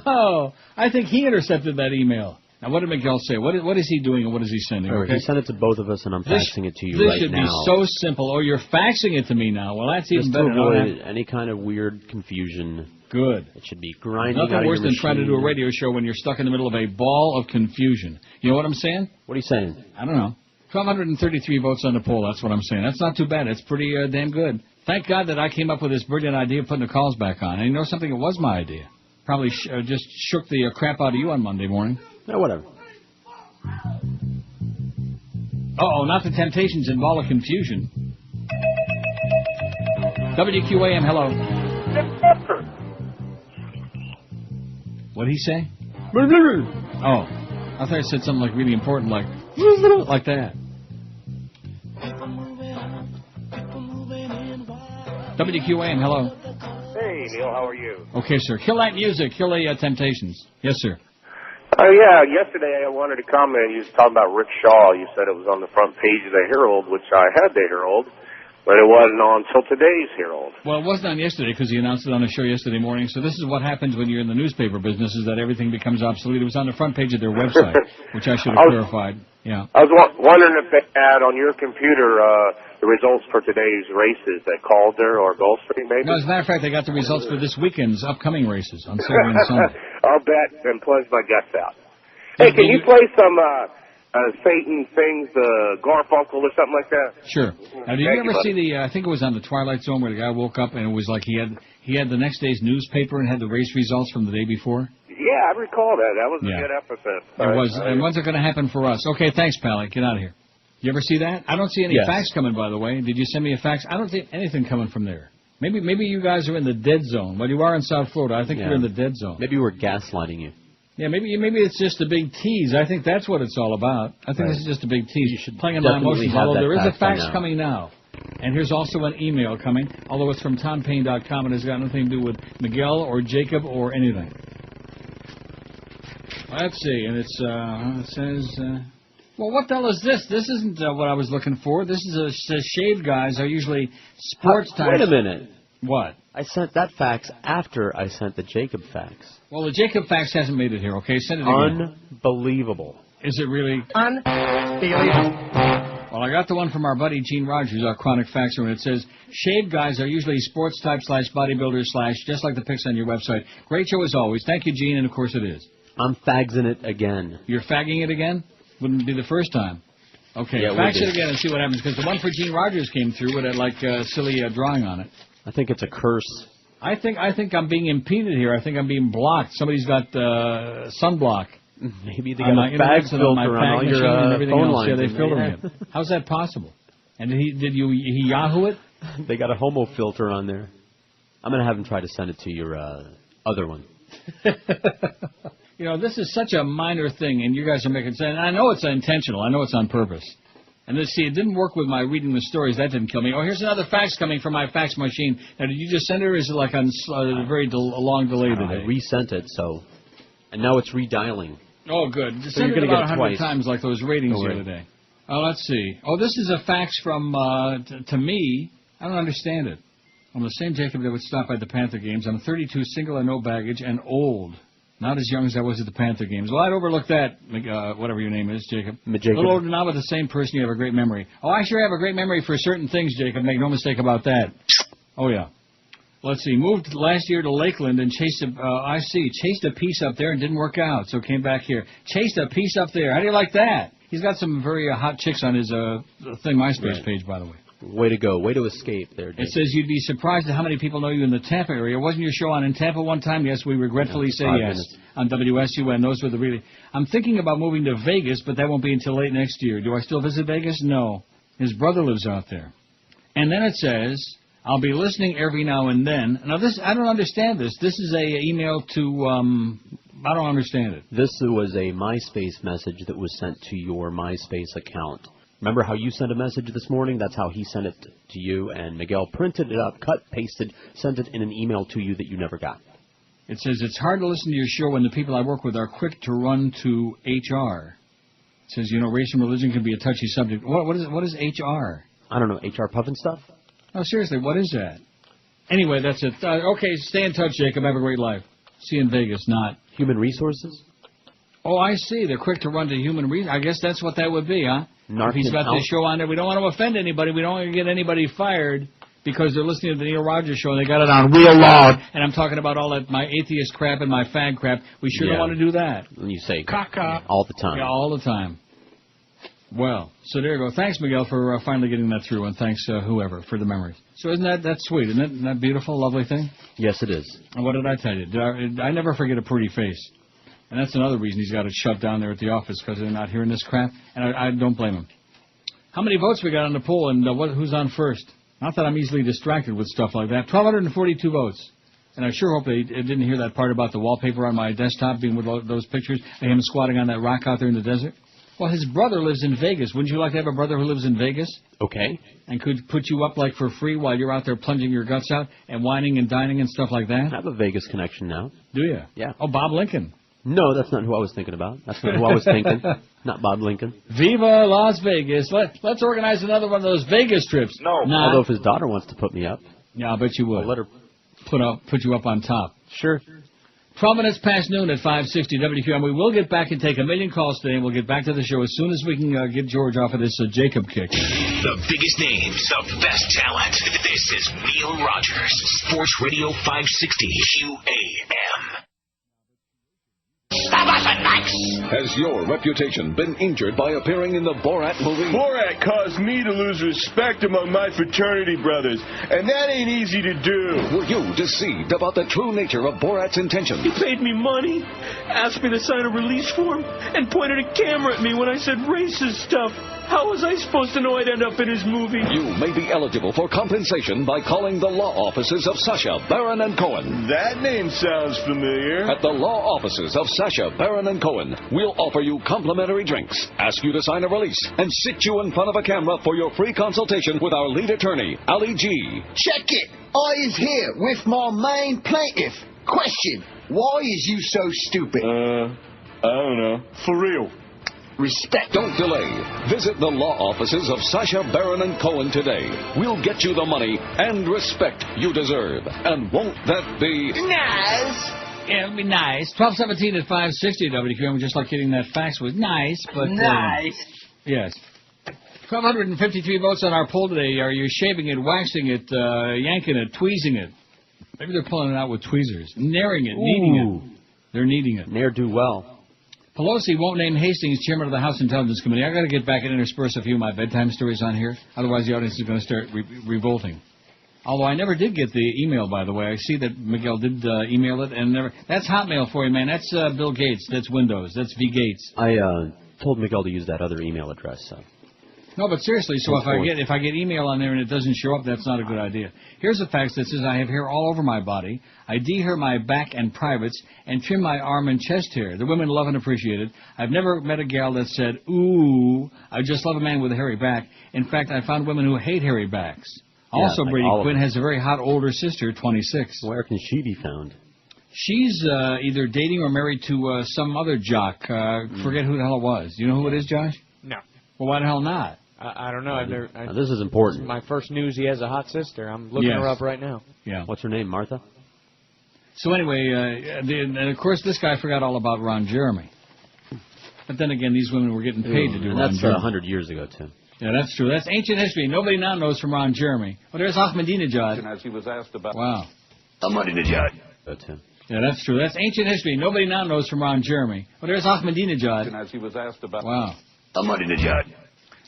Oh, I think he intercepted that email. Now, what did Miguel say? What is he doing and what is he sending? Okay. He sent it to both of us, and I'm faxing it to you right now. This should be so simple. Oh, you're faxing it to me now. Well, that's even better. Just to avoid any kind of weird confusion. Good. It should be grinding Nothing out worse of your than trying to do a radio show when you're stuck in the middle of a ball of confusion. You know what I'm saying? What are you saying? I don't know. 1,233 votes on the poll. That's what I'm saying. That's not too bad. It's pretty damn good. Thank God that I came up with this brilliant idea of putting the calls back on. And you know something? It was my idea. Probably just shook the crap out of you on Monday morning. No, whatever. Uh-oh, not the Temptations in ball of confusion. WQAM, hello. What'd he say? Oh, I thought he said something like really important, like that. WQAM, hello. Hey, Neil, how are you? Okay, sir. Kill that music. Kill the Temptations. Yes, sir. Oh, yeah, yesterday I wanted to comment. You was talking about Rick Shaw. You said it was on the front page of the Herald, which I had the Herald, but it wasn't on till today's Herald. Well, it wasn't on yesterday because he announced it on the show yesterday morning. So this is what happens when you're in the newspaper business, is that everything becomes obsolete. It was on the front page of their website, which I should have clarified. Yeah. I was wondering if they had on your computer the results for today's races at Calder or Gulfstream, maybe? No, as a matter of fact, they got the results for this weekend's upcoming races on Saturday and Sunday. I'll bet and plunge my guts out. Hey, can you play some Satan Sings Garfunkel or something like that? Sure. Now, did you ever see the, I think it was on the Twilight Zone where the guy woke up and it was like he had the next day's newspaper and had the race results from the day before? Yeah, I recall that. That was a good episode. It was. And when's it going to happen for us? Okay, thanks, Pally. Get out of here. You ever see that? I don't see any fax coming, by the way. Did you send me a fax? I don't see anything coming from there. Maybe you guys are in the dead zone. Well, you are in South Florida. I think you're in the dead zone. Maybe we're gaslighting you. Yeah, maybe it's just a big tease. I think that's what it's all about. I think this is just a big tease. You should playing on my emotions. Although there is a fax coming now. And here's also an email coming, although it's from TomPayne.com and has got nothing to do with Miguel or Jacob or anything. Let's see, and it says, well, what the hell is this? This isn't what I was looking for. This says shaved guys are usually sports types. Wait a minute. What? I sent that fax after I sent the Jacob fax. Well, the Jacob fax hasn't made it here, okay? Send it again. Unbelievable. Is it really? Unbelievable. Well, I got the one from our buddy Gene Rogers, our chronic faxer, and it says, shaved guys are usually sports type / bodybuilders / just like the pics on your website. Great show as always. Thank you, Gene, and of course it is. I'm faxing it again. You're fagging it again? Wouldn't be the first time. Okay, fax it again and see what happens, because the one for Gene Rogers came through with a silly drawing on it. I think it's a curse. I think I'm being impeded here. I think I'm being blocked. Somebody's got sunblock. Maybe they got a bag filter on all your phone lines. Yeah, they filter it. How's that possible? And did he Yahoo it? They got a homo filter on there. I'm going to have him try to send it to your other one. You know, this is such a minor thing, and you guys are making sense. And I know it's intentional. I know it's on purpose. And see, it didn't work with my reading the stories. That didn't kill me. Oh, here's another fax coming from my fax machine. Now, did you just send it, or is it like on a very long delay today? I resent it, and now it's redialing. Oh, good. So send you're it about 100 twice. times like those ratings the other day. Oh, let's see. Oh, this is a fax from, to me. I don't understand it. I'm the same Jacob that would stop by the Panther games. I'm 32, single and no baggage, and old. Not as young as I was at the Panther games. Well, I'd overlook that, whatever your name is, Jacob. A little older now, but the same person. You have a great memory. Oh, I sure have a great memory for certain things, Jacob. Make no mistake about that. Oh, yeah. Let's see. Moved last year to Lakeland and chased a piece up there and didn't work out, so came back here. Chased a piece up there. How do you like that? He's got some very hot chicks on his MySpace page, by the way. Way to go. Way to escape there, Dave. It says you'd be surprised at how many people know you in the Tampa area. Wasn't your show on in Tampa one time? Yes, we regretfully say yes. On WSUN. Those were the really... I'm thinking about moving to Vegas, but that won't be until late next year. Do I still visit Vegas? No. His brother lives out there. And then it says, I'll be listening every now and then. Now, this, I don't understand this. This is a email to... I don't understand it. This was a MySpace message that was sent to your MySpace account. Remember how you sent a message this morning? That's how he sent it to you, and Miguel printed it up, cut, pasted, sent it in an email to you that you never got. It says, it's hard to listen to your show when the people I work with are quick to run to HR. It says, you know, race and religion can be a touchy subject. What is HR? I don't know, HR puffin stuff? No, seriously, what is that? Anyway, that's it. Okay, stay in touch, Jacob. Have a great life. See you in Vegas, not... Human resources? Oh, I see. They're quick to run to human resources. I guess that's what that would be, huh? If he's got this show on there, we don't want to offend anybody. We don't want to get anybody fired because they're listening to the Neil Rogers show and they got it on real loud. And I'm talking about all that, my atheist crap and my fag crap. We sure don't want to do that. And you say caca all the time. Yeah, all the time. Well, so there you go. Thanks, Miguel, for finally getting that through, and thanks, whoever, for the memories. So isn't that sweet? Isn't that beautiful, lovely thing? Yes, it is. And what did I tell you? I never forget a pretty face. And that's another reason he's got it shut down there at the office, because they're not hearing this crap, and I don't blame him. How many votes we got on the poll, and who's on first? Not that I'm easily distracted with stuff like that. 1,242 votes. And I sure hope they didn't hear that part about the wallpaper on my desktop being with those pictures of him squatting on that rock out there in the desert. Well, his brother lives in Vegas. Wouldn't you like to have a brother who lives in Vegas? Okay. And could put you up, like, for free while you're out there plunging your guts out and whining and dining and stuff like that? I have a Vegas connection now. Do you? Yeah. Oh, Bob Lincoln. No, that's not who I was thinking about. That's not who I was thinking. Not Bob Lincoln. Viva Las Vegas. Let's organize another one of those Vegas trips. No. Although if his daughter wants to put me up. Yeah, I bet you would. I'll let her put you up on top. Sure. 12 minutes past noon at 560 WQAM. We will get back and take 1 million calls today, and we'll get back to the show as soon as we can get George off of this Jacob kick. The biggest names, the best talent. This is Neil Rogers, Sports Radio 560 QAM. Stop us at Max! Has your reputation been injured by appearing in the Borat movie? Borat caused me to lose respect among my fraternity brothers, and that ain't easy to do. Were you deceived about the true nature of Borat's intentions? He paid me money, asked me to sign a release form, and pointed a camera at me when I said racist stuff. How was I supposed to know I'd end up in his movie? You may be eligible for compensation by calling the law offices of Sacha Baron & Cohen. That name sounds familiar. At the law offices of Sacha Baron & Cohen, we'll offer you complimentary drinks, ask you to sign a release, and sit you in front of a camera for your free consultation with our lead attorney, Ali G. Check it. I is here with my main plaintiff. Question. Why is you so stupid? I don't know. For real. Respect. Don't delay. Visit the law offices of Sacha Baron & Cohen today. We'll get you the money and respect you deserve. And won't that be... Nice. Yeah, it'll be nice. 12:17 at 560 WQAM. Just like getting that fax was nice, but... Nice. Yes. 1,253 votes on our poll today. Are you shaving it, waxing it, yanking it, tweezing it? Maybe they're pulling it out with tweezers. Naring it, kneading it. They're kneading it. Ne'er-do-well. Pelosi won't name Hastings chairman of the House Intelligence Committee. I've got to get back and intersperse a few of my bedtime stories on here. Otherwise, the audience is going to start revolting. Although I never did get the email, by the way. I see that Miguel did email it. And never. That's Hotmail for you, man. That's Bill Gates. That's Windows. That's V. Gates. I told Miguel to use that other email address. So. No, but seriously, so if I get email on there and it doesn't show up, that's not a good idea. Here's a fax that says I have hair all over my body. I de-hair my back and privates and trim my arm and chest hair. The women love and appreciate it. I've never met a gal that said, ooh, I just love a man with a hairy back. In fact, I found women who hate hairy backs. Also, like Brady Quinn has a very hot older sister, 26. Where can she be found? She's either dating or married to some other jock. Forget who the hell it was. Do you know who it is, Josh? No. Well, why the hell not? I don't know. Now, this is important. This is my first news. He has a hot sister. I'm looking her up right now. Yeah. What's her name, Martha? So anyway, and of course this guy forgot all about Ron Jeremy. But then again, these women were getting paid to do Ron Jeremy. That's 100 years ago, too. Yeah, that's true. That's ancient history. Nobody now knows from Ron Jeremy. Well, there's Ahmadinejad. As he was asked about... Wow. Ahmadinejad. Yeah, that's true. That's ancient history. Nobody now knows from Ron Jeremy. Well, there's Ahmadinejad. As he was asked about... Wow. I'm money to judge.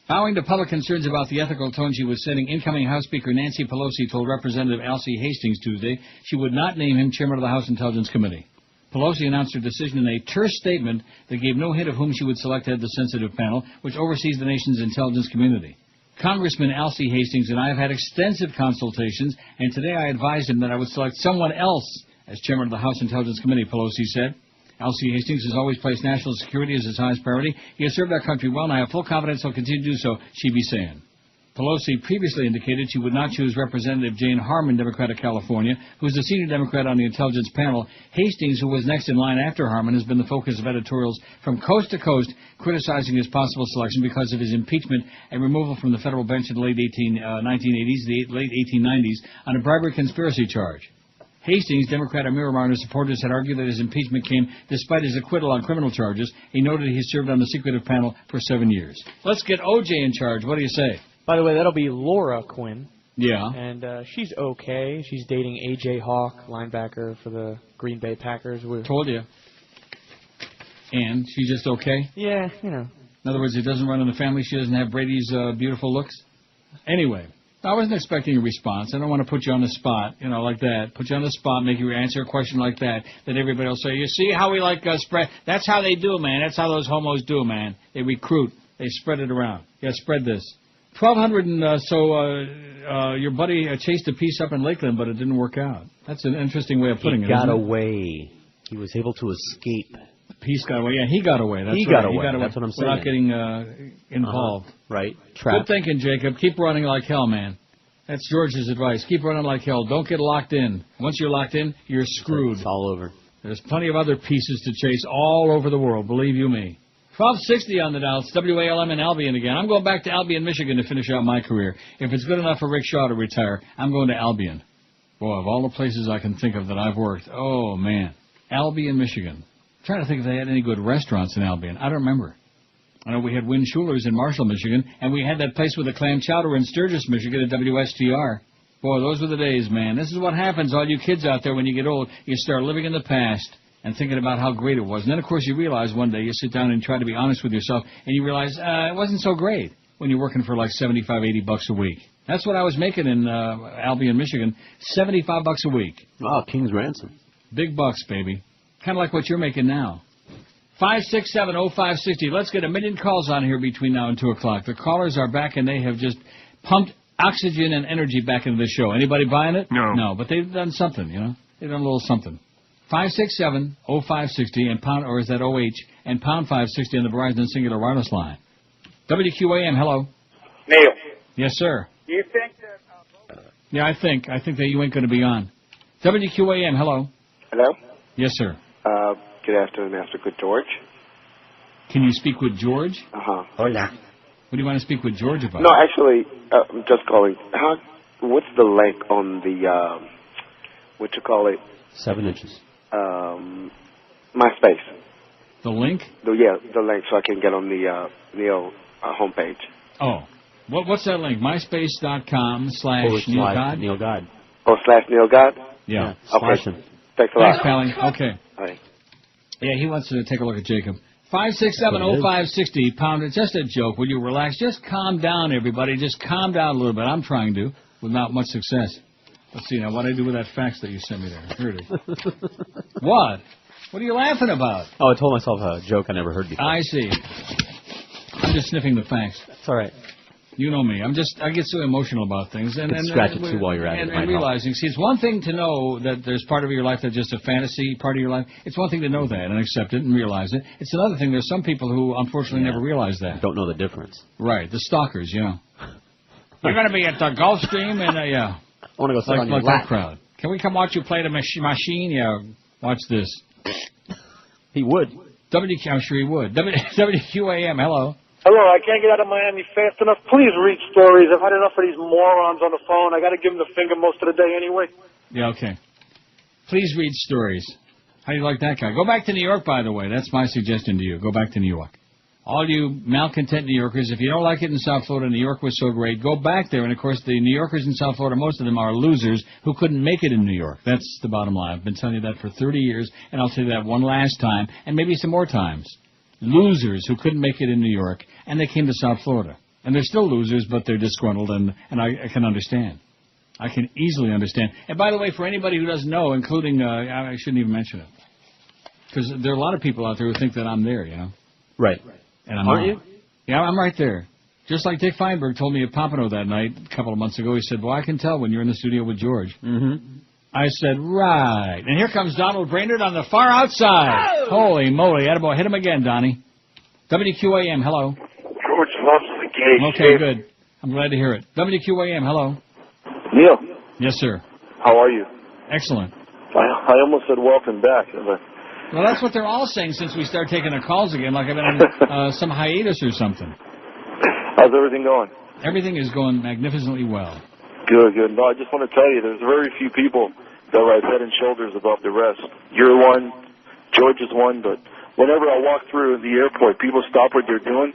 Bowing to public concerns about the ethical tone she was setting, incoming House Speaker Nancy Pelosi told Representative Alcee Hastings Tuesday she would not name him chairman of the House Intelligence Committee. Pelosi announced her decision in a terse statement that gave no hint of whom she would select to head the sensitive panel, which oversees the nation's intelligence community. Congressman Alcee Hastings and I have had extensive consultations, and today I advised him that I would select someone else as chairman of the House Intelligence Committee, Pelosi said. Alcee Hastings has always placed national security as his highest priority. He has served our country well, and I have full confidence he'll continue to do so, she'd be saying. Pelosi previously indicated she would not choose Representative Jane Harman, Democrat of California, who is the senior Democrat on the intelligence panel. Hastings, who was next in line after Harman, has been the focus of editorials from coast to coast criticizing his possible selection because of his impeachment and removal from the federal bench in the late 1980s, the late 1890s, on a bribery conspiracy charge. Hastings, Democrat of Miramar, and his supporters had argued that his impeachment came despite his acquittal on criminal charges. He noted he served on the secretive panel for 7 years. Let's get O.J. in charge. What do you say? By the way, that'll be Laura Quinn. Yeah. And she's okay. She's dating A.J. Hawk, linebacker for the Green Bay Packers. Told you. And she's just okay? Yeah, you know. In other words, it doesn't run in the family. She doesn't have Brady's beautiful looks? Anyway. I wasn't expecting a response. I don't want to put you on the spot, like that. Put you on the spot, make you answer a question like that everybody will say, you see how we like spread. That's how they do, man. That's how those homos do, man. They recruit. They spread it around. Yeah, spread this. 1,200 and your buddy chased a piece up in Lakeland, but it didn't work out. That's an interesting way of putting it. He got away. He was able to escape. Peace got away. Yeah, he got away. That's he right. got away. He got away. That's what I'm saying. Without getting involved. Right. Good Trapped. thinking, Jacob. Keep running like hell, man. That's George's advice. Keep running like hell. Don't get locked in. Once you're locked in, you're screwed. It's all over. There's plenty of other pieces to chase all over the world, believe you me. 1260 on the dial. It's WALM in Albion again. I'm going back to Albion, Michigan to finish out my career. If it's good enough for Rick Shaw to retire, I'm going to Albion. Boy, of all the places I can think of that I've worked, oh, man. Albion, Michigan. I'm trying to think if they had any good restaurants in Albion. I don't remember. I know we had Win Schuler's in Marshall, Michigan, and we had that place with the clam chowder in Sturgis, Michigan at WSTR. Boy, those were the days, man. This is what happens, all you kids out there, when you get old. You start living in the past and thinking about how great it was. And then, of course, you realize one day you sit down and try to be honest with yourself, and you realize it wasn't so great when you're working for like $75, $80 a week. That's what I was making in Albion, Michigan, $75 a week. Oh, King's ransom. Big bucks, baby. Kind of like what you're making now. 567-0560. Let's get 1 million calls on here between now and 2 o'clock. The callers are back, and they have just pumped oxygen and energy back into the show. Anybody buying it? No. No, but they've done something, They've done a little something. 567-0560 and pound, or is that OH, and pound 560 on the Verizon Singular Wireless line. WQAM, hello. Neil. Yes, sir. Do you think that... Yeah, I think that you ain't going to be on. WQAM, hello. Hello? Yes, sir. Good afternoon, Master Good George. Can you speak with George? Uh-huh. Hola. What do you want to speak with George about? No, actually, I'm just calling. What's the length on the, what you call it? 7 inches. MySpace. The link? The link, so I can get on the Neil homepage. Oh. What's that link? MySpace.com/Neil God? Neil God. Oh, /Neil God? Yeah. Okay. Thanks a lot. Thanks, Pally. Okay. All right. Yeah, he wants to take a look at Jacob. 567-0560, pound. It's just a joke. Will you relax? Just calm down, everybody. Just calm down a little bit. I'm trying to, without much success. Let's see now what I do with that fax that you sent me there. Here it is. What? What are you laughing about? Oh, I told myself a joke I never heard before. I see. I'm just sniffing the fax. It's all right. You know me. I get so emotional about things. And scratch it too while you're at it. And realizing, see, it's one thing to know that there's part of your life that's just a fantasy part of your life. It's one thing to know that and accept it and realize it. It's another thing. There's some people who unfortunately never realize that. Don't know the difference. Right. The stalkers, You're going to be at the Gulfstream and, I want to go sit on your lap. lap. That crowd. Can we come watch you play the machine? Yeah. Watch this. He would. I'm sure he would. WQAM, hello. Hello, I can't get out of Miami fast enough. Please read stories. I've had enough of these morons on the phone. I got to give them the finger most of the day anyway. Yeah, okay. Please read stories. How do you like that guy? Go back to New York, by the way. That's my suggestion to you. Go back to New York. All you malcontent New Yorkers, if you don't like it in South Florida, New York was so great, go back there. And, of course, the New Yorkers in South Florida, most of them are losers who couldn't make it in New York. That's the bottom line. I've been telling you that for 30 years, and I'll tell you that one last time, and maybe some more times. losers who couldn't make it in New York, and they came to South Florida. And they're still losers, but they're disgruntled, and I can understand. I can easily understand. And by the way, for anybody who doesn't know, including, I shouldn't even mention it, because there are a lot of people out there who think that I'm there, you know. Right. And I'm Aren't not. you? Yeah, I'm right there. Just like Dick Feinberg told me at Pompano that night a couple of months ago. He said, well, I can tell when you're in the studio with George. Mm-hmm. I said, right. And here comes Donald Brainerd on the far outside. Oh! Holy moly. Attaboy. Hit him again, Donnie. WQAM, hello. George loves the gay Okay, good. I'm glad to hear it. WQAM, hello. Neil. Yes, sir. How are you? Excellent. I almost said welcome back. Well, that's what they're all saying since we started taking the calls again, like I've been on some hiatus or something. How's everything going? Everything is going magnificently well. Good, good. No, I just want to tell you, there's very few people that ride head and shoulders above the rest. You're one, George is one, but whenever I walk through the airport, people stop what they're doing.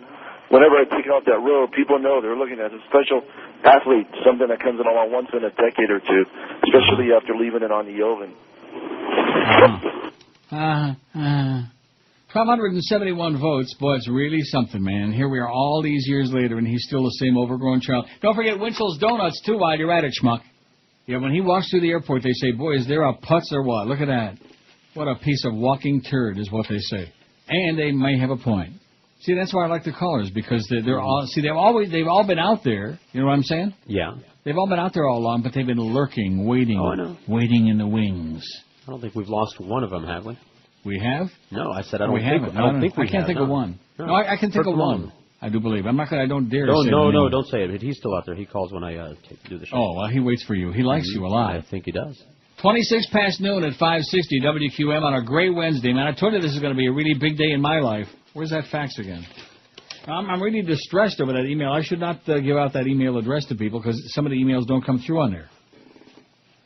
Whenever I take out that road, people know they're looking at a special athlete, something that comes along once in a decade or two, especially after leaving it on the oven. 1,271 votes. Boy, it's really something, man. Here we are all these years later, and he's still the same overgrown child. Don't forget Winchell's Donuts, too, while you're at it, schmuck. Yeah, when he walks through the airport, they say, boy, is there a putz or what? Look at that. What a piece of walking turd is what they say. And they may have a point. See, that's why I like the callers, because they're all, see, they've all been out there. You know what I'm saying? Yeah. They've all been out there all along, but they've been lurking, waiting, Oh, I know. waiting in the wings. I don't think we've lost one of them, have we? We have? No, I said I don't we think haven't. I don't think we I can't have, think no. of one. No, No, I can think of one. I do believe. I'm not gonna. I don't dare to say No, the name. don't say it. He's still out there. He calls when I do the show. Oh, well, he waits for you. He likes you a lot. I think he does. 26 past noon at 560 WQM on a great Wednesday. Man, I told you this is going to be a really big day in my life. Where's that fax again? I'm really distressed over that email. I should not give out that email address to people because some of the emails don't come through on there.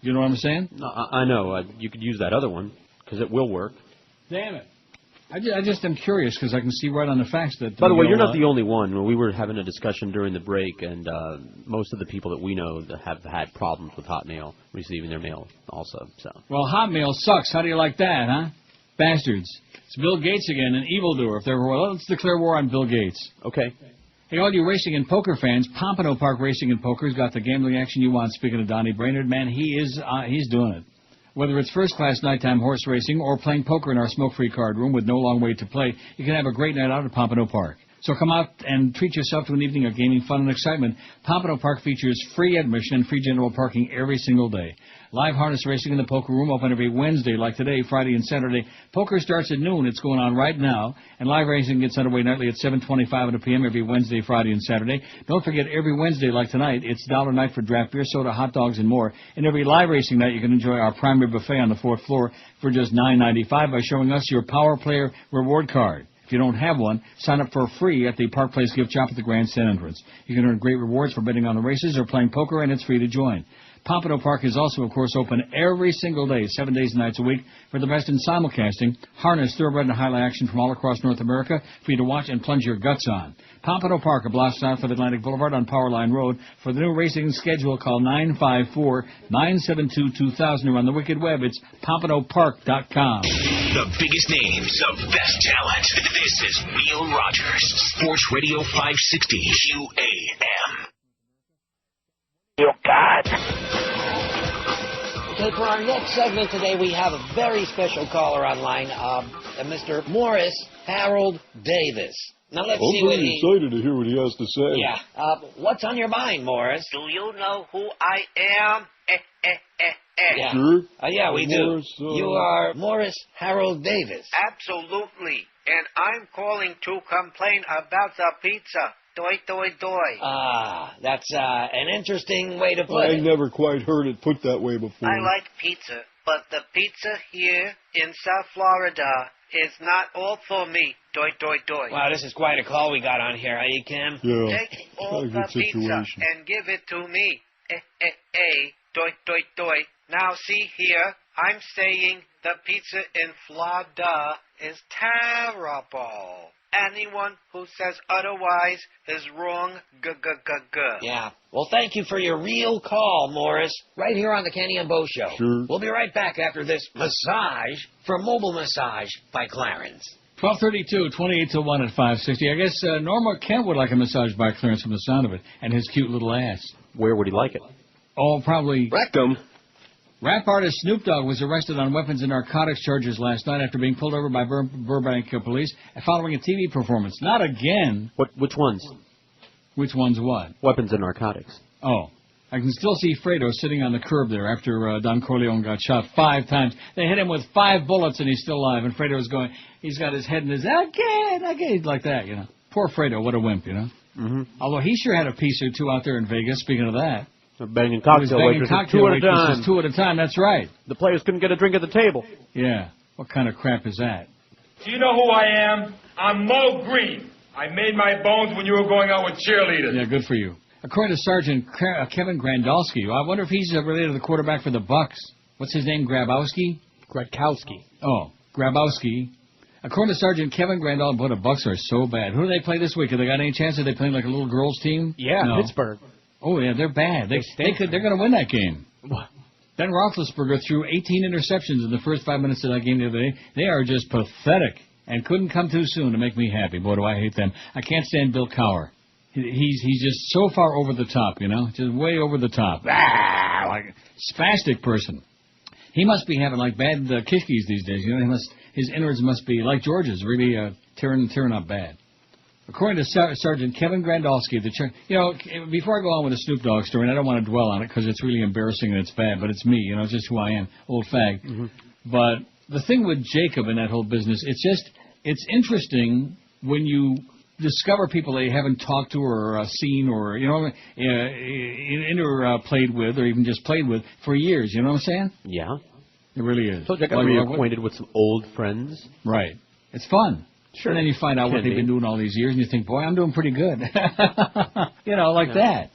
You know what I'm saying? No, I know. You could use that other one because it will work. Damn it. I just am curious because I can see right on the fax that... By the way, you're not the only one. We were having a discussion during the break, and most of the people that we know that have had problems with Hotmail receiving their mail also. So. Well, Hotmail sucks. How do you like that, huh? Bastards. It's Bill Gates again, an evildoer. If there were, let's declare war on Bill Gates. Okay. Hey, all you racing and poker fans, Pompano Park Racing and Poker's got the gambling action you want. Speaking of Donnie Brainerd, man, he's doing it. Whether it's first-class nighttime horse racing or playing poker in our smoke-free card room with no long wait to play, you can have a great night out at Pompano Park. So come out and treat yourself to an evening of gaming fun and excitement. Pompano Park features free admission and free general parking every single day. Live harness racing in the poker room open every Wednesday like today, Friday, and Saturday. Poker starts at noon. It's going on right now. And live racing gets underway nightly at 7:25 p.m. every Wednesday, Friday, and Saturday. Don't forget, every Wednesday like tonight, it's $1 night for draft beer, soda, hot dogs, and more. And every live racing night, you can enjoy our primary buffet on the 4th floor for just $9.95 by showing us your Power Player reward card. If you don't have one, sign up for free at the Park Place gift shop at the grandstand entrance. You can earn great rewards for betting on the races or playing poker, and it's free to join. Pompano Park is also, of course, open every single day, 7 days and nights a week, for the best in simulcasting, harness, thoroughbred, and highlight action from all across North America for you to watch and plunge your guts on. Pompano Park, a block south of Atlantic Boulevard on Powerline Road. For the new racing schedule, call 954-972-2000 or on the wicked web. It's pompanopark.com. The biggest names, the best talent. This is Neil Rogers, Sports Radio 560 QAM. You got. Okay, for our next segment today, we have a very special caller online, Mr. Morris Harold Davis. Now let's see what he... I'm very excited to hear what he has to say. Yeah. What's on your mind, Morris? Do you know who I am? Yeah. Sure. Yeah, we Morris, do. You are Morris Harold Davis. Absolutely. And I'm calling to complain about the pizza. Doi, doi, doi. Ah, that's an interesting way to put I it. never quite heard it put that way before. I like pizza, but the pizza here in South Florida is not all for me. Doi, doi, doi. Wow, this is quite a call we got on here, eh, Kim? Yeah. Take all the pizza and give it to me. Doi, doi, doi. Now see here, I'm saying the pizza in Florida is terrible. Anyone who says otherwise is wrong. Yeah. Well, thank you for your real call, Morris. Right here on the Kenny and Bo Show. Sure. We'll be right back after this massage for Mobile Massage by Clarence. 12:32, 28 to 1 at 560. I guess Norma Kent would like a massage by clearance from the sound of it, and his cute little ass. Where would he like it? Oh, probably... Rectum. Rap artist Snoop Dogg was arrested on weapons and narcotics charges last night after being pulled over by Burbank police following a TV performance. Not again. Which ones? Which ones what? Weapons and narcotics. Oh. I can still see Fredo sitting on the curb there after Don Corleone got shot 5 times. They hit him with 5 bullets and he's still alive. And Fredo's going, he's got his head in his, again, like that, you know. Poor Fredo, what a wimp, you know. Mm-hmm. Although he sure had a piece or two out there in Vegas, speaking of that. Banging cocktail waitresses 2 at a time. 2 at a time, that's right. The players couldn't get a drink at the table. Yeah. What kind of crap is that? Do you know who I am? I'm Mo Green. I made my bones when you were going out with cheerleaders. Yeah, good for you. According to Sergeant Kevin Grandolski, I wonder if he's related to the quarterback for the Bucks. What's his name, Grabowski? Gradkowski. Oh, Grabowski. According to Sergeant Kevin Grandolski, boy, the Bucks are so bad. Who do they play this week? Have they got any chance of they playing like a little girls' team? Yeah, no. Pittsburgh. Oh, yeah, they're bad. They're going to win that game. What? Ben Roethlisberger threw 18 interceptions in the first 5 minutes of that game the other day. They are just pathetic and couldn't come too soon to make me happy. Boy, do I hate them. I can't stand Bill Cowher. He's just so far over the top, you know, just way over the top. Like a spastic person. He must be having like bad kishkis these days, you know. His innards must be like George's, really tearing up bad. According to Sergeant Kevin Grandolski, before I go on with the Snoop Dogg story, and I don't want to dwell on it because it's really embarrassing and it's bad, but it's me, you know, it's just who I am, old fag. Mm-hmm. But the thing with Jacob and that whole business, it's interesting when you discover people that you haven't talked to or seen or, you know, played with or even just played with for years. You know what I'm saying? Yeah. It really is. So I got reacquainted with some old friends. Right. It's fun. Sure. And then you find out what they've been doing all these years, and you think, boy, I'm doing pretty good. You know, like that.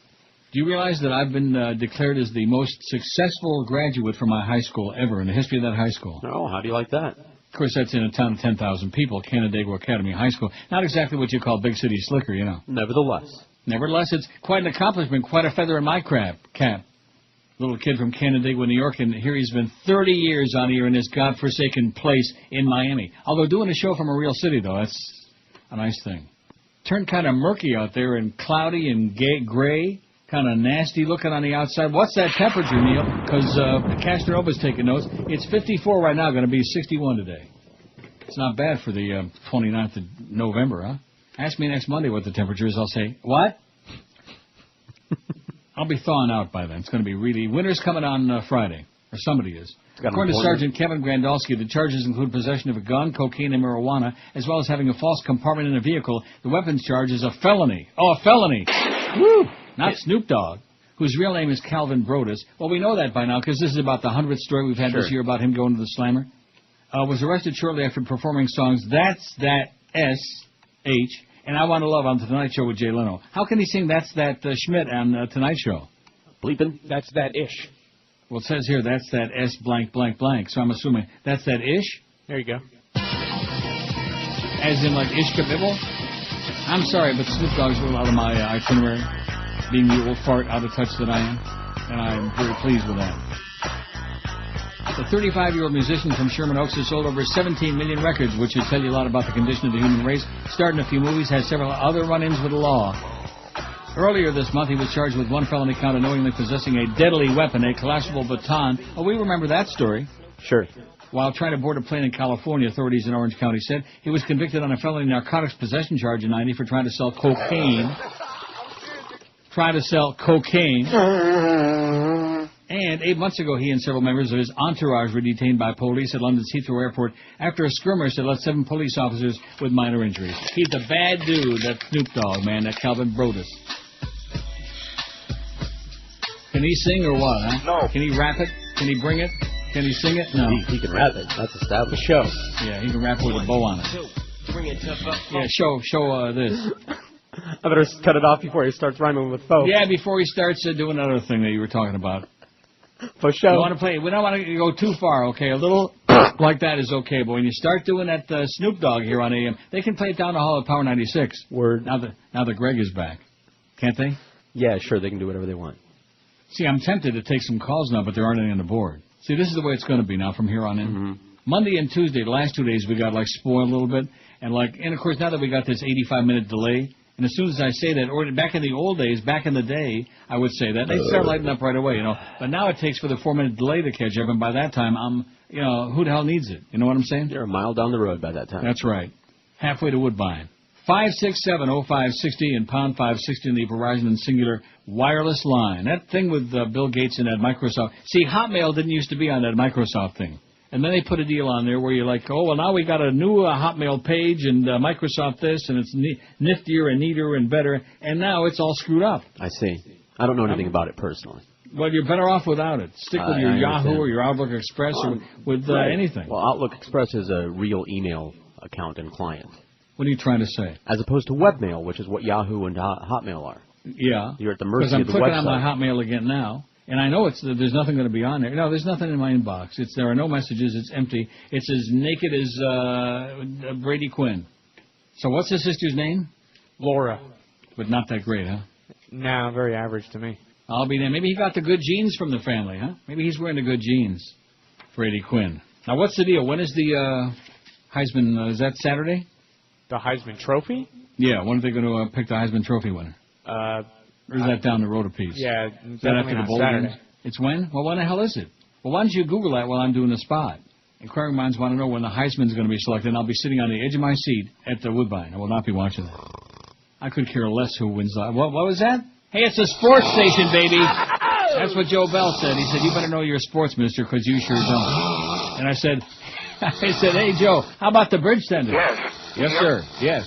Do you realize that I've been declared as the most successful graduate from my high school ever in the history of that high school? Oh, how do you like that? Of course, that's in a town of 10,000 people, Canandaigua Academy High School. Not exactly what you call big city slicker, you know. Nevertheless, it's quite an accomplishment, quite a feather in my cap. Little kid from Canandaigua, New York, and here he's been 30 years on here in this godforsaken place in Miami. Although doing a show from a real city, though, that's a nice thing. Turned kind of murky out there and cloudy and gray, kind of nasty looking on the outside. What's that temperature, Neil? Because Castronova's taking notes. It's 54 right now, going to be 61 today. It's not bad for the 29th of November, huh? Ask me next Monday what the temperature is. I'll say, what? I'll be thawing out by then. It's going to be really... Winter's coming on Friday. Or somebody is. According to Sergeant Kevin Grandolski, the charges include possession of a gun, cocaine, and marijuana, as well as having a false compartment in a vehicle. The weapons charge is a felony. Oh, a felony! Woo! Not Snoop Dogg, whose real name is Calvin Brodus. Well, we know that by now, because this is about the 100th story we've had this year about him going to the Slammer. Was arrested shortly after performing songs That's That S.H., and I Want to Love on The Tonight Show with Jay Leno. How can he sing That's That Schmidt on Tonight Show? Bleeping. That's That Ish. Well, it says here, That's That S blank blank blank. So I'm assuming That's That Ish? There you go. As in like Ish Kabibble? I'm sorry, but Snoop Dogg's a little out of my itinerary, being the old fart out of touch that I am. And I'm very pleased with that. The 35-year-old musician from Sherman Oaks has sold over 17 million records, which should tell you a lot about the condition of the human race. Starred in a few movies, has several other run-ins with the law. Earlier this month, he was charged with one felony count of knowingly possessing a deadly weapon, a collapsible baton. Oh, we remember that story. Sure. While trying to board a plane in California, authorities in Orange County said he was convicted on a felony narcotics possession charge in 90 for trying to sell cocaine. And 8 months ago, he and several members of his entourage were detained by police at London's Heathrow Airport after a skirmish that left 7 police officers with minor injuries. He's a bad dude, that Snoop Dogg, man, that Calvin Brodus. Can he sing or what, huh? No. Can he rap it? Can he bring it? Can he sing it? No. He can rap it. That's established. Show. Yeah, he can rap with a bow on it. Yeah, show this. I better cut it off before he starts rhyming with faux. Yeah, before he starts doing another thing that you were talking about. For sure. We don't want to go too far, okay? A little like that is okay, but when you start doing that Snoop Dogg here on AM, they can play it down the hall at Power 96. Word. Now that Greg is back. Can't they? Yeah, sure, they can do whatever they want. See, I'm tempted to take some calls now, but there aren't any on the board. See, this is the way it's going to be now from here on in. Mm-hmm. Monday and Tuesday, the last 2 days, we got like spoiled a little bit. And of course, now that we got this 85-minute delay, and as soon as I say that, or back in the old days, back in the day, I would say that, they'd start lighting up right away, But now it takes for the 4-minute delay to catch up, and by that time, who the hell needs it? You know what I'm saying? You're a mile down the road by that time. That's right. Halfway to Woodbine. 567-0560 and pound 560 in the Verizon and Singular wireless line. That thing with Bill Gates and that Microsoft. See, Hotmail didn't used to be on that Microsoft thing. And then they put a deal on there where you're like, oh, well, now we got a new Hotmail page and Microsoft this, and it's niftier and neater and better, and now it's all screwed up. I see. I don't know anything about it personally. Well, you're better off without it. Stick with your Yahoo or your Outlook Express or with anything. Well, Outlook Express is a real email account and client. What are you trying to say? As opposed to webmail, which is what Yahoo and Hotmail are. Yeah. You're at the mercy of the website. Because I'm clicking on my Hotmail again now. And I know there's nothing going to be on there. No, there's nothing in my inbox. There are no messages. It's empty. It's as naked as Brady Quinn. So what's his sister's name? Laura. But not that great, huh? No, very average to me. I'll be there. Maybe he got the good genes from the family, huh? Maybe he's wearing the good genes. Brady Quinn. Now, what's the deal? When is the Heisman? Is that Saturday? The Heisman Trophy? Yeah. When are they going to pick the Heisman Trophy winner? Or is that down the road a piece? Yeah, is that after the bowl Saturday. games? It's when? Well, when the hell is it? Well, why don't you Google that while I'm doing the spot? Inquiring minds want to know when the Heisman's going to be selected, and I'll be sitting on the edge of my seat at the Woodbine. I will not be watching that. I could care less who wins the... What was that? Hey, it's a sports station, baby. That's what Joe Bell said. He said, you better know you're a sports minister, because you sure don't. And I said, hey, Joe, how about the bridge tender? Yes. Yes, sir. Yes.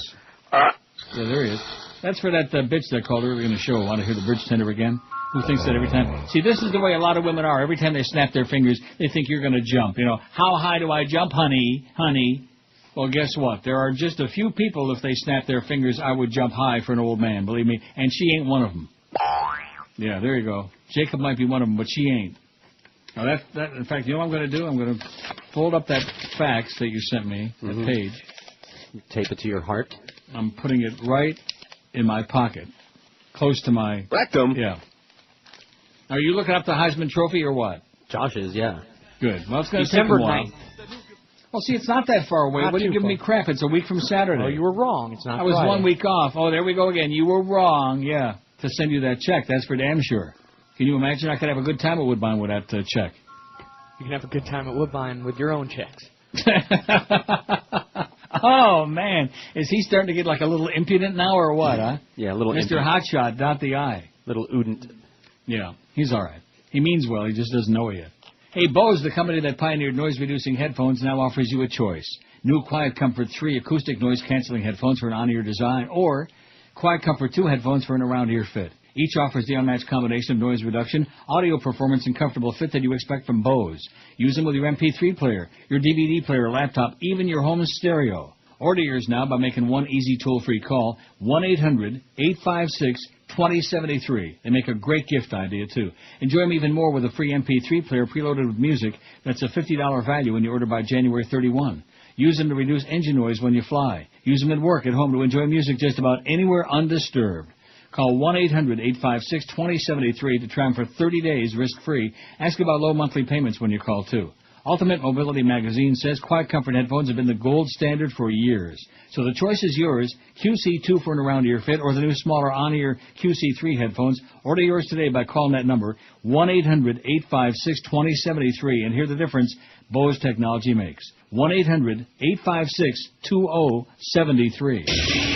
Yeah, there he is. That's for that bitch that called earlier in the show. Want to hear the bridge tender again? Who thinks that every time... See, this is the way a lot of women are. Every time they snap their fingers, they think you're going to jump. How high do I jump, honey? Honey. Well, guess what? There are just a few people, if they snap their fingers, I would jump high for an old man, believe me. And she ain't one of them. Yeah, there you go. Jacob might be one of them, but she ain't. Now, that. In fact, you know what I'm going to do? I'm going to fold up that fax that you sent me, that page. Tape it to your heart? I'm putting it right in my pocket, close to my... Rectum? Yeah. Are you looking up the Heisman Trophy or what? Josh is, yeah. Good. Well, it's going to take a while. 9th. Well, see, it's not that far away. What are you giving me crap? It's a week from Saturday. Oh, you were wrong. It's not I was Friday. 1 week off. Oh, there we go again. You were wrong, yeah, to send you that check. That's for damn sure. Can you imagine I could have a good time at Woodbine with that check? You can have a good time at Woodbine with your own checks. Oh, man. Is he starting to get like a little impudent now or what, huh? Yeah, a little Mr. impudent. Hotshot, dot the I. Little udent. Yeah, he's all right. He means well. He just doesn't know it yet. Hey, Bose, the company that pioneered noise-reducing headphones, now offers you a choice. New Quiet Comfort 3 acoustic noise-canceling headphones for an on-ear design, or Quiet Comfort 2 headphones for an around-ear fit. Each offers the unmatched combination of noise reduction, audio performance, and comfortable fit that you expect from Bose. Use them with your MP3 player, your DVD player, laptop, even your home stereo. Order yours now by making one easy toll-free call, 1-800-856-2073. They make a great gift idea, too. Enjoy them even more with a free MP3 player preloaded with music. That's a $50 value when you order by January 31. Use them to reduce engine noise when you fly. Use them at work, at home, to enjoy music just about anywhere undisturbed. Call 1-800-856-2073 to try them for 30 days risk-free. Ask about low monthly payments when you call, too. Ultimate Mobility Magazine says Quiet Comfort headphones have been the gold standard for years. So the choice is yours, QC2 for an around-ear fit, or the new smaller on-ear QC3 headphones. Order yours today by calling that number, 1-800-856-2073, and hear the difference Bose technology makes. 1-800-856-2073.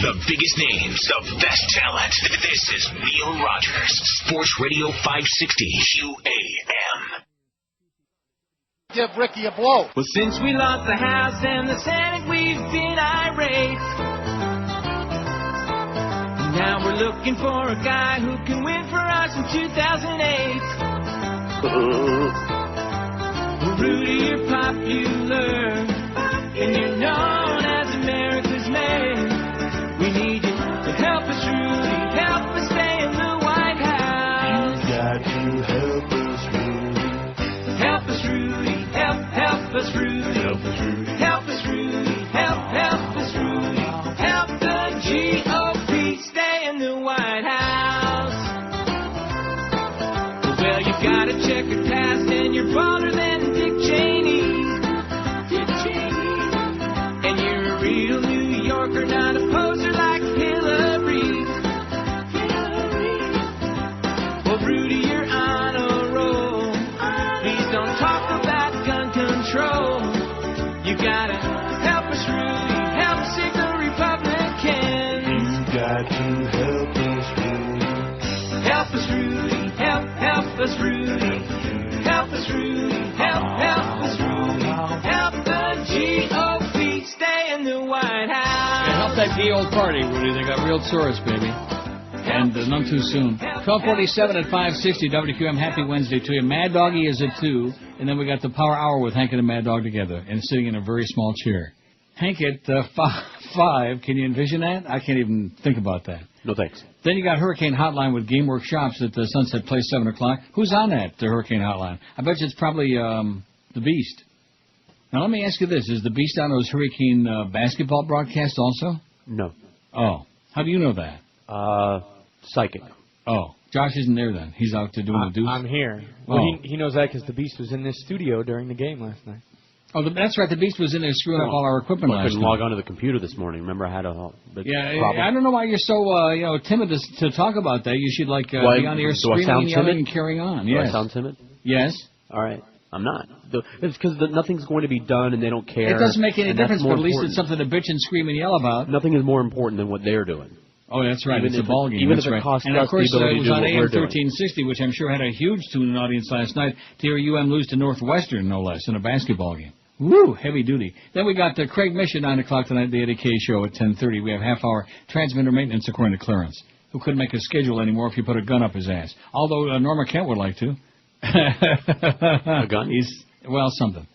The biggest names, the best talent. This is Neil Rogers, Sports Radio 560 QAM. Give Ricky a blow. Well, since we lost the House and the Senate, we've been irate. Now we're looking for a guy who can win for us in 2008. Rudy, you're popular, and you're known as America's mayor. We need you to help us, Rudy, help us stay in the White House. You got to help us, Rudy. Help us, Rudy. Help us, Rudy. Help us, Rudy. Help us, Rudy. Help us, Rudy. Help the GOP stay in the White House. Well, you've got a checkered past and you're bolder than Dick Cheney. gotta help us, Rudy. Help save the Republicans. You got to help us, Rudy. Help us, Rudy. Help us, Rudy. Help us, Rudy. Help us, Rudy. Help the GOP stay in the White House. Yeah, help that gay old party, Rudy. They got real tourists, baby. And none too soon. 1247 at 560 WQAM. Happy Wednesday to you. Mad Doggy is at 2. And then we got the Power Hour with Hank and the Mad Dog together. And sitting in a very small chair. Hank at 5. Can you envision that? I can't even think about that. No thanks. Then you got Hurricane Hotline with Game Workshops at the Sunset Place, 7 o'clock. Who's on that, the Hurricane Hotline? I bet you it's probably the Beast. Now, let me ask you this. Is the Beast on those Hurricane basketball broadcasts also? No. Oh. How do you know that? Psychic. Oh. Josh isn't there then. He's out to doing the deuce? I'm here. Well, he knows that because the Beast was in this studio during the game last night. Oh, that's right. The Beast was in there screwing up all our equipment last night. I couldn't log onto the computer this morning. Remember, I had a problem. I don't know why you're so timid to talk about that. You should be on the air screaming and yelling and carrying on. Do Yes. I sound timid? Yes. All right. I'm not. It's because nothing's going to be done and they don't care. It doesn't make any difference, but at least important. it's something to bitch and scream and yell about. Nothing is more important than what they're doing. Oh, that's right. Even it's a ball game. Even that's if it right. costs and us of course, the ability it was to do on what AM we're doing. 1360, which I'm sure had a huge tuning audience last night to hear UM lose to Northwestern, no less, in a basketball game. Woo, heavy duty. Then we got Craig Mish at 9 o'clock tonight, the Eddie K show at 10:30. We have half-hour transmitter maintenance according to Clarence, who couldn't make a schedule anymore if you put a gun up his ass. Although Norma Kent would like to. A gun? Well, something.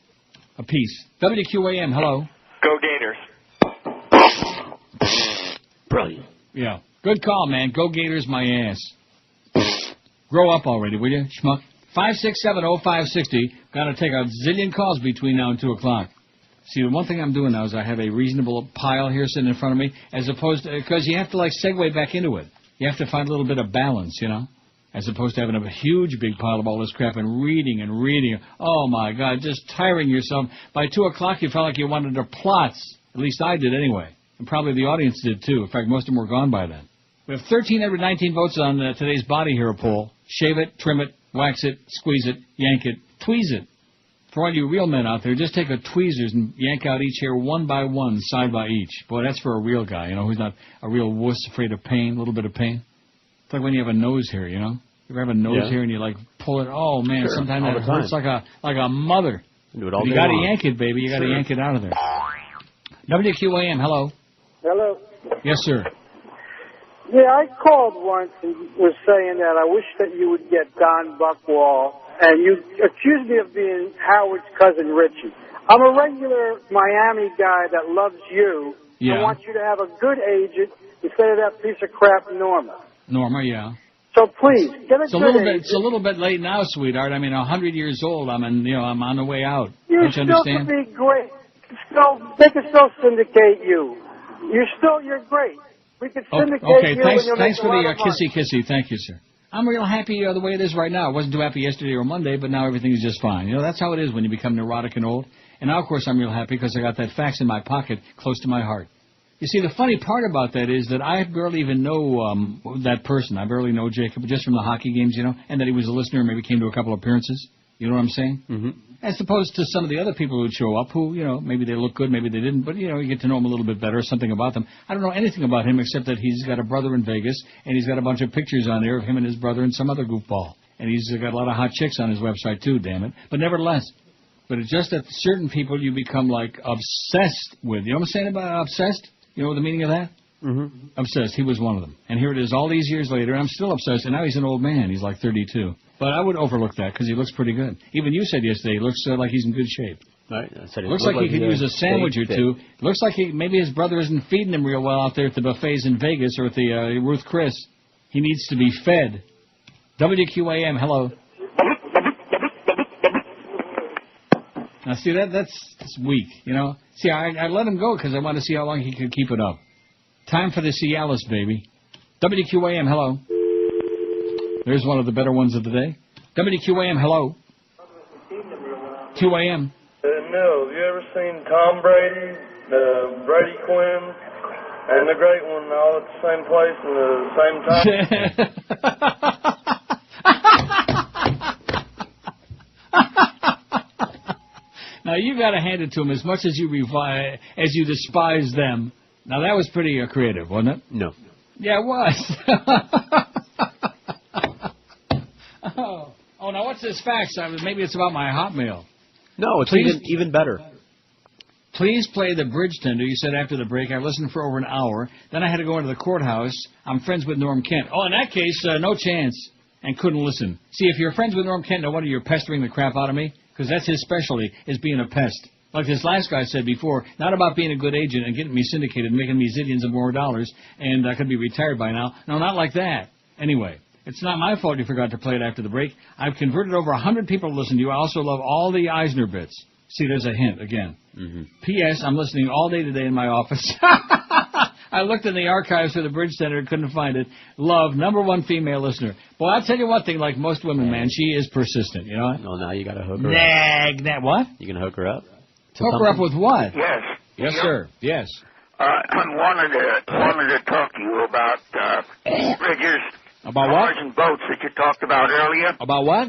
A piece. WQAM, hello. Go Gators. Brilliant. Yeah. Good call, man. Go Gators, my ass. Grow up already, will you, schmuck? 5670560. Got to take a zillion calls between now and 2 o'clock. See, the one thing I'm doing now is I have a reasonable pile here sitting in front of me, as opposed to, because you have to, segue back into it. You have to find a little bit of balance, as opposed to having a huge big pile of all this crap and reading and reading. Oh, my God, just tiring yourself. By 2 o'clock, you felt like you wanted to plots. At least I did anyway. And probably the audience did, too. In fact, most of them were gone by then. We have 1,319 votes on today's Body Hero poll. Shave it, trim it, wax it, squeeze it, yank it, tweeze it. For all you real men out there, just take a tweezers and yank out each hair one by one, side by each. Boy, that's for a real guy, who's not a real wuss, afraid of pain, a little bit of pain. It's like when you have a nose hair, You ever have a nose hair and you, pull it? Oh, man, Sure, sometimes all that the time. hurts like a mother. Do it all You day got to long. yank it, baby. You got to yank it out of there. WQAM, hello. Hello. Yes, sir. Yeah, I called once and was saying that I wish that you would get Don Buckwall, and you accused me of being Howard's cousin Richie. I'm a regular Miami guy that loves you. Yeah. I want you to have a good agent instead of that piece of crap Norma. Norma, yeah. So please, get a good agent. It's a little bit late now, sweetheart. I mean, 100 years old. I'm on the way out. You Don't you still understand? could be great. They can still syndicate you. You're great. We could syndicate Okay, you. thanks and you'll for make a the lot of money. kissy. Thank you, sir. I'm real happy the way it is right now. I wasn't too happy yesterday or Monday, but now everything is just fine. That's how it is when you become neurotic and old. And now, of course, I'm real happy because I got that fax in my pocket close to my heart. You see, the funny part about that is that I barely even know that person. I barely know Jacob, just from the hockey games, and that he was a listener and maybe came to a couple of appearances. You know what I'm saying? Mm-hmm. As opposed to some of the other people who'd show up who, maybe they look good, maybe they didn't, but, you get to know them a little bit better, something about them. I don't know anything about him except that he's got a brother in Vegas, and he's got a bunch of pictures on there of him and his brother and some other goofball. And he's got a lot of hot chicks on his website, too, damn it. But nevertheless, it's just that certain people you become, obsessed with. You know what I'm saying about obsessed? You know the meaning of that? Mm-hmm. Obsessed. He was one of them. And here it is all these years later, and I'm still obsessed, and now he's an old man. He's 32. But I would overlook that because he looks pretty good. Even you said yesterday he looks like he's in good shape. Right. I said it Looks like he could use a sandwich or two. Looks like maybe his brother isn't feeding him real well out there at the buffets in Vegas or at the Ruth Chris. He needs to be fed. WQAM, hello. Now, see, that's weak, See, I let him go because I want to see how long he could keep it up. Time for the Cialis, baby. WQAM, hello. There's one of the better ones of the day. WQAM, hello. QAM. Neil, have you ever seen Tom Brady, the Brady Quinn, and the Great One all at the same place at the same time? Now, You got to hand it to him as much as you despise them. Now, that was pretty creative, wasn't it? No. Yeah, it was. Oh, now what's this fax? Maybe it's about my Hotmail. No, it's even better. Please play the bridge tender. You said after the break. I listened for over an hour. Then I had to go into the courthouse. I'm friends with Norm Kent. Oh, in that case, no chance. And couldn't listen. See, if you're friends with Norm Kent, no wonder you're pestering the crap out of me. Because that's his specialty, is being a pest. Like this last guy said before, not about being a good agent and getting me syndicated and making me zillions of more dollars, and I could be retired by now. No, not like that. Anyway, it's not my fault you forgot to play it after the break. I've converted over 100 people to listen to you. I also love all the Eisner bits. See, there's a hint again. Mm-hmm. P.S. I'm listening all day today in my office. I looked in the archives for the Bridge Center and couldn't find it. Love, #1 female listener. Boy, I'll tell you one thing, like most women, man, she is persistent, you know what? Well, now you got to hook her up. What? You going to hook her up? Hook her up with what? Yes. Yes, sir. Yes. I wanted to talk to you about bridges, About cars, what? and boats that you talked about earlier. About what?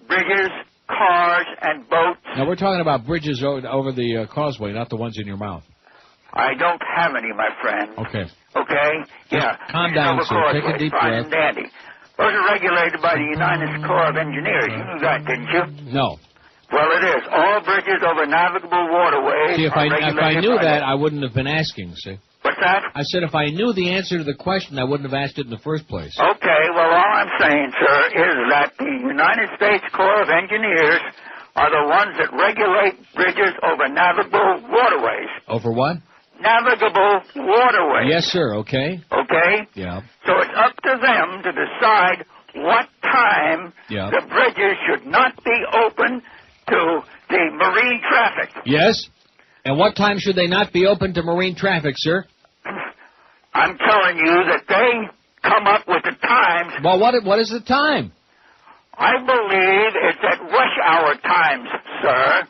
Bridges, cars, and boats. No, we're talking about bridges over the causeway, not the ones in your mouth. I don't have any, my friend. Okay. Okay? Yeah. Calm down, Over sir. Take a causeway, deep fine breath. and dandy. Those are regulated by the United Corps of Engineers. You knew that, didn't you? No. Well, it is. All bridges over navigable waterways. See, if are I regulated knew by that, I wouldn't have been asking, see? What's that? I said if I knew the answer to the question, I wouldn't have asked it in the first place. Okay, well, all I'm saying, sir, is that the United States Corps of Engineers are the ones that regulate bridges over navigable waterways. Over what? Navigable waterways. Yes, sir. Okay. Okay? Yeah. So it's up to them to decide what time the bridges should not be open to the marine traffic. Yes. And what time should they not be open to marine traffic, sir? I'm telling you that they come up with the times. Well, what is the time? I believe it's at rush hour times, sir,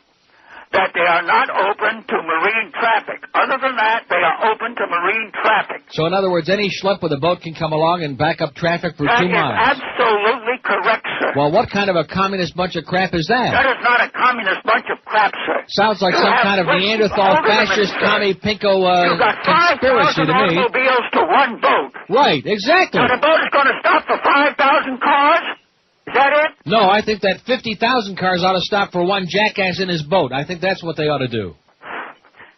that they are not open to marine traffic. Other than that, they are open to marine traffic. So, in other words, any schlep with a boat can come along and back up traffic for 2 That miles. is absolutely correct, sir. Well, what kind of a communist bunch of crap is that? That is not a communist bunch of crap, sir. Sounds like You some have kind of plenty Neanderthal of fascist sir. commie pinko You've got conspiracy 5,000 to me. automobiles to one boat. Right, exactly. So the boat is going to stop for 5,000 cars? Is that it? No, I think that 50,000 cars ought to stop for one jackass in his boat. I think that's what they ought to do.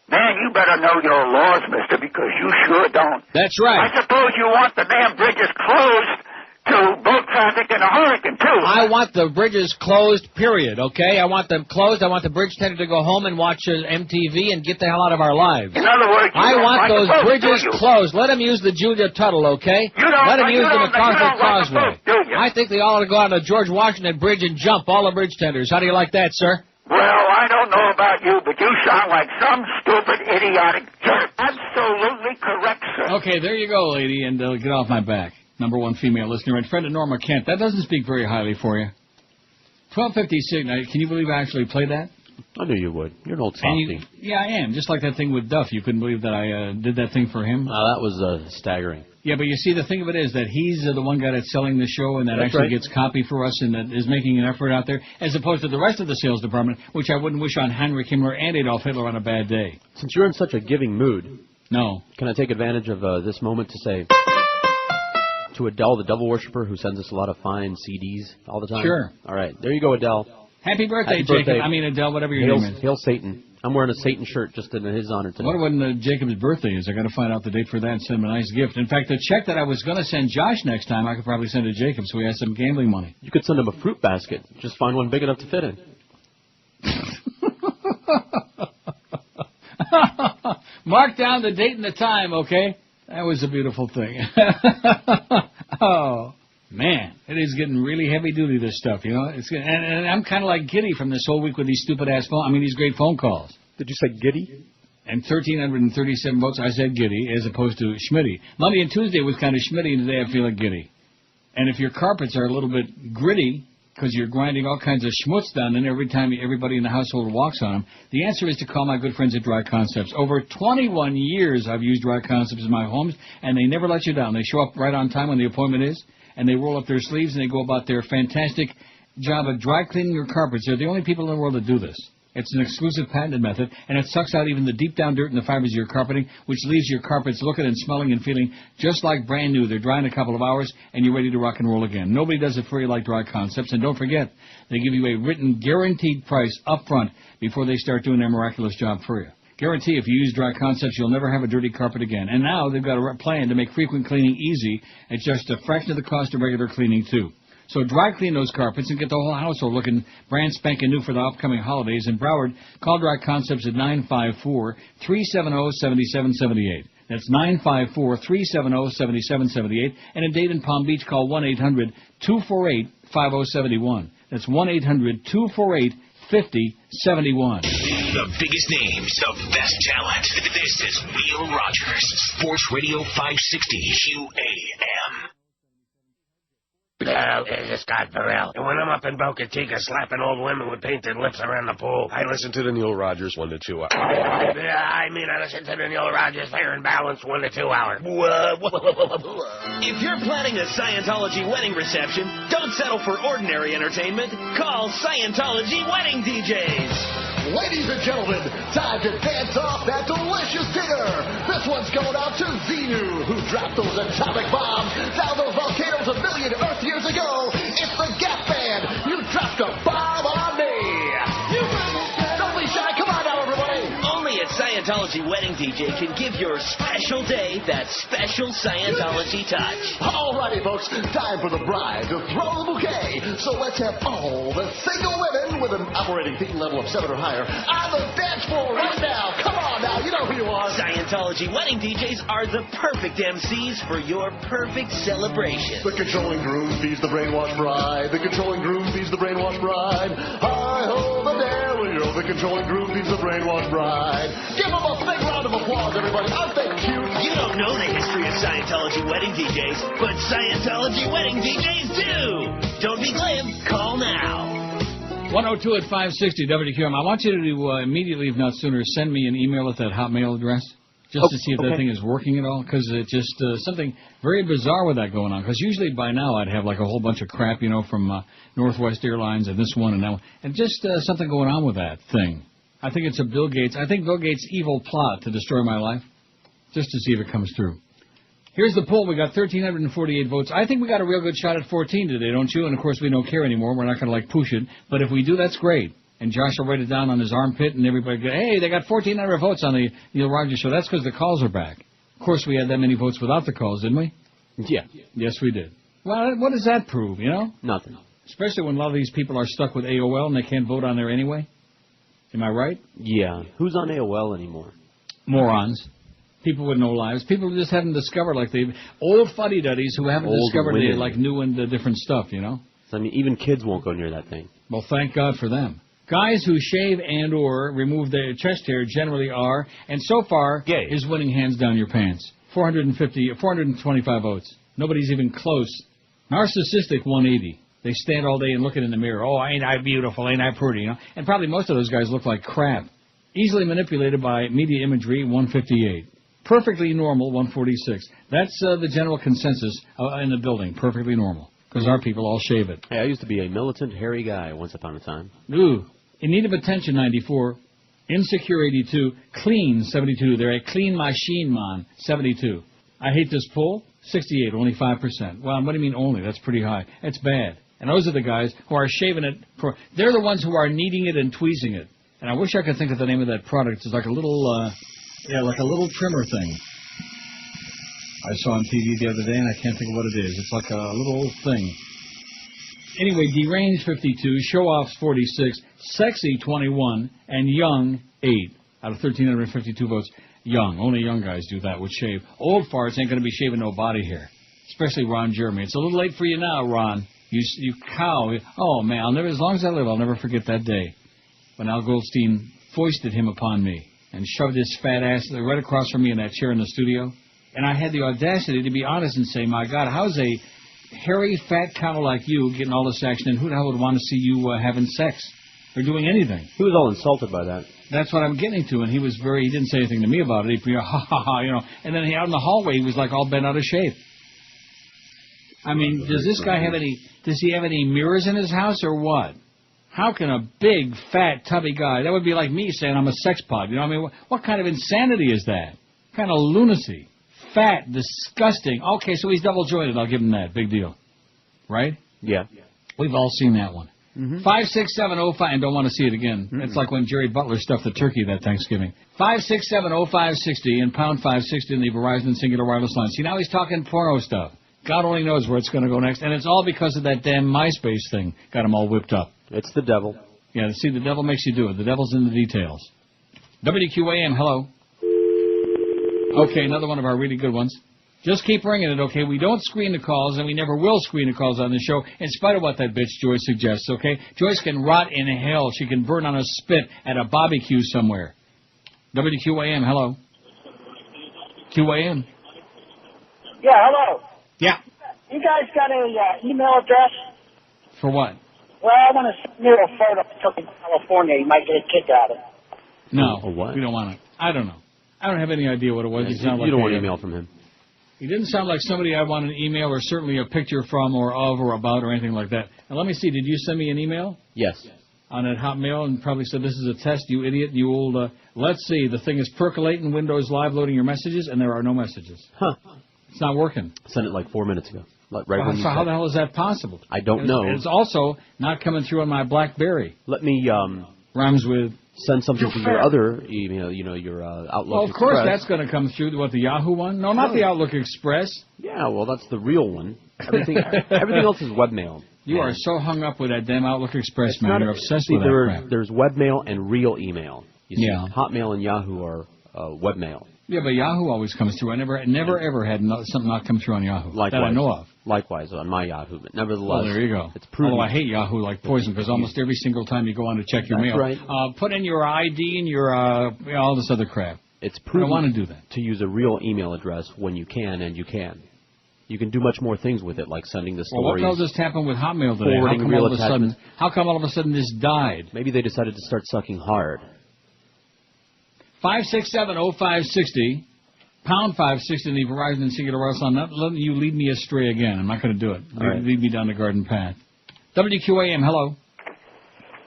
Man, you better know your laws, mister, because you sure don't. That's right. I suppose you want the damn bridges closed to boat traffic in a hurricane, too. I want the bridges closed, period, okay? I want them closed. I want the bridge tender to go home and watch MTV and get the hell out of our lives. In other words, you I don't want like those the boat, bridges do you? closed. Let them use the Julia Tuttle, okay? You don't Let them like- use you the don't- you MacArthur don't like the Causeway. boat, do you? I think they ought to go on the George Washington Bridge and jump, all the bridge tenders. How do you like that, sir? Well, I don't know about you, but you sound like some stupid, idiotic jerk. Absolutely correct, sir. Okay, there you go, lady, and get off my back. #1 female listener and friend of Norma Kent. That doesn't speak very highly for you. 1256. Now, can you believe I actually played that? I knew you would. You're an old And softy. yeah, I am. Just like that thing with Duff. You couldn't believe that I did that thing for him? That was staggering. Yeah, but you see, the thing of it is that he's the one guy that's selling the show and that That's actually right. gets copy for us and that is making an effort out there, as opposed to the rest of the sales department, which I wouldn't wish on Heinrich Himmler and Adolf Hitler on a bad day. Since you're in such a giving mood, no, can I take advantage of this moment to say to Adele, the devil worshiper, who sends us a lot of fine CDs all the time? Sure. All right, there you go, Adele. Happy birthday, Happy Jacob. birthday. I mean, Adele, whatever your name is. Hail Satan. I'm wearing a Satan shirt just in his honor today. What when Jacob's birthday is? I got to find out the date for that and send him a nice gift. In fact, the check that I was going to send Josh next time, I could probably send to Jacob, so he has some gambling money. You could send him a fruit basket. Just find one big enough to fit in. Mark down the date and the time, okay? That was a beautiful thing. Oh, man, it is getting really heavy-duty, this stuff, you know? And I'm kind of like giddy from this whole week with these stupid-ass these great phone calls. Did you say giddy? And 1,337 votes, I said giddy, as opposed to schmitty. Monday and Tuesday was kind of schmitty, and today I feel like giddy. And if your carpets are a little bit gritty, because you're grinding all kinds of schmutz down and every time everybody in the household walks on them, the answer is to call my good friends at Dry Concepts. Over 21 years I've used Dry Concepts in my homes, and they never let you down. They show up right on time when the appointment is, and they roll up their sleeves and they go about their fantastic job of dry cleaning your carpets. They're the only people in the world that do this. It's an exclusive patented method, and it sucks out even the deep-down dirt in the fibers of your carpeting, which leaves your carpets looking and smelling and feeling just like brand new. They're dry in a couple of hours, and you're ready to rock and roll again. Nobody does it for you like Dry Concepts, and don't forget, they give you a written guaranteed price up front before they start doing their miraculous job for you. Guarantee if you use Dry Concepts, you'll never have a dirty carpet again. And now they've got a plan to make frequent cleaning easy at just a fraction of the cost of regular cleaning, too. So dry clean those carpets and get the whole household looking brand spanking new for the upcoming holidays. In Broward, call Dry Concepts at 954-370-7778. That's 954-370-7778. And in Dayton, Palm Beach, call 1-800-248-5071. That's 1-800-248-5071. The biggest names, the best talent. This is Neil Rogers, Sports Radio 560 QAM. Hello, this is Scott Farrell. And when I'm up in Boca Chica slapping old women with painted lips around the pool, I listen to the Neil Rogers 1 to 2 hour. I listen to the Neil Rogers Fair and Balanced 1 to 2 hour. If you're planning a Scientology wedding reception, don't settle for ordinary entertainment. Call Scientology Wedding DJs. Ladies and gentlemen, time to dance off that delicious dinner. This one's going out to Xenu, who dropped those atomic bombs down those volcanoes a million Earth years ago. It's the Gap Band. You dropped a bomb on me. Don't be shy. Come on now, everybody. Only a Scientology Wedding DJ can give your special day that special Scientology touch. Alrighty, folks, time for the bride to throw the bouquet. So let's have all the single women with an operating heat level of 7 or higher on the dance floor right now. Come on now, you know who you are. Scientology Wedding DJs are the perfect MCs for your perfect celebration. The controlling groom feeds the brainwashed bride. The controlling groom feeds the brainwashed bride. Hi-ho, the dare-o, the controlling groom feeds the brainwashed bride. Give them a big round of applause, everybody. Aren't they cute? You don't know the history of Scientology Wedding DJs, but Scientology Wedding DJs do. Don't be glib. Call now. 102 at 560 WQAM. I want you to immediately, if not sooner, send me an email at that Hotmail address just to see if that thing is working at all, because it's just something very bizarre with that going on. Because usually by now I'd have like a whole bunch of crap, from Northwest Airlines and this one and that one, and just something going on with that thing. I think it's Bill Gates' evil plot to destroy my life, just to see if it comes through. Here's the poll. We got 1,348 votes. I think we got a real good shot at 14 today, don't you? And, of course, we don't care anymore. We're not going to, push it. But if we do, that's great. And Josh will write it down on his armpit, and everybody go, hey, they got 1,400 votes on the Neil Rogers Show. That's because the calls are back. Of course, we had that many votes without the calls, didn't we? Yeah. Yes, we did. Well, what does that prove, Nothing. Especially when a lot of these people are stuck with AOL and they can't vote on there anyway. Am I right? Yeah. Who's on AOL anymore? Morons. People with no lives. People who just haven't discovered, old fuddy-duddies who haven't discovered the, new and different stuff, I mean, even kids won't go near that thing. Well, thank God for them. Guys who shave and or remove their chest hair generally are, and so far, gay. Is winning hands down your pants. 425 votes. Nobody's even close. Narcissistic, 180. They stand all day and look in the mirror. Oh, ain't I beautiful? Ain't I pretty? And probably most of those guys look like crap. Easily manipulated by media imagery, 158. Perfectly normal, 146. That's the general consensus in the building. Perfectly normal. Because our people all shave it. Hey, I used to be a militant, hairy guy once upon a time. Ooh. In need of attention, 94. Insecure, 82. Clean, 72. They're a clean machine, man, 72. I hate this poll, 68, only 5%. Well, what do you mean only? That's pretty high. That's bad. And those are the guys who are shaving it. They're the ones who are kneading it and tweezing it. And I wish I could think of the name of that product. It's like a little... like a little trimmer thing. I saw on TV the other day, and I can't think of what it is. It's like a little thing. Anyway, deranged 52, show-offs 46, sexy 21, and young 8 out of 1,352 votes. Young. Only young guys do that, would shave. Old farts ain't going to be shaving no body hair, especially Ron Jeremy. It's a little late for you now, Ron. You cow. Oh, man, as long as I live, I'll never forget that day when Al Goldstein foisted him upon me and shoved his fat ass right across from me in that chair in the studio. And I had the audacity to be honest and say, my God, how's a hairy, fat cow like you getting all this action, and who the hell would want to see you having sex or doing anything? He was all insulted by that. That's what I'm getting to, and he didn't say anything to me about it. He, ha, ha, ha, And then out in the hallway, he was like all bent out of shape. I mean, does he have any mirrors in his house or what? How can a big, fat, tubby guy, that would be like me saying I'm a sex pod. You know what I mean? What kind of insanity is that? What kind of lunacy? Fat, disgusting. Okay, so he's double-jointed. I'll give him that. Big deal. Right? Yeah. We've all seen that one. 56705, and don't want to see it again. It's like when Jerry Butler stuffed the turkey that Thanksgiving. 5670560 and pound 560 in the Verizon Singular Wireless line. See, now he's talking porno stuff. God only knows where it's going to go next, and it's all because of that damn MySpace thing. Got him all whipped up. It's the devil. Yeah, see, the devil makes you do it. The devil's in the details. WQAM, hello. Okay, another one of our really good ones. Just keep ringing it, okay? We don't screen the calls, and we never will screen the calls on the show, in spite of what that bitch Joyce suggests, okay? Joyce can rot in hell. She can burn on a spit at a barbecue somewhere. WQAM, hello. QAM. Yeah, hello. Yeah. You guys got a email address? For what? Well, I want to send you a photo of California. You might get a kick out of it. No, we don't want it. I don't know. I don't have any idea what it was. You don't want an email from him. He didn't sound like somebody I'd want an email or certainly a picture from or of or about or anything like that. And let me see, did you send me an email? Yes. On that Hotmail and probably said, this is a test, you idiot, you old... let's see, the thing is percolating, Windows Live loading your messages, and there are no messages. Huh. It's not working. Sent it like 4 minutes ago. How the hell is that possible? I don't know. It's also not coming through on my BlackBerry. Let me... Rhymes with... Send something to your other email, your Outlook Well, of Express. course that's going to come through. What, the Yahoo one? No, not the Outlook Express. Yeah, well, that's the real one. Everything else is webmail. You are so hung up with that damn Outlook Express, man. You're obsessed See, with that crap. there's webmail and real email. You see, Yeah. Hotmail and Yahoo are webmail. Yeah, but Yahoo always comes through. I never ever had something not come through on Yahoo Likewise. that I know of. Likewise on my Yahoo, but nevertheless. Well, there you go. It's prudent. Although I hate Yahoo like poison because almost every single time you go on to check your That's mail, right. put in your ID and your all this other crap. It's I prudent don't want to do that. to use a real email address when you can, and you can. You can do much more things with it, like sending the Well, what stories. the hell just happened with Hotmail today? Forwarding real attachments. How come all of a sudden this died? Maybe they decided to start sucking hard. 5670560. Pound 560 in the Verizon Singular Wireless line. Not letting you lead me astray again. I'm not going to do it. All right. Lead me down the garden path. WQAM, hello.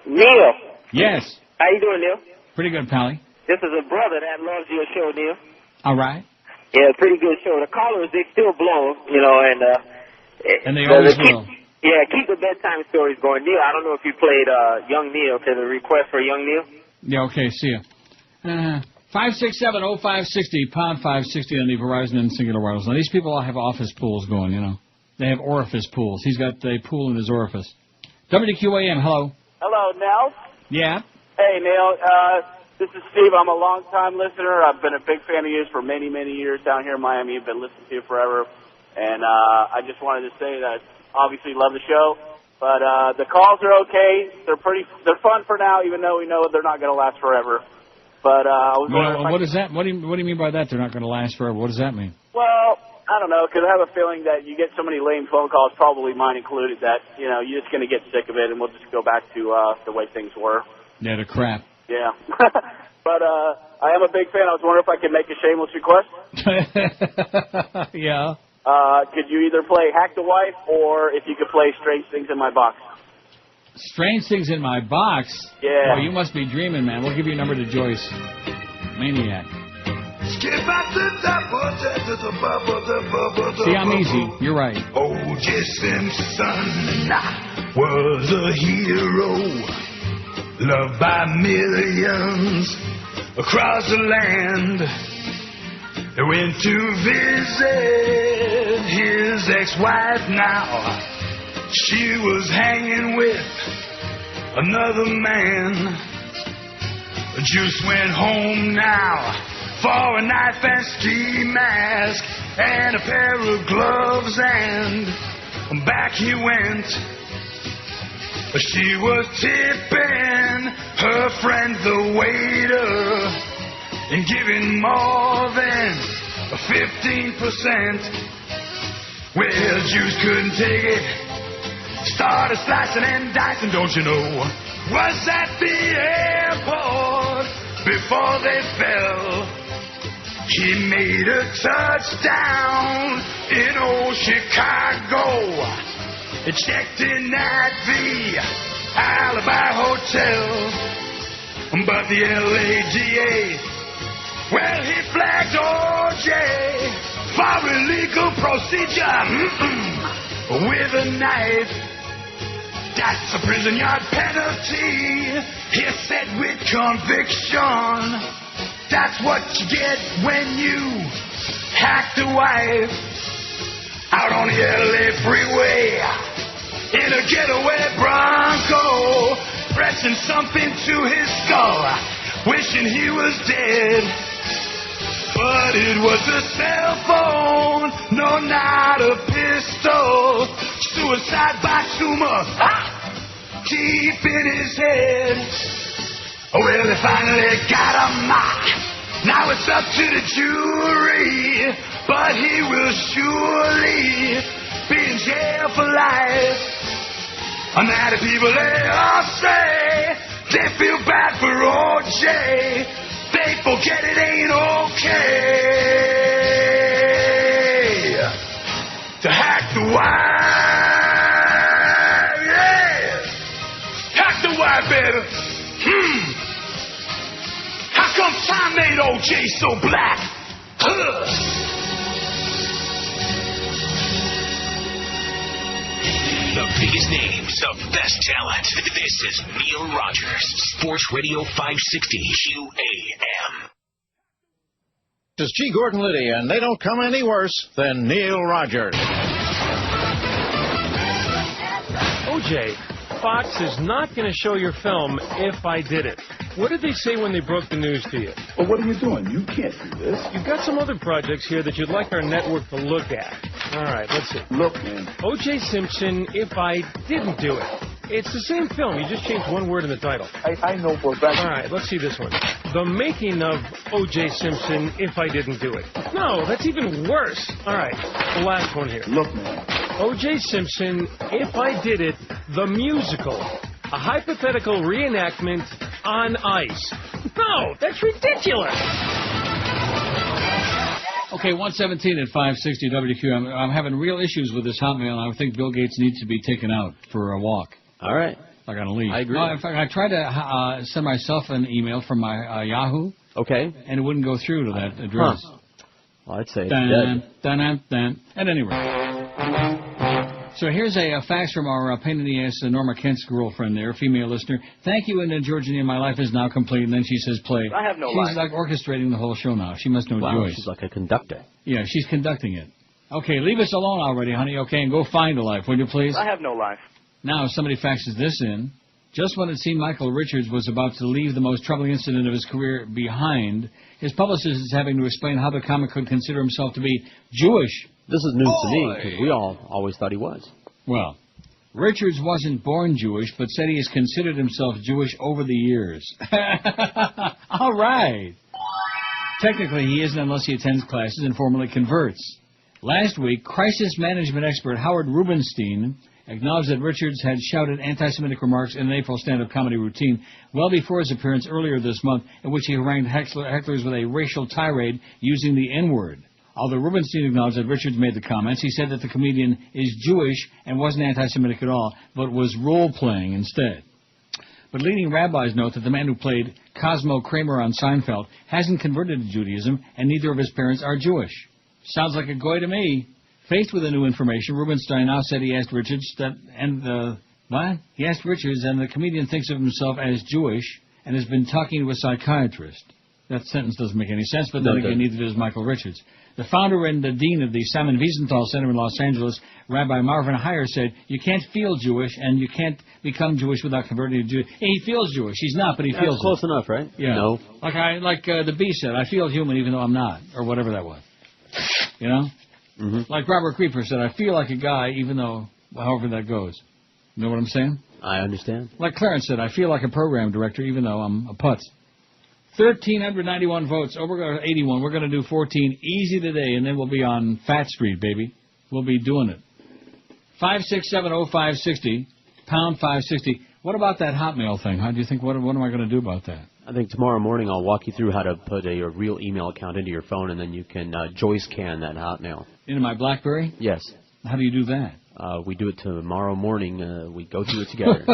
Neil. Yes. How you doing, Neil? Pretty good, Pally. This is a brother that loves your show, Neil. All right. Yeah, pretty good show. The callers, they still blow, And they always will. Yeah, keep the bedtime stories going. Neil, I don't know if you played Young Neil to the request for Young Neil. Yeah, okay, see ya. 5670560, pound 560 on the Verizon and Singular Wireless line. These people all have office pools going, you know. They have orifice pools. He's got a pool in his orifice. WQAM, hello. Hello, Nell. Yeah? Hey, Neil. This is Steve. I'm a long-time listener. I've been a big fan of yours for many, many years down here in Miami. I've been listening to you forever. And I just wanted to say that I obviously love the show. But the calls are okay. They're fun for now, even though we know they're not going to last forever. But I was wondering what is that? What do you mean by that? They're not going to last forever. What does that mean? Well, I don't know, because I have a feeling that you get so many lame phone calls, probably mine included, that, you're just going to get sick of it, and we'll just go back to the way things were. Yeah, the crap. Yeah. But I am a big fan. I was wondering if I could make a shameless request. Yeah. Could you either play Hack the Wife, or if you could play Strange Things in My Box? Strange Things in My Box? Yeah. Oh, you must be dreaming, man. We'll give you a number to Joyce. Maniac. See, I'm easy. You're right. O.J. Simpson was a hero, loved by millions across the land. They went to visit his ex-wife now. She was hanging with another man. Juice went home now for a knife and ski mask and a pair of gloves, and back he went. She was tipping her friend the waiter and giving more than 15%. Well, Juice couldn't take it, started slicing and dicing, don't you know, was at the airport before they fell. He made a touchdown in old Chicago. It checked in at the alibi hotel. But the LADA, well, he flagged OJ for illegal procedure with a knife. That's a prison yard penalty. He said with conviction. That's what you get when you hack the wife out on the LA freeway in a getaway Bronco, pressing something to his skull, wishing he was dead. But it was a cell phone, no, not a pistol. Suicide by tumor, deep in his head. Well, they finally got him. Now it's up to the jury, but he will surely be in jail for life. And now the people, they all say they feel bad for OJ. They forget it ain't okay to hack the wife. Yeah, hack the wife, baby. How come time made OJ so black? The biggest names, the best talent. This is Neil Rogers, Sports Radio 560 QAM. This is G. Gordon Liddy, and they don't come any worse than Neil Rogers. OJ, Fox is not going to show your film if I did it. What did they say when they broke the news to you? Well, what are you doing? You can't do this. You've got some other projects here that you'd like our network to look at. All right, let's see. Look, man. O.J. Simpson, If I Didn't Do It. It's the same film. You just changed one word in the title. I know for a fact. All right, let's see this one. The Making of O.J. Simpson, If I Didn't Do It. No, that's even worse. All right, the last one here. Look, man. O.J. Simpson, If I Did It, the musical. A hypothetical reenactment on ice. No, that's ridiculous. Okay, 117 at 560 WQAM. I'm having real issues with this hotmail. I think Bill Gates needs to be taken out for a walk. All right. I got to leave. I agree. No, in fact, I tried to send myself an email from my Yahoo. Okay. And it wouldn't go through to that address. Huh. Well, I'd say it's dead. At any rate. So here's a fax from our pain in the ass Norma Kent's girlfriend there, female listener. Thank you, and Georgia, my life is now complete. And then she says, play. I have no life. She's like orchestrating the whole show now. She must know Joyce. She's like a conductor. Yeah, she's conducting it. Okay, leave us alone already, honey. Okay, and go find a life, would you please? I have no life. Now, somebody faxes this in. Just when it seemed Michael Richards was about to leave the most troubling incident of his career behind, his publicist is having to explain how the comic could consider himself to be Jewish. This is news to me, because we all always thought he was. Well, Richards wasn't born Jewish, but said he has considered himself Jewish over the years. All right. Technically, he isn't unless he attends classes and formally converts. Last week, crisis management expert Howard Rubenstein acknowledged that Richards had shouted anti-Semitic remarks in an April stand-up comedy routine well before his appearance earlier this month, in which he harangued hecklers with a racial tirade using the N-word. Although Rubenstein acknowledged that Richards made the comments, he said that the comedian is Jewish and wasn't anti-Semitic at all, but was role-playing instead. But leading rabbis note that the man who played Cosmo Kramer on Seinfeld hasn't converted to Judaism, and neither of his parents are Jewish. Sounds like a goy to me. Faced with the new information, Rubenstein now said he asked Richards He asked Richards, and the comedian thinks of himself as Jewish and has been talking to a psychiatrist. That sentence doesn't make any sense, but then again, neither does Michael Richards. The founder and the dean of the Simon Wiesenthal Center in Los Angeles, Rabbi Marvin Heyer, said, you can't feel Jewish and you can't become Jewish without converting to Jewish. He feels Jewish. He's not, but he feels close enough, right? Yeah. No. Like the bee said, I feel human even though I'm not, or whatever that was. You know? Mm-hmm. Like Robert Creeper said, I feel like a guy even though, however that goes. You know what I'm saying? I understand. Like Clarence said, I feel like a program director even though I'm a putz. 1,391 votes. Oh, we're going to 81. We're going to do 14 easy today, and then we'll be on Fat Street, baby. We'll be doing it. 5670560, pound 560. What about that Hotmail thing? How do you think? What am I going to do about that? I think tomorrow morning I'll walk you through how to put a real email account into your phone, and then you can Joyce can that Hotmail. Into my BlackBerry? Yes. How do you do that? We do it tomorrow morning. We go through it together.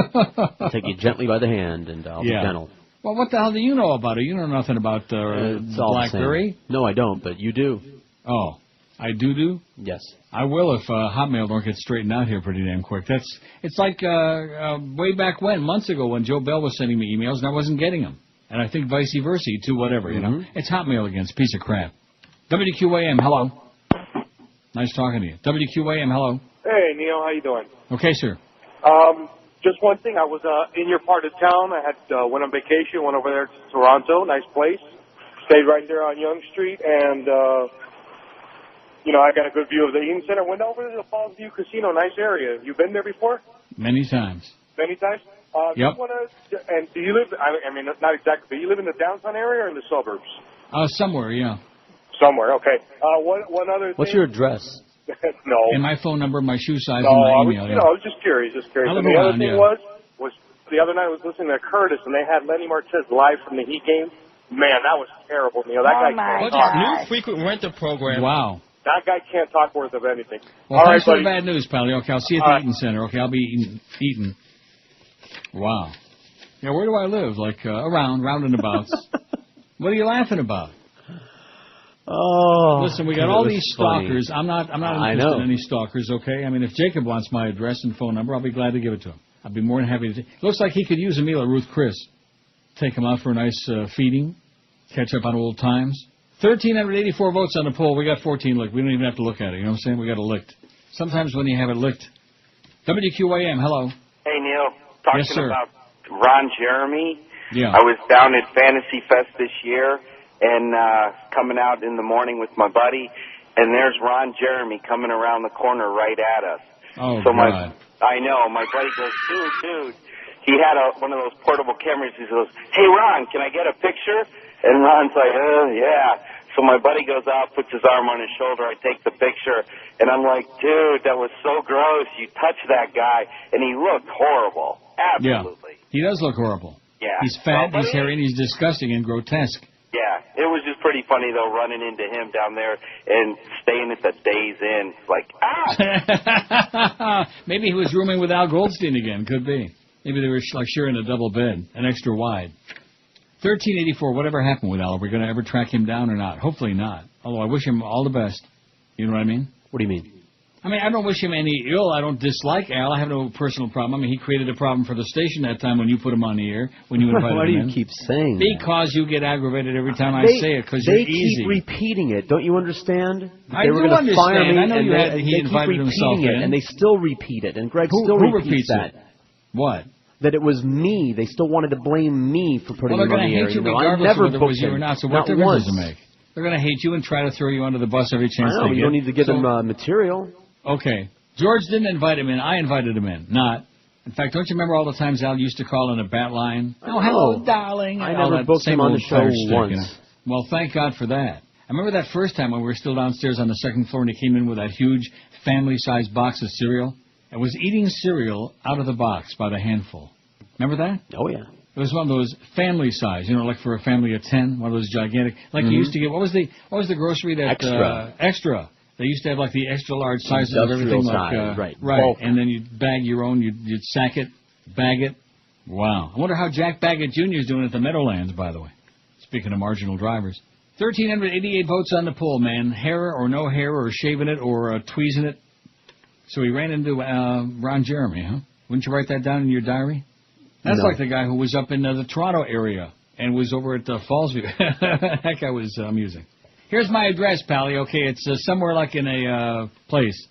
I'll take you gently by the hand, and I'll be gentle. Well, what the hell do you know about it? You know nothing about BlackBerry. No, I don't, but you do. Oh, I do? Yes. I will if Hotmail don't get straightened out here pretty damn quick. It's like way back when, months ago, when Joe Bell was sending me emails and I wasn't getting them. And I think vice versa, too, whatever, you know. It's Hotmail again. It's a piece of crap. WQAM, hello. Nice talking to you. WQAM, hello. Hey, Neil, how you doing? Okay, sir. Just one thing. I was in your part of town. I had went on vacation, went over there to Toronto. Nice place. Stayed right there on Yonge Street, and I got a good view of the Eaton Center. Went over to the Falls View Casino. Nice area. You been there before? Many times. Many times? Yep. And do you live, I mean, not exactly, but you live in the downtown area or in the suburbs? Somewhere, yeah. Somewhere, okay. One other thing. What's your address? No. And my phone number, my shoe size, No, and my I was, email. I was just curious. I And live the other around, thing was the other night I was listening to Curtis, and they had Lenny Martez live from the Heat game. Man, that was terrible, Neil. That guy can't What's talk. new frequent renter program? Wow. That guy can't talk worth of anything. Well, All thanks right, for the buddy. bad news, pal. Okay, I'll see you at the Eaton Center. Okay, I'll be eating. Wow. Yeah, where do I live? Like, round and about. What are you laughing about? Oh. Listen, we got all these stalkers. Funny. I'm not interested in any stalkers, okay? I mean, if Jacob wants my address and phone number, I'll be glad to give it to him. I'd be more than happy to. Looks like he could use a meal at Ruth Chris. Take him out for a nice feeding. Catch up on old times. 1,384 votes on the poll. We got 14 licked. We don't even have to look at it. You know what I'm saying? We got it licked. Sometimes when you have it licked. WQAM, hello. Hey, Neil. Talking Yes, sir. about Ron Jeremy. Yeah. I was down at Fantasy Fest this year and coming out in the morning with my buddy, and there's Ron Jeremy coming around the corner right at us. Oh, so God. I know. My buddy goes, dude. He had one of those portable cameras. He goes, hey, Ron, can I get a picture? And Ron's like, yeah. So my buddy goes out, puts his arm on his shoulder. I take the picture, and I'm like, dude, that was so gross. You touched that guy, and he looked horrible. Absolutely. Yeah. He does look horrible. Yeah. He's fat, he's hairy, and he's disgusting and grotesque. Yeah, it was just pretty funny, though, running into him down there and staying at the Days Inn. Like, Maybe he was rooming with Al Goldstein again. Could be. Maybe they were like sharing a double bed, an extra wide. 1384, whatever happened with Al? Are we going to ever track him down or not? Hopefully not. Although I wish him all the best. You know what I mean? What do you mean? I mean, I don't wish him any ill. I don't dislike Al. I have no personal problem. I mean, he created a problem for the station that time when you put him on the air, when you invited him in. Why do you keep saying that? Because you get aggravated every time I say it, because you're They easy. keep repeating it. Don't you understand? I They do were gonna understand. Fire me, I know and you had- they he invited keep himself repeating it, in. and they still repeat it. And Greg still who repeats that. What? That it was me. They still wanted to blame me for putting Well, him they're on going the to air. hate you I regardless never of whether it was booked you or him. not, so what Not difference once. does it make? They're going to hate you and try to throw you under the bus every chance I know, they get. you don't need to give them material. Okay. George didn't invite him in. I invited him in. Not. In fact, don't you remember all the times Al used to call in a bat line? Oh, hello, darling. I and all never that booked same him on old the show tired shtick, once. you know? Well, thank God for that. I remember that first time when we were still downstairs on the second floor and he came in with that huge family-sized box of cereal and was eating cereal out of the box by the handful. Remember that? Oh, yeah. It was one of those family size, you know, like for a family of 10, one of those gigantic, like you used to get. What was the grocery that Extra. Extra? They used to have like the extra large sizes of Industrial everything, size, like right. Bulk. And then you'd bag your own, you'd sack it, bag it. Wow. I wonder how Jack Baggett Jr. is doing at the Meadowlands, by the way. Speaking of marginal drivers, 1,388 votes on the poll, man. Hair or no hair, or shaving it, or tweezing it. So he ran into Ron Jeremy, huh? Wouldn't you write that down in your diary? That's No. like the guy who was up in the Toronto area and was over at Fallsview. That guy was amusing. Here's my address, Pally. Okay, it's somewhere like in a place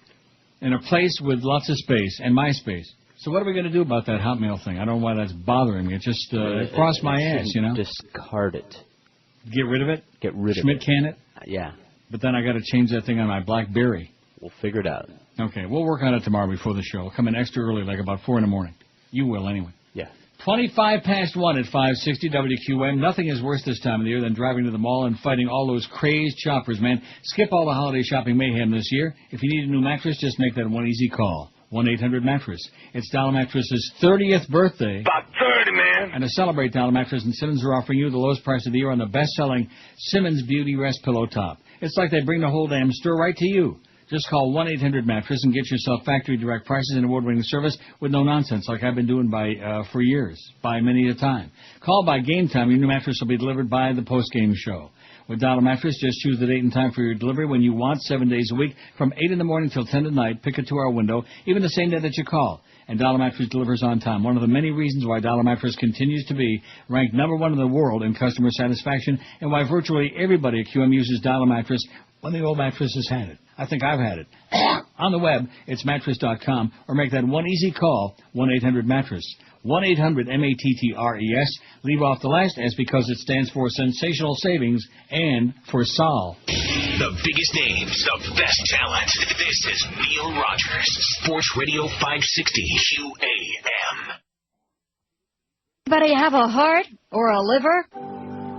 with lots of space and MySpace. So what are we going to do about that Hotmail thing? I don't know why that's bothering me. It just it crossed my ass, you know. Discard it. Get rid of it? Get rid of Schmidt it. can it? Yeah. But then I got to change that thing on my BlackBerry. We'll figure it out. Okay, we'll work on it tomorrow before the show. Come in extra early, like about 4 in the morning. You will, anyway. Yeah. 25 past 1 at 560 WQAM. Nothing is worse this time of the year than driving to the mall and fighting all those crazed shoppers, man. Skip all the holiday shopping mayhem this year. If you need a new mattress, just make that one easy call. 1-800-MATTRESS. It's Dollar Mattress's 30th birthday. About 30, man. And to celebrate, Dollar Mattress and Simmons are offering you the lowest price of the year on the best-selling Simmons Beauty Rest Pillow Top. It's like they bring the whole damn store right to you. Just call 1-800-MATTRESS and get yourself factory direct prices and award-winning service with no nonsense like I've been doing for years, by many a time. Call by game time. Your new mattress will be delivered by the post-game show. With Dollar Mattress, just choose the date and time for your delivery when you want, 7 days a week, from 8 in the morning till 10 at night. Pick it to our window, even the same day that you call. And Dollar Mattress delivers on time. One of the many reasons why Dollar Mattress continues to be ranked #1 in the world in customer satisfaction, and why virtually everybody at QM uses Dollar Mattress when the old mattress has had it. I think I've had it. On the web, it's mattress.com, or make that one easy call, 1-800-MATTRESS. 1-800-MATTRES. Leave off the last S because it stands for sensational savings and for Sol. The biggest names, the best talent. This is Neil Rogers, Sports Radio 560 QAM. Anybody have a heart or a liver?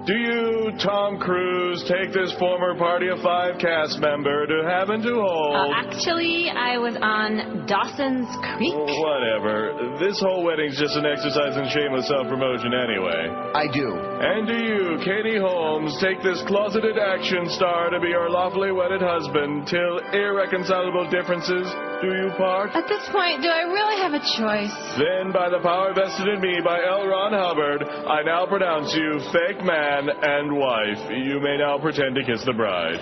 Do you, Tom Cruise, take this former Party of Five cast member to heaven to hold? Actually, I was on Dawson's Creek. Whatever. This whole wedding's just an exercise in shameless self-promotion anyway. I do. And do you, Katie Holmes, take this closeted action star to be your lawfully wedded husband till irreconcilable differences do you part? At this point, do I really have a choice? Then, by the power vested in me by L. Ron Hubbard, I now pronounce you fake man and wife. You may now pretend to kiss the bride.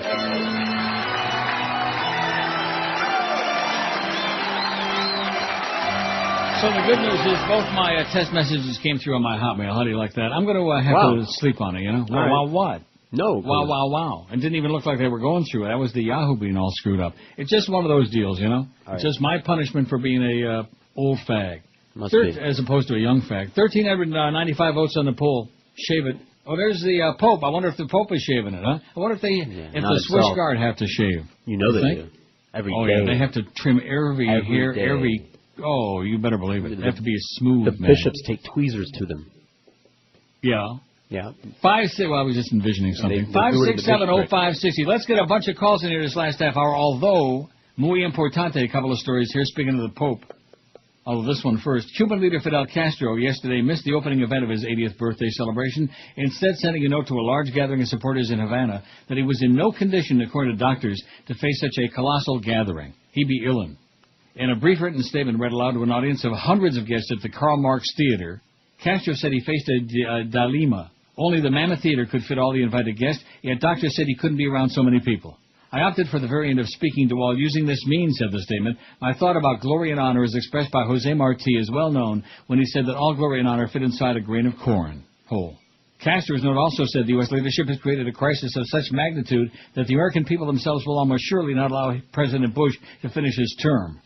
So the good news is both my test messages came through on my Hotmail. How do you like that? I'm going to have to sleep on it, you know? Wow, what? No. Wow. It didn't even look like they were going through it. That was the Yahoo being all screwed up. It's just one of those deals, you know? It's just my punishment for being a old fag. As opposed to a young fag. 1,395 votes on the poll. Shave it. Oh, there's the Pope. I wonder if the Pope is shaving it, huh? I wonder if the Swiss Guard have to shave. You know they do. Every day. Yeah, they have to trim every hair, day. Oh, you better believe it. They have to be smooth, The bishops take tweezers to them. Yeah. Yeah. 5-6. Well, I was just envisioning something. 5670560. Let's get a bunch of calls in here this last half hour. Although muy importante, a couple of stories here. Speaking of the Pope. Although this one first. Cuban leader Fidel Castro yesterday missed the opening event of his 80th birthday celebration, instead sending a note to a large gathering of supporters in Havana that he was in no condition, according to doctors, to face such a colossal gathering. He'd be illin. In a brief written statement read aloud to an audience of hundreds of guests at the Karl Marx Theater, Castro said he faced a dilemma. Only the Mammoth Theater could fit all the invited guests, yet doctors said he couldn't be around so many people. I opted for the variant of speaking to all using this means, said the statement. My thought about glory and honor is expressed by Jose Marti, is well known when he said that all glory and honor fit inside a grain of corn. Whole. Castro's note also said the U.S. leadership has created a crisis of such magnitude that the American people themselves will almost surely not allow President Bush to finish his term.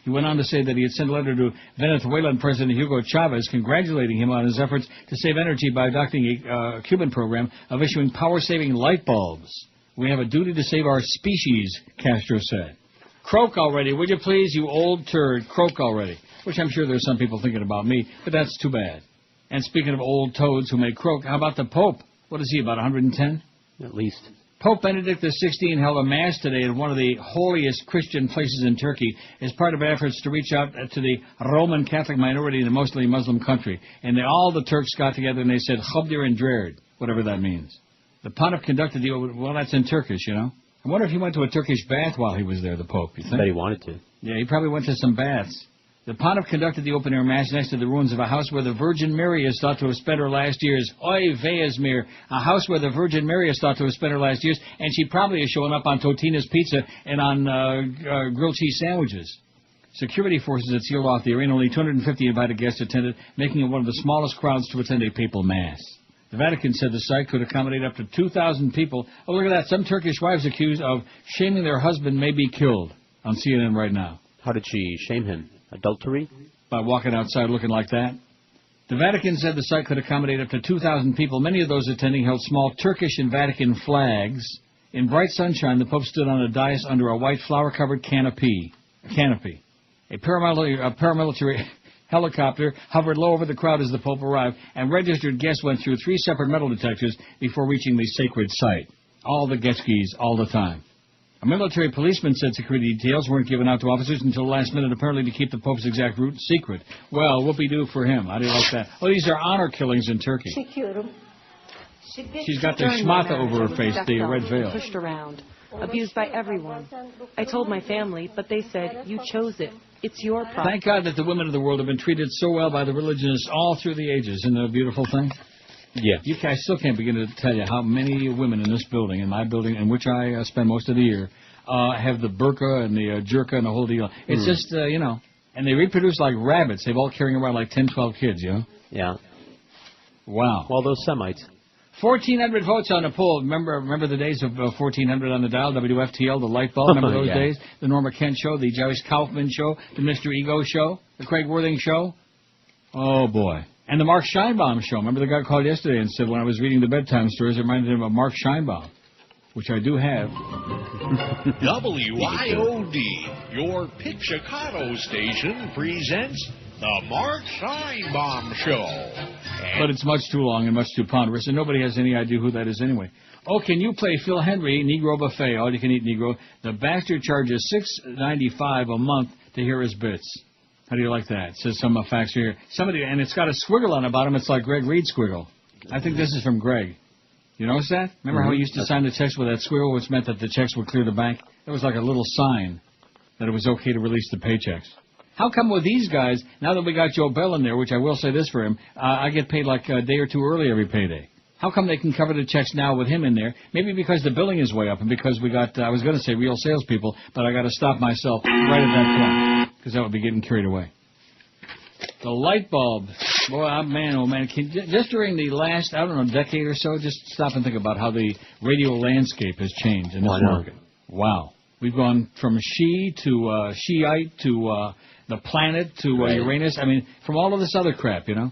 He went on to say that he had sent a letter to Venezuelan President Hugo Chavez congratulating him on his efforts to save energy by adopting a Cuban program of issuing power-saving light bulbs. We have a duty to save our species, Castro said. Croak already, would you please, you old turd. Croak already. Which I'm sure there's some people thinking about me, but that's too bad. And speaking of old toads who may croak, how about the Pope? What is he, about 110? At least. Pope Benedict XVI held a mass today at one of the holiest Christian places in Turkey as part of efforts to reach out to the Roman Catholic minority in a mostly Muslim country. And all the Turks got together and they said, Khobdir and Dred, whatever that means. The Pontiff conducted well, that's in Turkish, you know. I wonder if he went to a Turkish bath while he was there, the Pope, you think? I bet he wanted to. Yeah, he probably went to some baths. The Pontiff conducted the open-air mass next to the ruins of a house where the Virgin Mary is thought to have spent her last years. Oy Veasmir, a house where the Virgin Mary is thought to have spent her last years, and she probably is showing up on Totina's Pizza and on grilled cheese sandwiches. Security forces had sealed off the area, and only 250 invited guests attended, making it one of the smallest crowds to attend a papal mass. The Vatican said the site could accommodate up to 2,000 people. Oh, look at that. Some Turkish wives accused of shaming their husband may be killed on CNN right now. How did she shame him? Adultery? By walking outside looking like that. The Vatican said the site could accommodate up to 2,000 people. Many of those attending held small Turkish and Vatican flags. In bright sunshine, the Pope stood on a dais under a white flower-covered canopy. A paramilitary helicopter hovered low over the crowd as the Pope arrived, and registered guests went through 3 separate metal detectors before reaching the sacred site. All the jet skis, all the time. A military policeman said security details weren't given out to officers until the last minute, apparently to keep the Pope's exact route secret. Well, whoopee-doo for him. How do you like that? Oh, these are honor killings in Turkey. She's got the schmata over her face, the red veil. Pushed around. abused by everyone. I told my family, but they said, you chose it. It's your problem. Thank God that the women of the world have been treated so well by the religionists all through the ages. Isn't that a beautiful thing? Yeah. I still can't begin to tell you how many women in this building, in my building, in which I spend most of the year, have the burqa and the jerka and the whole deal. It's just, and they reproduce like rabbits. They've all carrying around like 10, 12 kids, Yeah. Wow. Well, those Semites. 1,400 votes on the poll. Remember the days of 1,400 on the dial, WFTL, the light bulb. Remember those days? The Norma Kent show, the Joyce Kaufman show, the Mr. Ego show, the Craig Worthing show. Oh, boy. And the Mark Scheinbaum show. Remember the guy called yesterday and said when I was reading the bedtime stories, it reminded him of Mark Scheinbaum, which I do have. WIOD, your Pizzicato station, presents the Mark Scheinbaum Show. But it's much too long and much too ponderous, and nobody has any idea who that is anyway. Oh, can you play Phil Henry, Negro Buffet, all-you-can-eat Negro? The bastard charges $6.95 a month to hear his bits. How do you like that? It says some facts here. Somebody, and it's got a squiggle on the bottom. It's like Greg Reed squiggle. I think this is from Greg. You notice that? Remember how he used to sign the checks with that squiggle, which meant that the checks would clear the bank? It was like a little sign that it was okay to release the paychecks. How come with these guys, now that we got Joe Bell in there, which I will say this for him, I get paid like a day or two early every payday. How come they can cover the checks now with him in there? Maybe because the billing is way up and because we got, I was going to say real salespeople, but I got to stop myself right at that point because that would be getting carried away. The light bulb. Boy, man, oh, man. Just during the last, I don't know, decade or so, just stop and think about how the radio landscape has changed in this market. Wow. We've gone from Shi to Shiite to the planet to Uranus. I mean, from all of this other crap, And,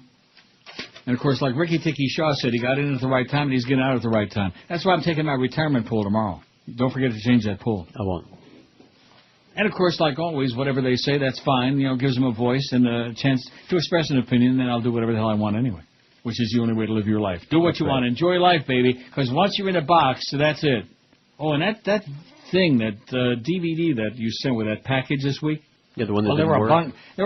of course, like Ricky Tiki Shaw said, he got in at the right time and he's getting out at the right time. That's why I'm taking my retirement pool tomorrow. Don't forget to change that pool. I won't. And, of course, like always, whatever they say, that's fine. Gives them a voice and a chance to express an opinion, and then I'll do whatever the hell I want anyway, which is the only way to live your life. Do what you want. Enjoy life, baby, because once you're in a box, that's it. Oh, and that thing, that DVD that you sent with that package this week? Yeah, the one that there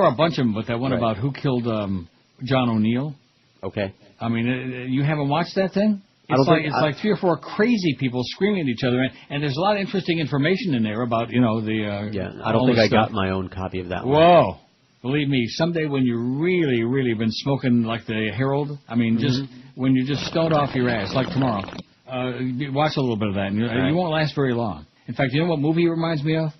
were a bunch of them, but that one about who killed John O'Neill. Okay. I mean, you haven't watched that thing? It's like 3 or 4 crazy people screaming at each other, and there's a lot of interesting information in there about, the... yeah, I don't think I got my own copy of that one. Whoa. Believe me, someday when you really, really been smoking like the Herald, I mean, just when you just stoned off your ass, like tomorrow, watch a little bit of that, and you won't last very long. In fact, you know what movie it reminds me of?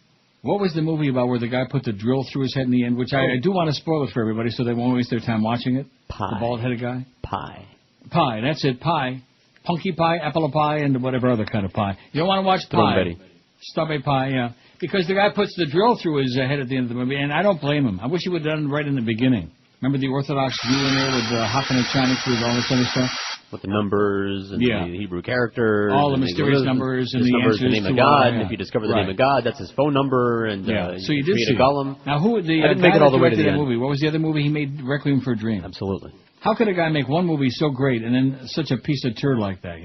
What was the movie about where the guy put the drill through his head in the end, which I do want to spoil it for everybody so they won't waste their time watching it? Pie. The bald-headed guy? Pie, that's it, pie. Punky pie, apple pie, and whatever other kind of pie. You don't want to watch pie. Strawberry pie, yeah. Because the guy puts the drill through his head at the end of the movie, and I don't blame him. I wish he would have done it right in the beginning. Remember the Orthodox Jew in there with hopping and shining through all this other stuff? With the numbers and the Hebrew characters. All the mysterious numbers and the answers the name of God. And if you discover the name of God, that's his phone number. And so you did create a golem. Now, who the I didn't make it all the way to the end. Movie? What was the other movie he made? Requiem for a Dream. Absolutely. How could a guy make one movie so great and then such a piece of turd like that,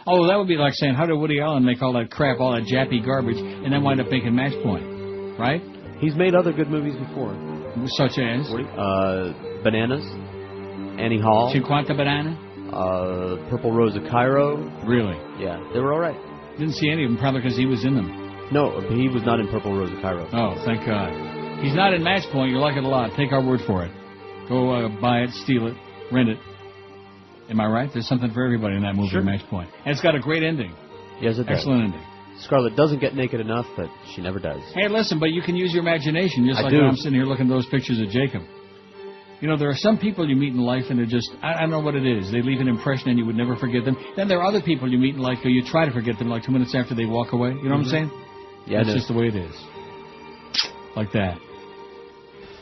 Oh, that would be like saying, how did Woody Allen make all that crap, all that jappy garbage, and then wind up making Match Point, right? He's made other good movies before. Such as? Bananas, Annie Hall. Cinquanta Banana? Purple Rose of Cairo. Really? Yeah, they were all right. Didn't see any of them, probably because he was in them. No, he was not in Purple Rose of Cairo. Oh, thank God. He's not in Match Point. You like it a lot. Take our word for it. Go buy it, steal it. Rent it. Am I right? There's something for everybody in that movie, Match Point. And it's got a great ending. Yes, it does. Excellent ending. Scarlett doesn't get naked enough, but she never does. Hey, listen, but you can use your imagination, just like when I'm sitting here looking at those pictures of Jacob. There are some people you meet in life, and they're just, I don't know what it is. They leave an impression, and you would never forget them. Then there are other people you meet in life who you try to forget them like 2 minutes after they walk away. You know what I'm saying? Yeah, that's just the way it is. Like that.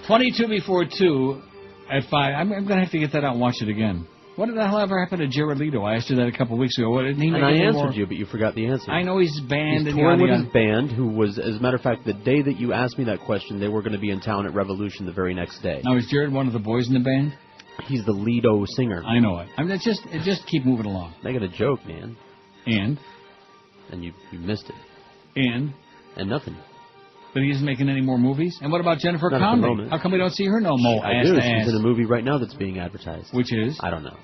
22 before 2 at 5. I'm going to have to get that out and watch it again. What did the hell ever happen to Jared Leto? I asked you that a couple of weeks ago. Didn't he and I answered you, but you forgot the answer. I know he's banned. He's touring with his band, who was, as a matter of fact, the day that you asked me that question, they were going to be in town at Revolution the very next day. Now, is Jared one of the boys in the band? He's the lead-o singer. I know it. I mean, it just keep moving along. Make it a joke, man. And you missed it. And nothing. But he isn't making any more movies? And what about Jennifer Connelly? How come we don't see her no more? I do. She's in a movie right now that's being advertised. Which is? I don't know.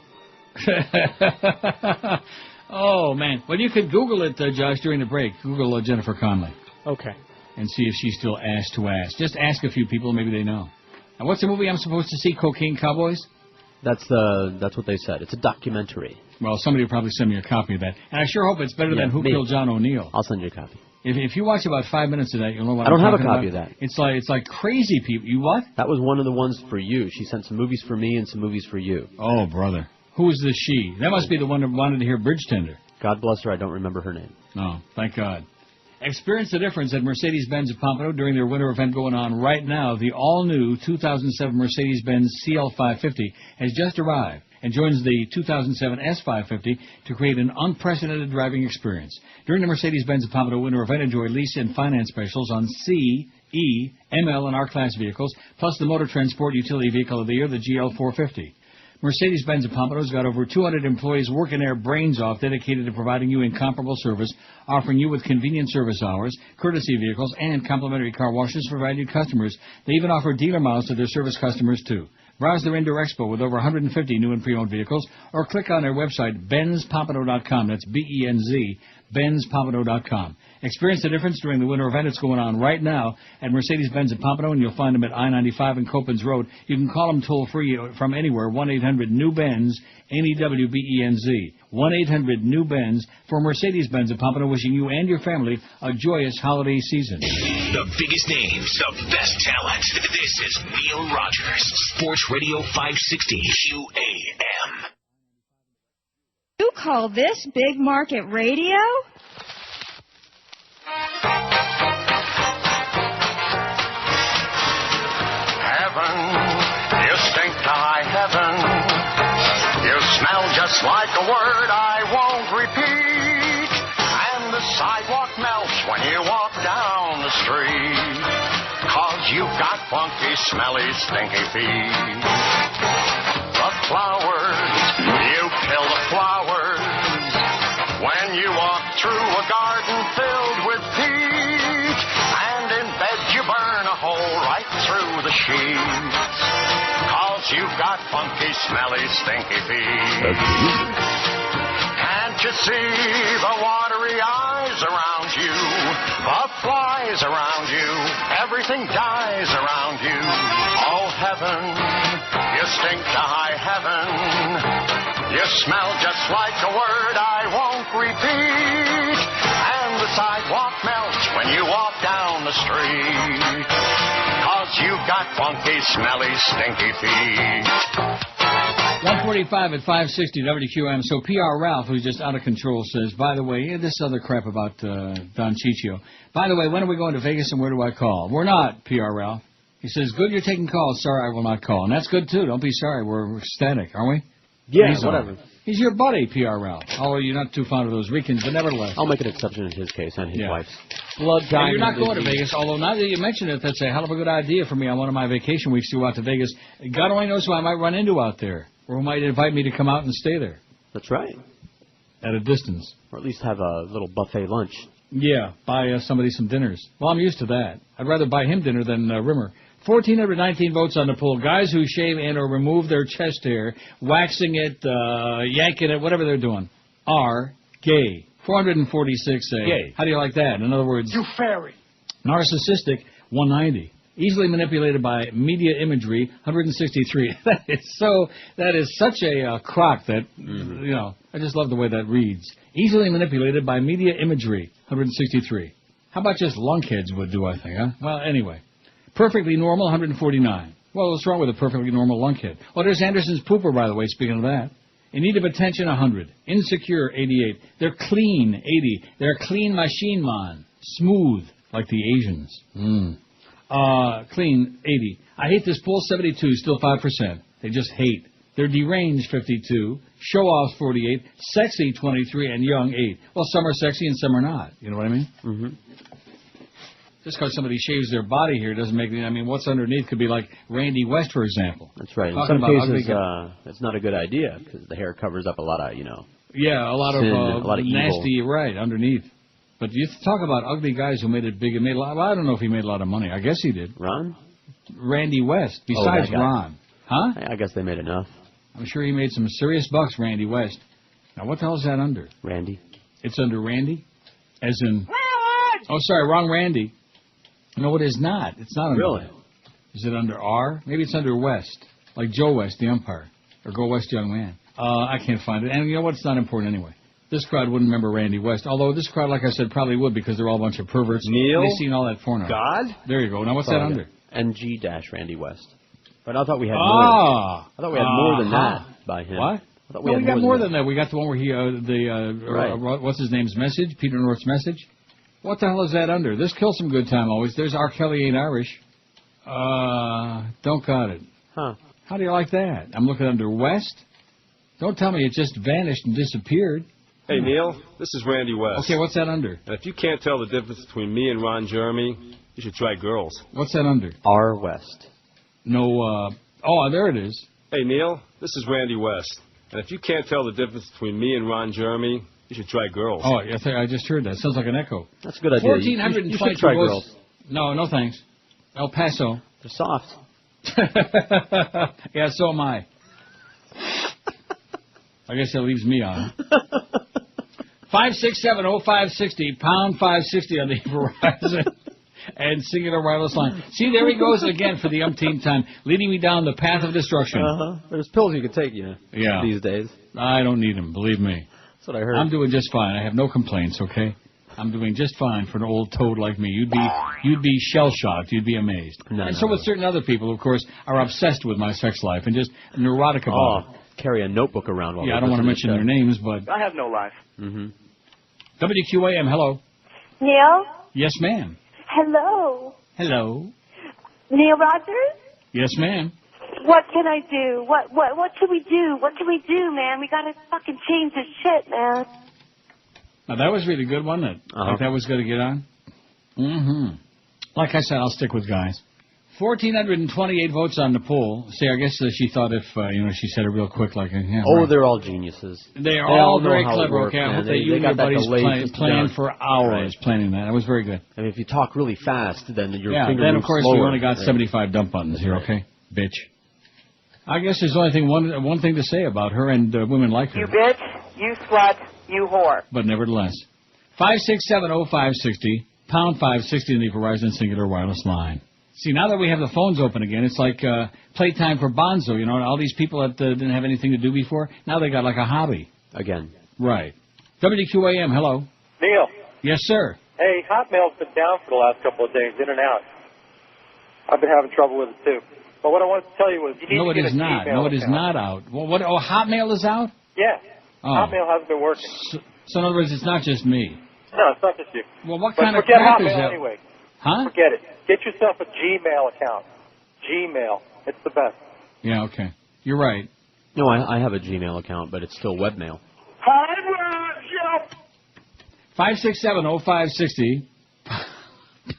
Oh, man. Well, you could Google it, Josh, during the break. Google Jennifer Connelly. Okay. And see if she's still ass to ass. Just ask a few people, maybe they know. And what's the movie I'm supposed to see, Cocaine Cowboys? That's what they said. It's a documentary. Well, somebody will probably send me a copy of that. And I sure hope it's better than Who Killed John O'Neill. I'll send you a copy. If you watch about 5 minutes of that, you'll know what I don't I'm have a talking copy about. of that. It's like crazy people. You what? That was one of the ones for you. She sent some movies for me and some movies for you. Oh, brother. Who is this she? That must be the one that wanted to hear Bridge Tender. God bless her. I don't remember her name. Oh, thank God. Experience the difference at Mercedes-Benz of Pompano during their winter event going on right now. The all-new 2007 Mercedes-Benz CL550 has just arrived and joins the 2007 S550 to create an unprecedented driving experience. During the Mercedes-Benz of Pompano winter event, enjoy lease and finance specials on C, E, ML, and R-Class vehicles, plus the Motor Transport Utility Vehicle of the Year, the GL450. Mercedes-Benz of Pompano's got over 200 employees working their brains off, dedicated to providing you incomparable service, offering you with convenient service hours, courtesy vehicles, and complimentary car washes for valued customers. They even offer dealer miles to their service customers, too. Browse their indoor expo with over 150 new and pre-owned vehicles, or click on their website, benzpompano.com. That's B-E-N-Z, benzpompano.com. Experience the difference during the winter event that's going on right now at Mercedes-Benz of Pompano, and you'll find them at I-95 and Copans Road. You can call them toll-free from anywhere, 1-800-NEW-BENZ, N-E-W-B-E-N-Z, 1-800-NEW-BENZ, for Mercedes-Benz of Pompano, wishing you and your family a joyous holiday season. The biggest names, the best talent. This is Neil Rogers, Sports Radio 560 QAM. You call this big market radio? Heaven, you stink to high heaven. You smell just like a word I won't repeat. And the sidewalk melts when you walk down the street. 'Cause you've got funky, smelly, stinky feet. The flowers, you kill the flowers. When you walk through a garden filled with peach, and in bed you burn a hole right through the sheets. 'Cause you've got funky, smelly, stinky feet. Can't you see the watery eyes around you? The flies around you, everything dies around you. Oh, heaven, you stink to high heaven. You smell just like a word I won't repeat. And the sidewalk melts when you walk down the street. 'Cause you've got funky, smelly, stinky feet. 145 at 560 WQAM. So PR Ralph, who's just out of control, says, by the way, this other crap about Don Ciccio. By the way, when are we going to Vegas and where do I call? We're not, PR Ralph. He says, good, you're taking calls. Sorry, I will not call. And that's good, too. Don't be sorry. We're ecstatic, aren't we? Yeah, whatever. He's your buddy, PR Ralph. Although you're not too fond of those Ricans, but nevertheless. I'll make an exception in his case and his wife's. Blood diamond. You're not going to Vegas, although now that you mention it, that's a hell of a good idea for me on one of my vacation weeks to go out to Vegas. God only knows who I might run into out there, or who might invite me to come out and stay there. That's right. At a distance. Or at least have a little buffet lunch. Yeah, buy somebody some dinners. Well, I'm used to that. I'd rather buy him dinner than Rimmer. 1,419 votes on the poll. Guys who shave and or remove their chest hair, waxing it, yanking it, whatever they're doing, are gay. 446 say. Gay. How do you like that? In other words, You fairy. narcissistic, 190. Easily manipulated by media imagery, 163. That is such a crock that, I just love the way that reads. Easily manipulated by media imagery, 163. How about just lunkheads would do, I think, huh? Well, anyway. Perfectly normal, 149. Well, what's wrong with a perfectly normal lunkhead? Well, there's Anderson's pooper, by the way, speaking of that. In need of attention, 100. Insecure, 88. They're clean, 80. They're clean machine man. Smooth, like the Asians. Clean, 80. I hate this poll, 72, still 5%. They just hate. They're deranged, 52. Show-offs, 48. Sexy, 23. And young, 8. Well, some are sexy and some are not. You know what I mean? Mm-hmm. Just because somebody shaves their body here doesn't make it. I mean, what's underneath could be like Randy West, for example. That's right. In Talking some about cases, it's not a good idea because the hair covers up a lot of, Yeah, a lot sin, of a lot of nasty, evil. Right, underneath. But you talk about ugly guys who made it big and made a lot. Well, I don't know if he made a lot of money. I guess he did. Ron? Randy West, besides that guy. Ron. Huh? I guess they made enough. I'm sure he made some serious bucks, Randy West. Now, what the hell is that under? Randy. It's under Randy? As in... Oh, sorry, wrong Randy. No, it is not. It's not under... Really? Is it under R? Maybe it's under West. Like Joe West, the umpire. Or Go West, young man. I can't find it. And you know what? It's not important anyway. This crowd wouldn't remember Randy West. Although this crowd, like I said, probably would because they're all a bunch of perverts. Neil? They've seen all that porno. God? There you go. Now, what's that under? NG-Randy West. But I thought we had more. Ah! I thought we had more than that by him. What? I thought We got more than that. We got the one where he, Right. what's his name's message? Peter North's message? What the hell is that under? This kills some good time always. There's R. Kelly Ain't Irish. Don't got it. Huh. How do you like that? I'm looking under West. Don't tell me it just vanished and disappeared. Hey, Neil, this is Randy West. Okay, what's that under? And if you can't tell the difference between me and Ron Jeremy, you should try girls. What's that under? R. West. No, oh, there it is. Hey, Neil, this is Randy West. And if you can't tell the difference between me and Ron Jeremy, you should try girls. Oh, I just heard that. Sounds like an echo. That's a good idea. 1,422 you should try votes. girls. No thanks. El Paso. They're soft. Yeah, so am I. I guess that leaves me on. 5670560, pound 560 on the Verizon and singular wireless line. See, there he goes again for the umpteenth time, leading me down the path of destruction. There's pills you can take, these days. I don't need them, believe me. That's what I heard. I'm doing just fine. I have no complaints, okay? I'm doing just fine for an old toad like me. You'd be shell-shocked. You'd be amazed. So would certain other people, of course, are obsessed with my sex life and just neurotic about it. Carry a notebook around while I don't want to mention their names, but... I have no life. Mm-hmm. WQAM, hello. Neil? Yes, ma'am. Hello. Hello. Neil Rogers? Yes, ma'am. What can I do? What should we do? What can we do, man? We gotta fucking change this shit, man. Now, that was really good, wasn't it? Like that was going to get on? Mm-hmm. Like I said, I'll stick with guys. 1,428 votes on the poll. See, I guess she thought if, she said it real quick, like... right. They're all geniuses. They are all very know clever, works, okay? I hope they you and your buddies planned for hours planning that. That was very good. And if you talk really fast, then your finger then, moves of course, slower. we only got 75 dump buttons here, okay? Bitch. I guess there's only one thing to say about her and women like her. You bitch, you slut, you whore. But nevertheless. 5670560, pound 560 in the Verizon Singular Wireless line. See, now that we have the phones open again, it's like playtime for Bonzo, all these people that didn't have anything to do before, now they got like a hobby. Again. Right. WQAM, hello. Neil. Yes, sir. Hey, Hotmail's been down for the last couple of days, in and out. I've been having trouble with it, too. But what I wanted to tell you was you need to get a Gmail No, it is account. not out. Hotmail is out? Yeah. Oh. Hotmail hasn't been working. So in other words, it's not just me. No, it's not just you. Well, what but kind of forget crap is Hotmail that? anyway. Huh? Forget it. Get yourself a Gmail account. Gmail. It's the best. Yeah, okay. You're right. No, I have a Gmail account, but it's still webmail. 5670560,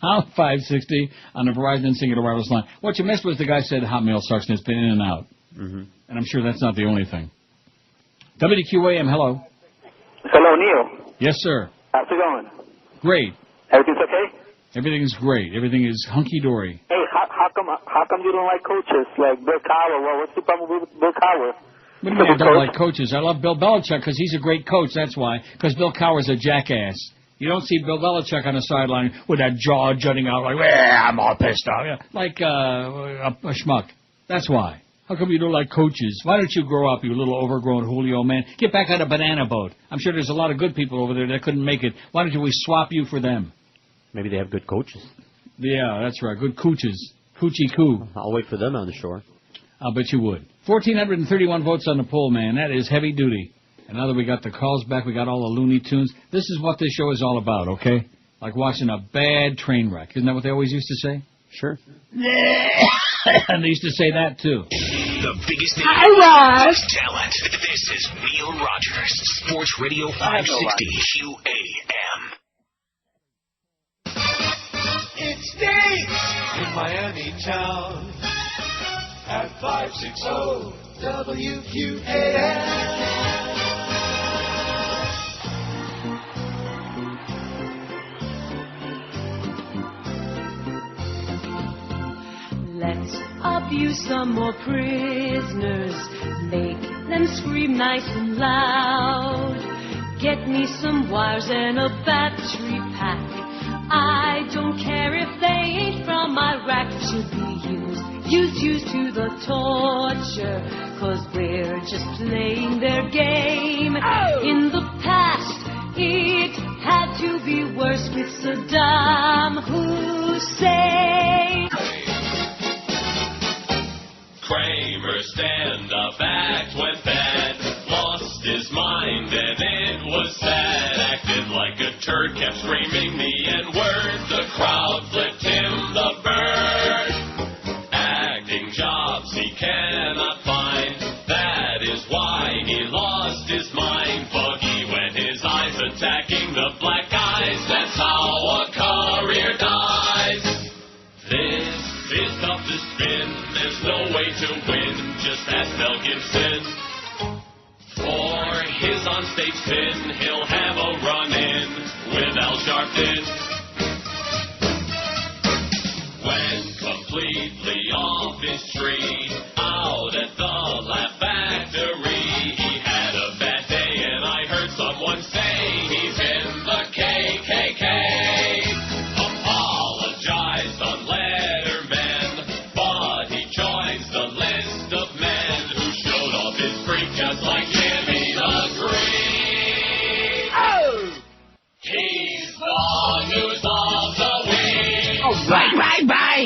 pound 560 on the Verizon Singular Wireless line. What you missed was the guy said Hotmail sucks and it's been in and out. Mm-hmm. And I'm sure that's not the only thing. WQAM, hello. Hello, Neil. Yes, sir. How's it going? Great. Everything's okay? Everything's great. Everything is hunky-dory. Hey, how come you don't like coaches like Bill Cowher? Well, what's the problem with Bill Cowher? What do you mean I don't like coaches? I love Bill Belichick because he's a great coach, that's why. Because Bill Cowher's a jackass. You don't see Bill Belichick on the sideline with that jaw jutting out like, I'm all pissed off. Yeah, like a schmuck. That's why. How come you don't like coaches? Why don't you grow up, you little overgrown Julio man? Get back on a banana boat. I'm sure there's a lot of good people over there that couldn't make it. Why don't we swap you for them? Maybe they have good coaches. Yeah, that's right. Good cooches. Coochie coo. I'll wait for them on the shore. I'll bet you would. 1,431 votes on the poll, man. That is heavy duty. And now that we got the calls back, we got all the Looney Tunes. This is what this show is all about, okay? Like watching a bad train wreck. Isn't that what they always used to say? Sure. And they used to say that, too. The biggest name, best talent. This is Neil Rogers, Sports Radio 560 QAM. It stays in Miami town at 560 WQAM. Let's abuse some more prisoners. Make then scream nice and loud. Get me some wires and a battery pack. I don't care if they ain't from Iraq. Should be used to the torture, 'cause we're just playing their game. In the past, it had to be worse with Saddam Hussein. Kramer, stand up, act went bad. Lost his mind and it was sad. Acted like a turd, kept screaming the N-word. The crowd flipped him the bird. Acting jobs he cannot find. That is why he lost his mind. Buggy when his eyes attacking the black guys. That's how a career dies. This is tough to spin. There's no way to win. Just ask Mel Gibson. For his onstage sin, he'll have a run-in with Al Sharpton. When completely off his tree, out at the Laugh Factory, he had a bad day, and I heard someone say he's in the KKK. Apologized on Letterman, but he joins the list of men who showed off his freak just like Jimmy the Greek. Oh! He's the news of the week. Right, right, right.